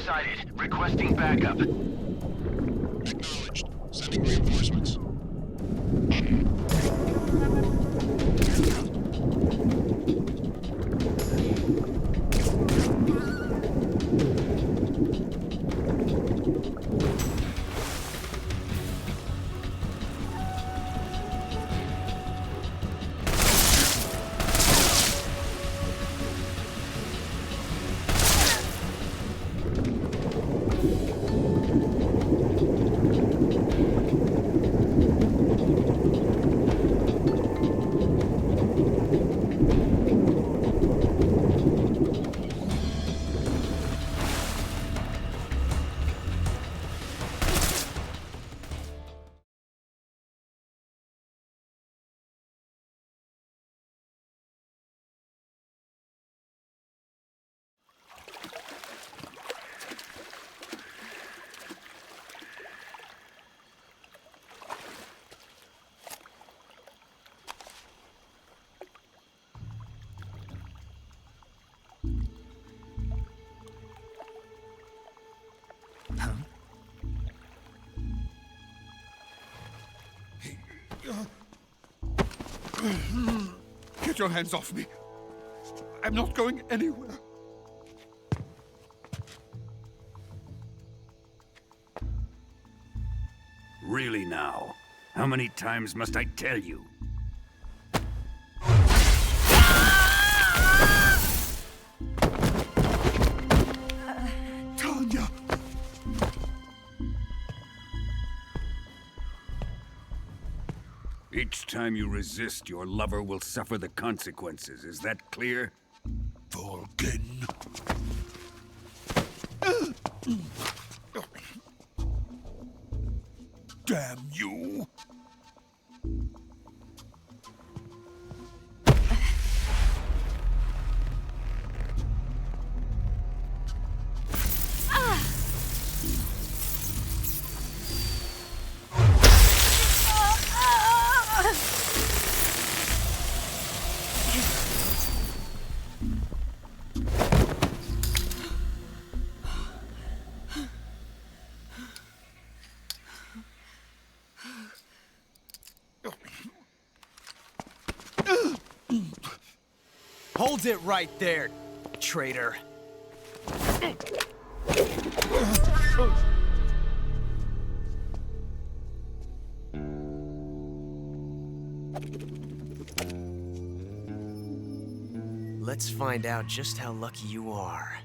Speaker 16: sighted. Requesting backup.
Speaker 15: Acknowledged. Sending reinforcements.
Speaker 10: Get your hands off me. I'm not going anywhere.
Speaker 13: Really now? How many times must I tell you?
Speaker 10: Tanya!
Speaker 13: Each time you resist, your lover will suffer the consequences. Is that clear?
Speaker 10: Volgin. Damn you!
Speaker 11: Hold it right there, traitor. Let's find out just how lucky you are.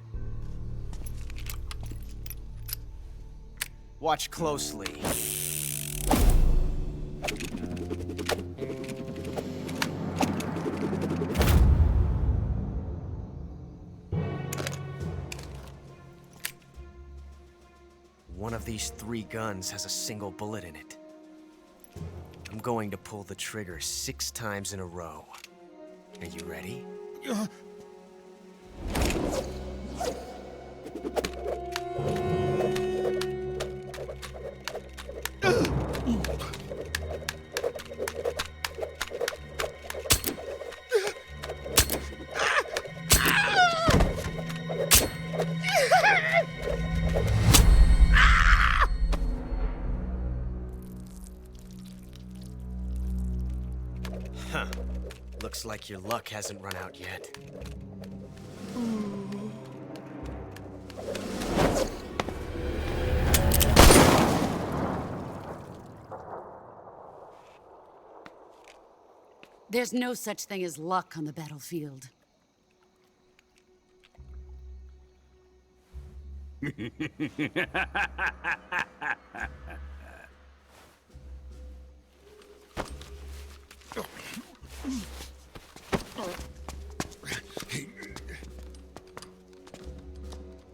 Speaker 11: Watch closely. One of these 3 guns has a single bullet in it. I'm going to pull the trigger 6 times in a row. Are you ready? Huh. Looks like your luck hasn't run out yet.
Speaker 7: There's no such thing as luck on the battlefield.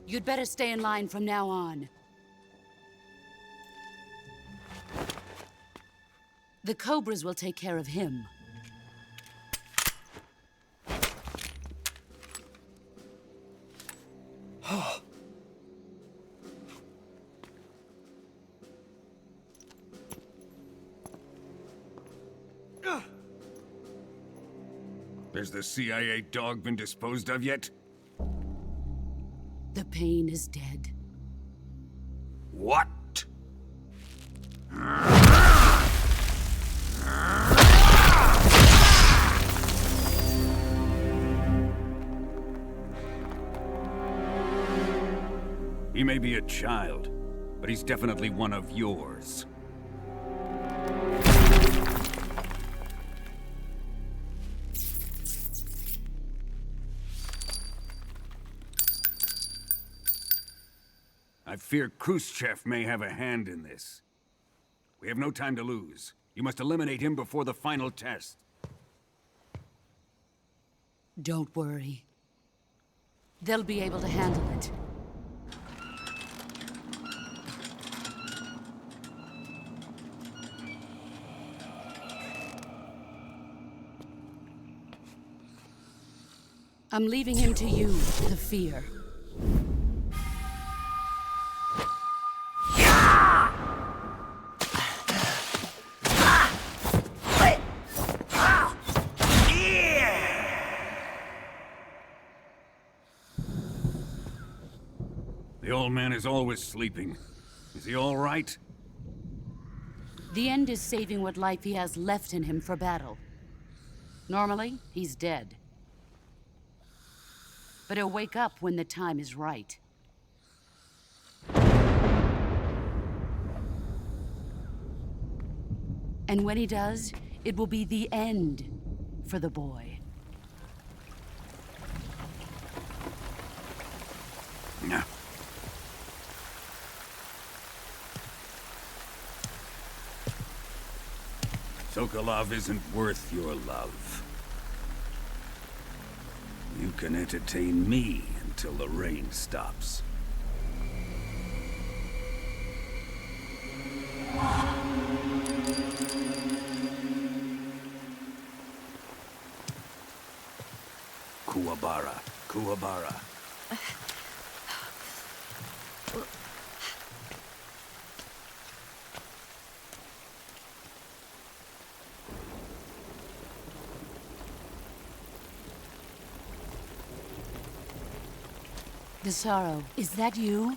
Speaker 7: You'd better stay in line from now on. The Cobras will take care of him.
Speaker 13: Has the CIA dog been disposed of yet?
Speaker 7: The pain is dead.
Speaker 13: What? He may be a child, but he's definitely one of yours. I fear Khrushchev may have a hand in this. We have no time to lose. You must eliminate him before the final test.
Speaker 7: Don't worry. They'll be able to handle it. I'm leaving him to you, the fear.
Speaker 13: The old man is always sleeping. Is he all right?
Speaker 7: The end is saving what life he has left in him for battle. Normally, he's dead. But he'll wake up when the time is right. And when he does, it will be the end for the boy.
Speaker 13: No. Sokolov isn't worth your love. You can entertain me until the rain stops. Kuwabara, Kuwabara.
Speaker 7: The sorrow, is that you?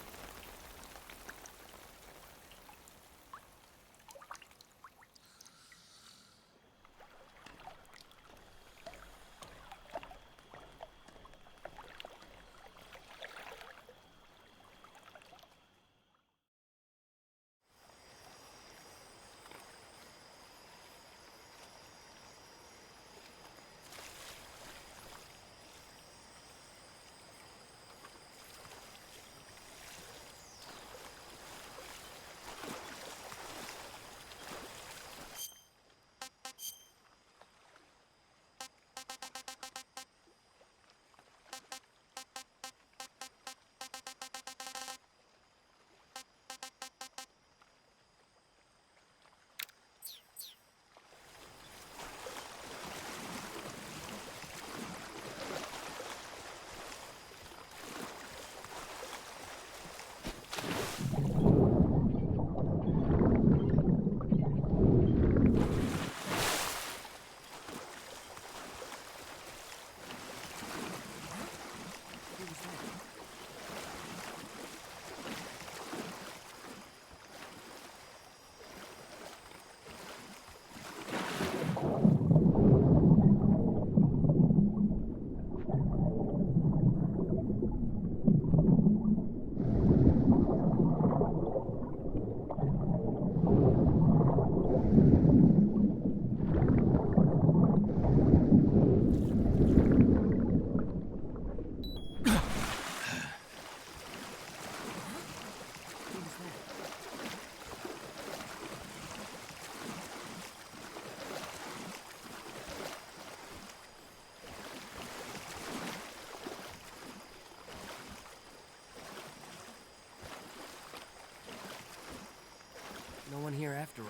Speaker 11: No one here after all.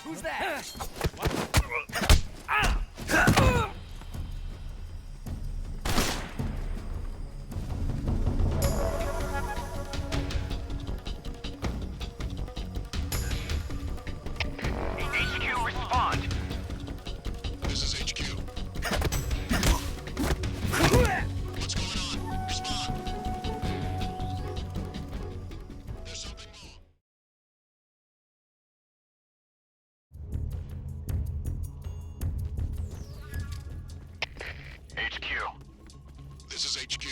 Speaker 19: Who's that?
Speaker 16: HQ, respond.
Speaker 15: This is HQ. What's going on? Respond. There's something wrong.
Speaker 16: HQ.
Speaker 15: This is HQ.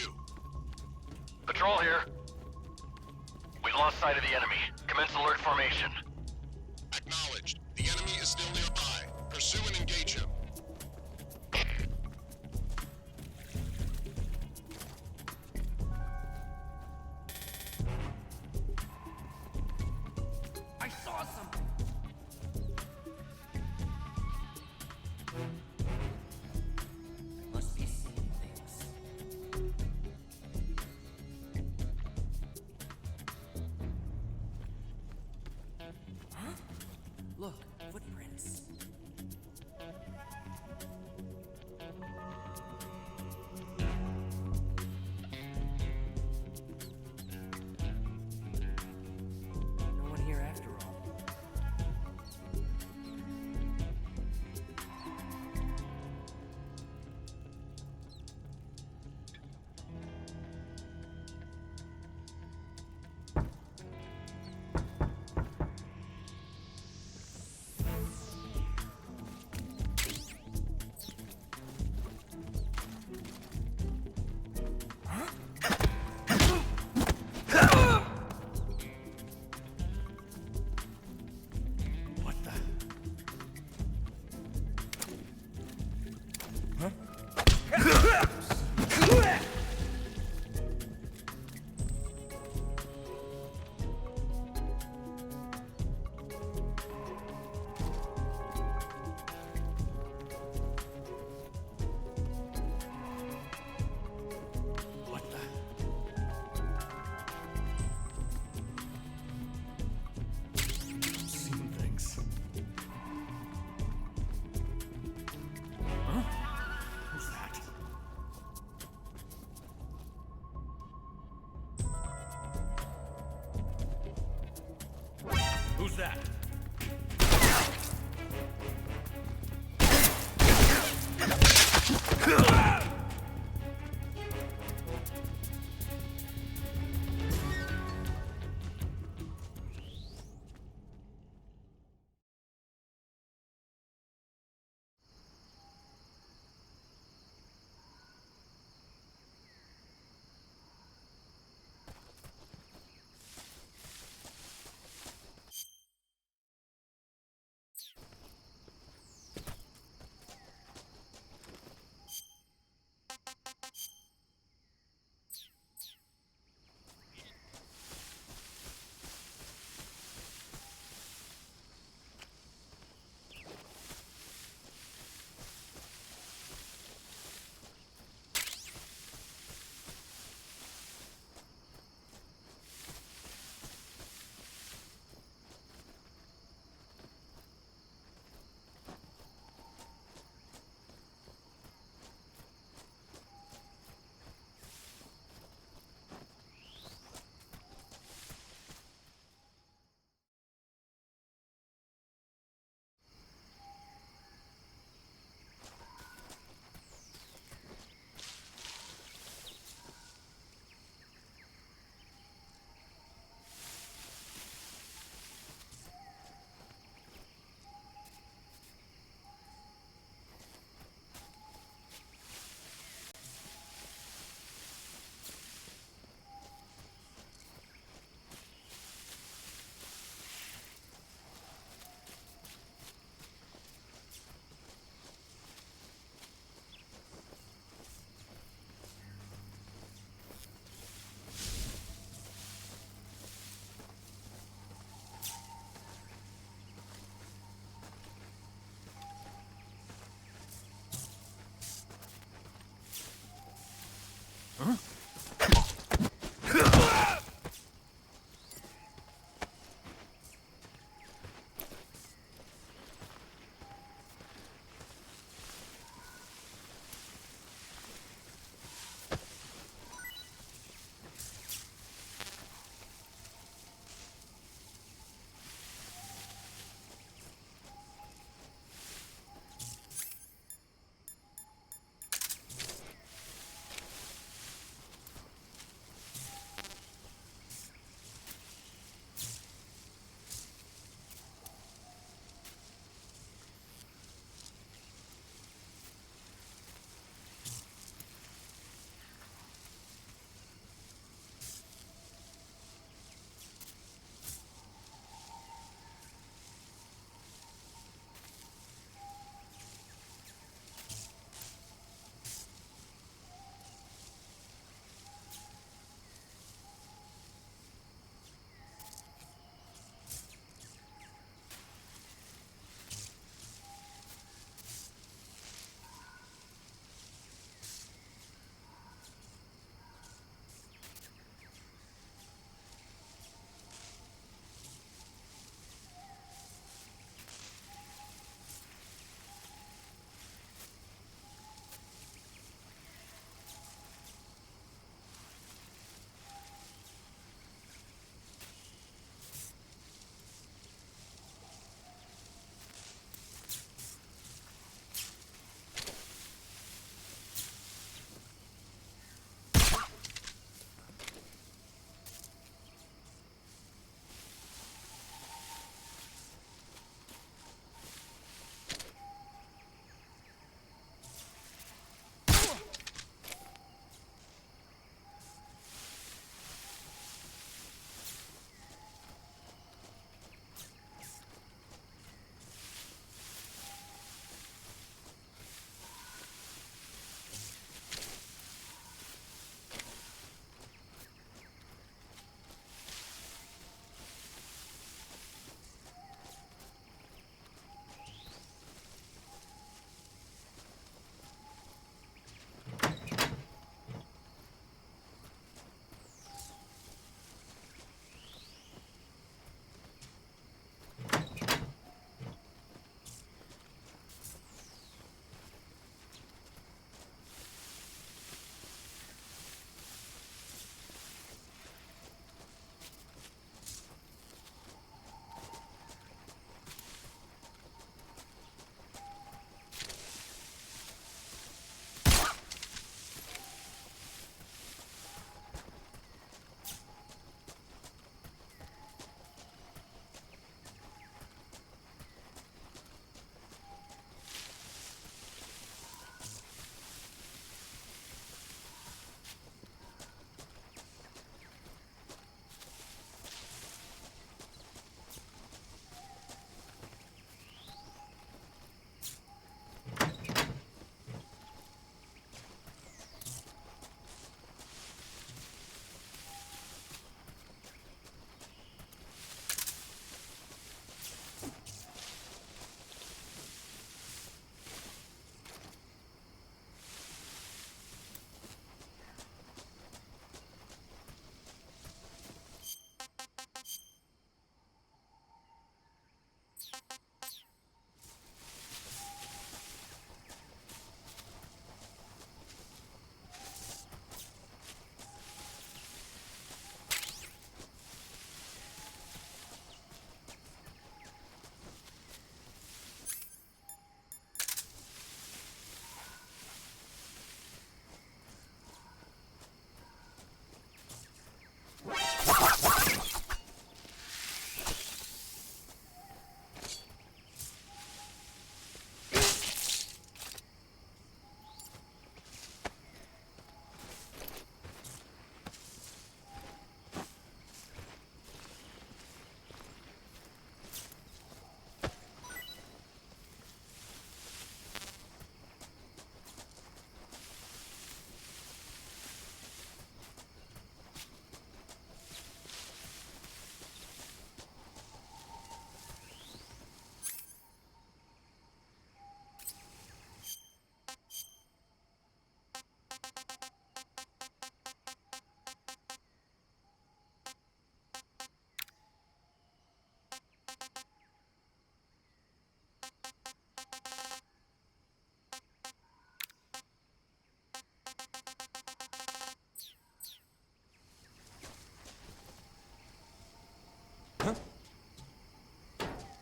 Speaker 16: Patrol here. We've lost sight of the enemy. Commence alert formation.
Speaker 15: Acknowledged. The enemy is still nearby. Pursue and engage him.
Speaker 19: I saw something. Must be seeing things. Huh? Look, footprints.
Speaker 11: No one here after all.
Speaker 19: What the? Huh? What the? Seeing things. Huh? Who's that? Who's that?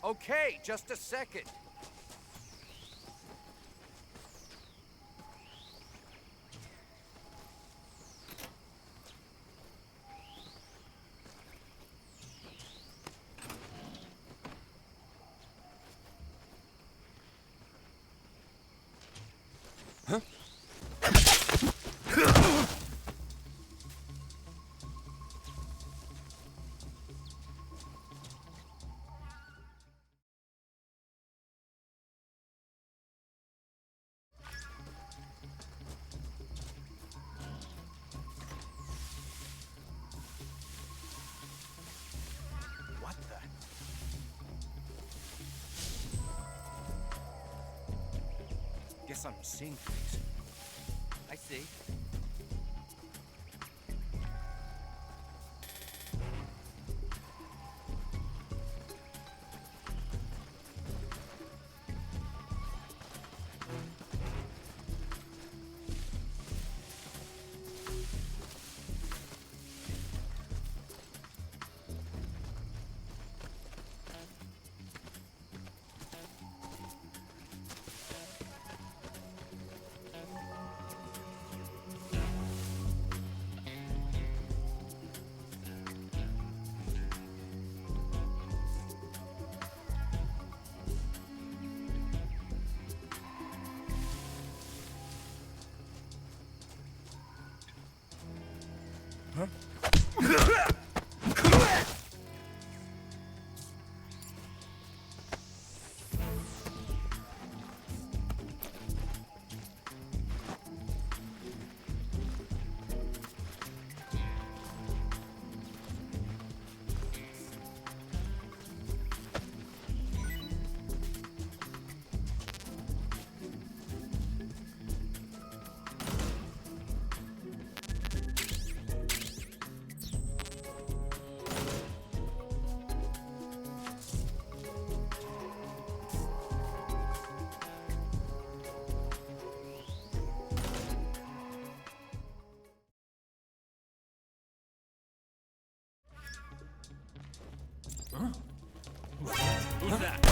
Speaker 20: Okay, just a second.
Speaker 11: Huh?
Speaker 20: What the? Guess I'm seeing things. I see.
Speaker 8: Huh? Who's that?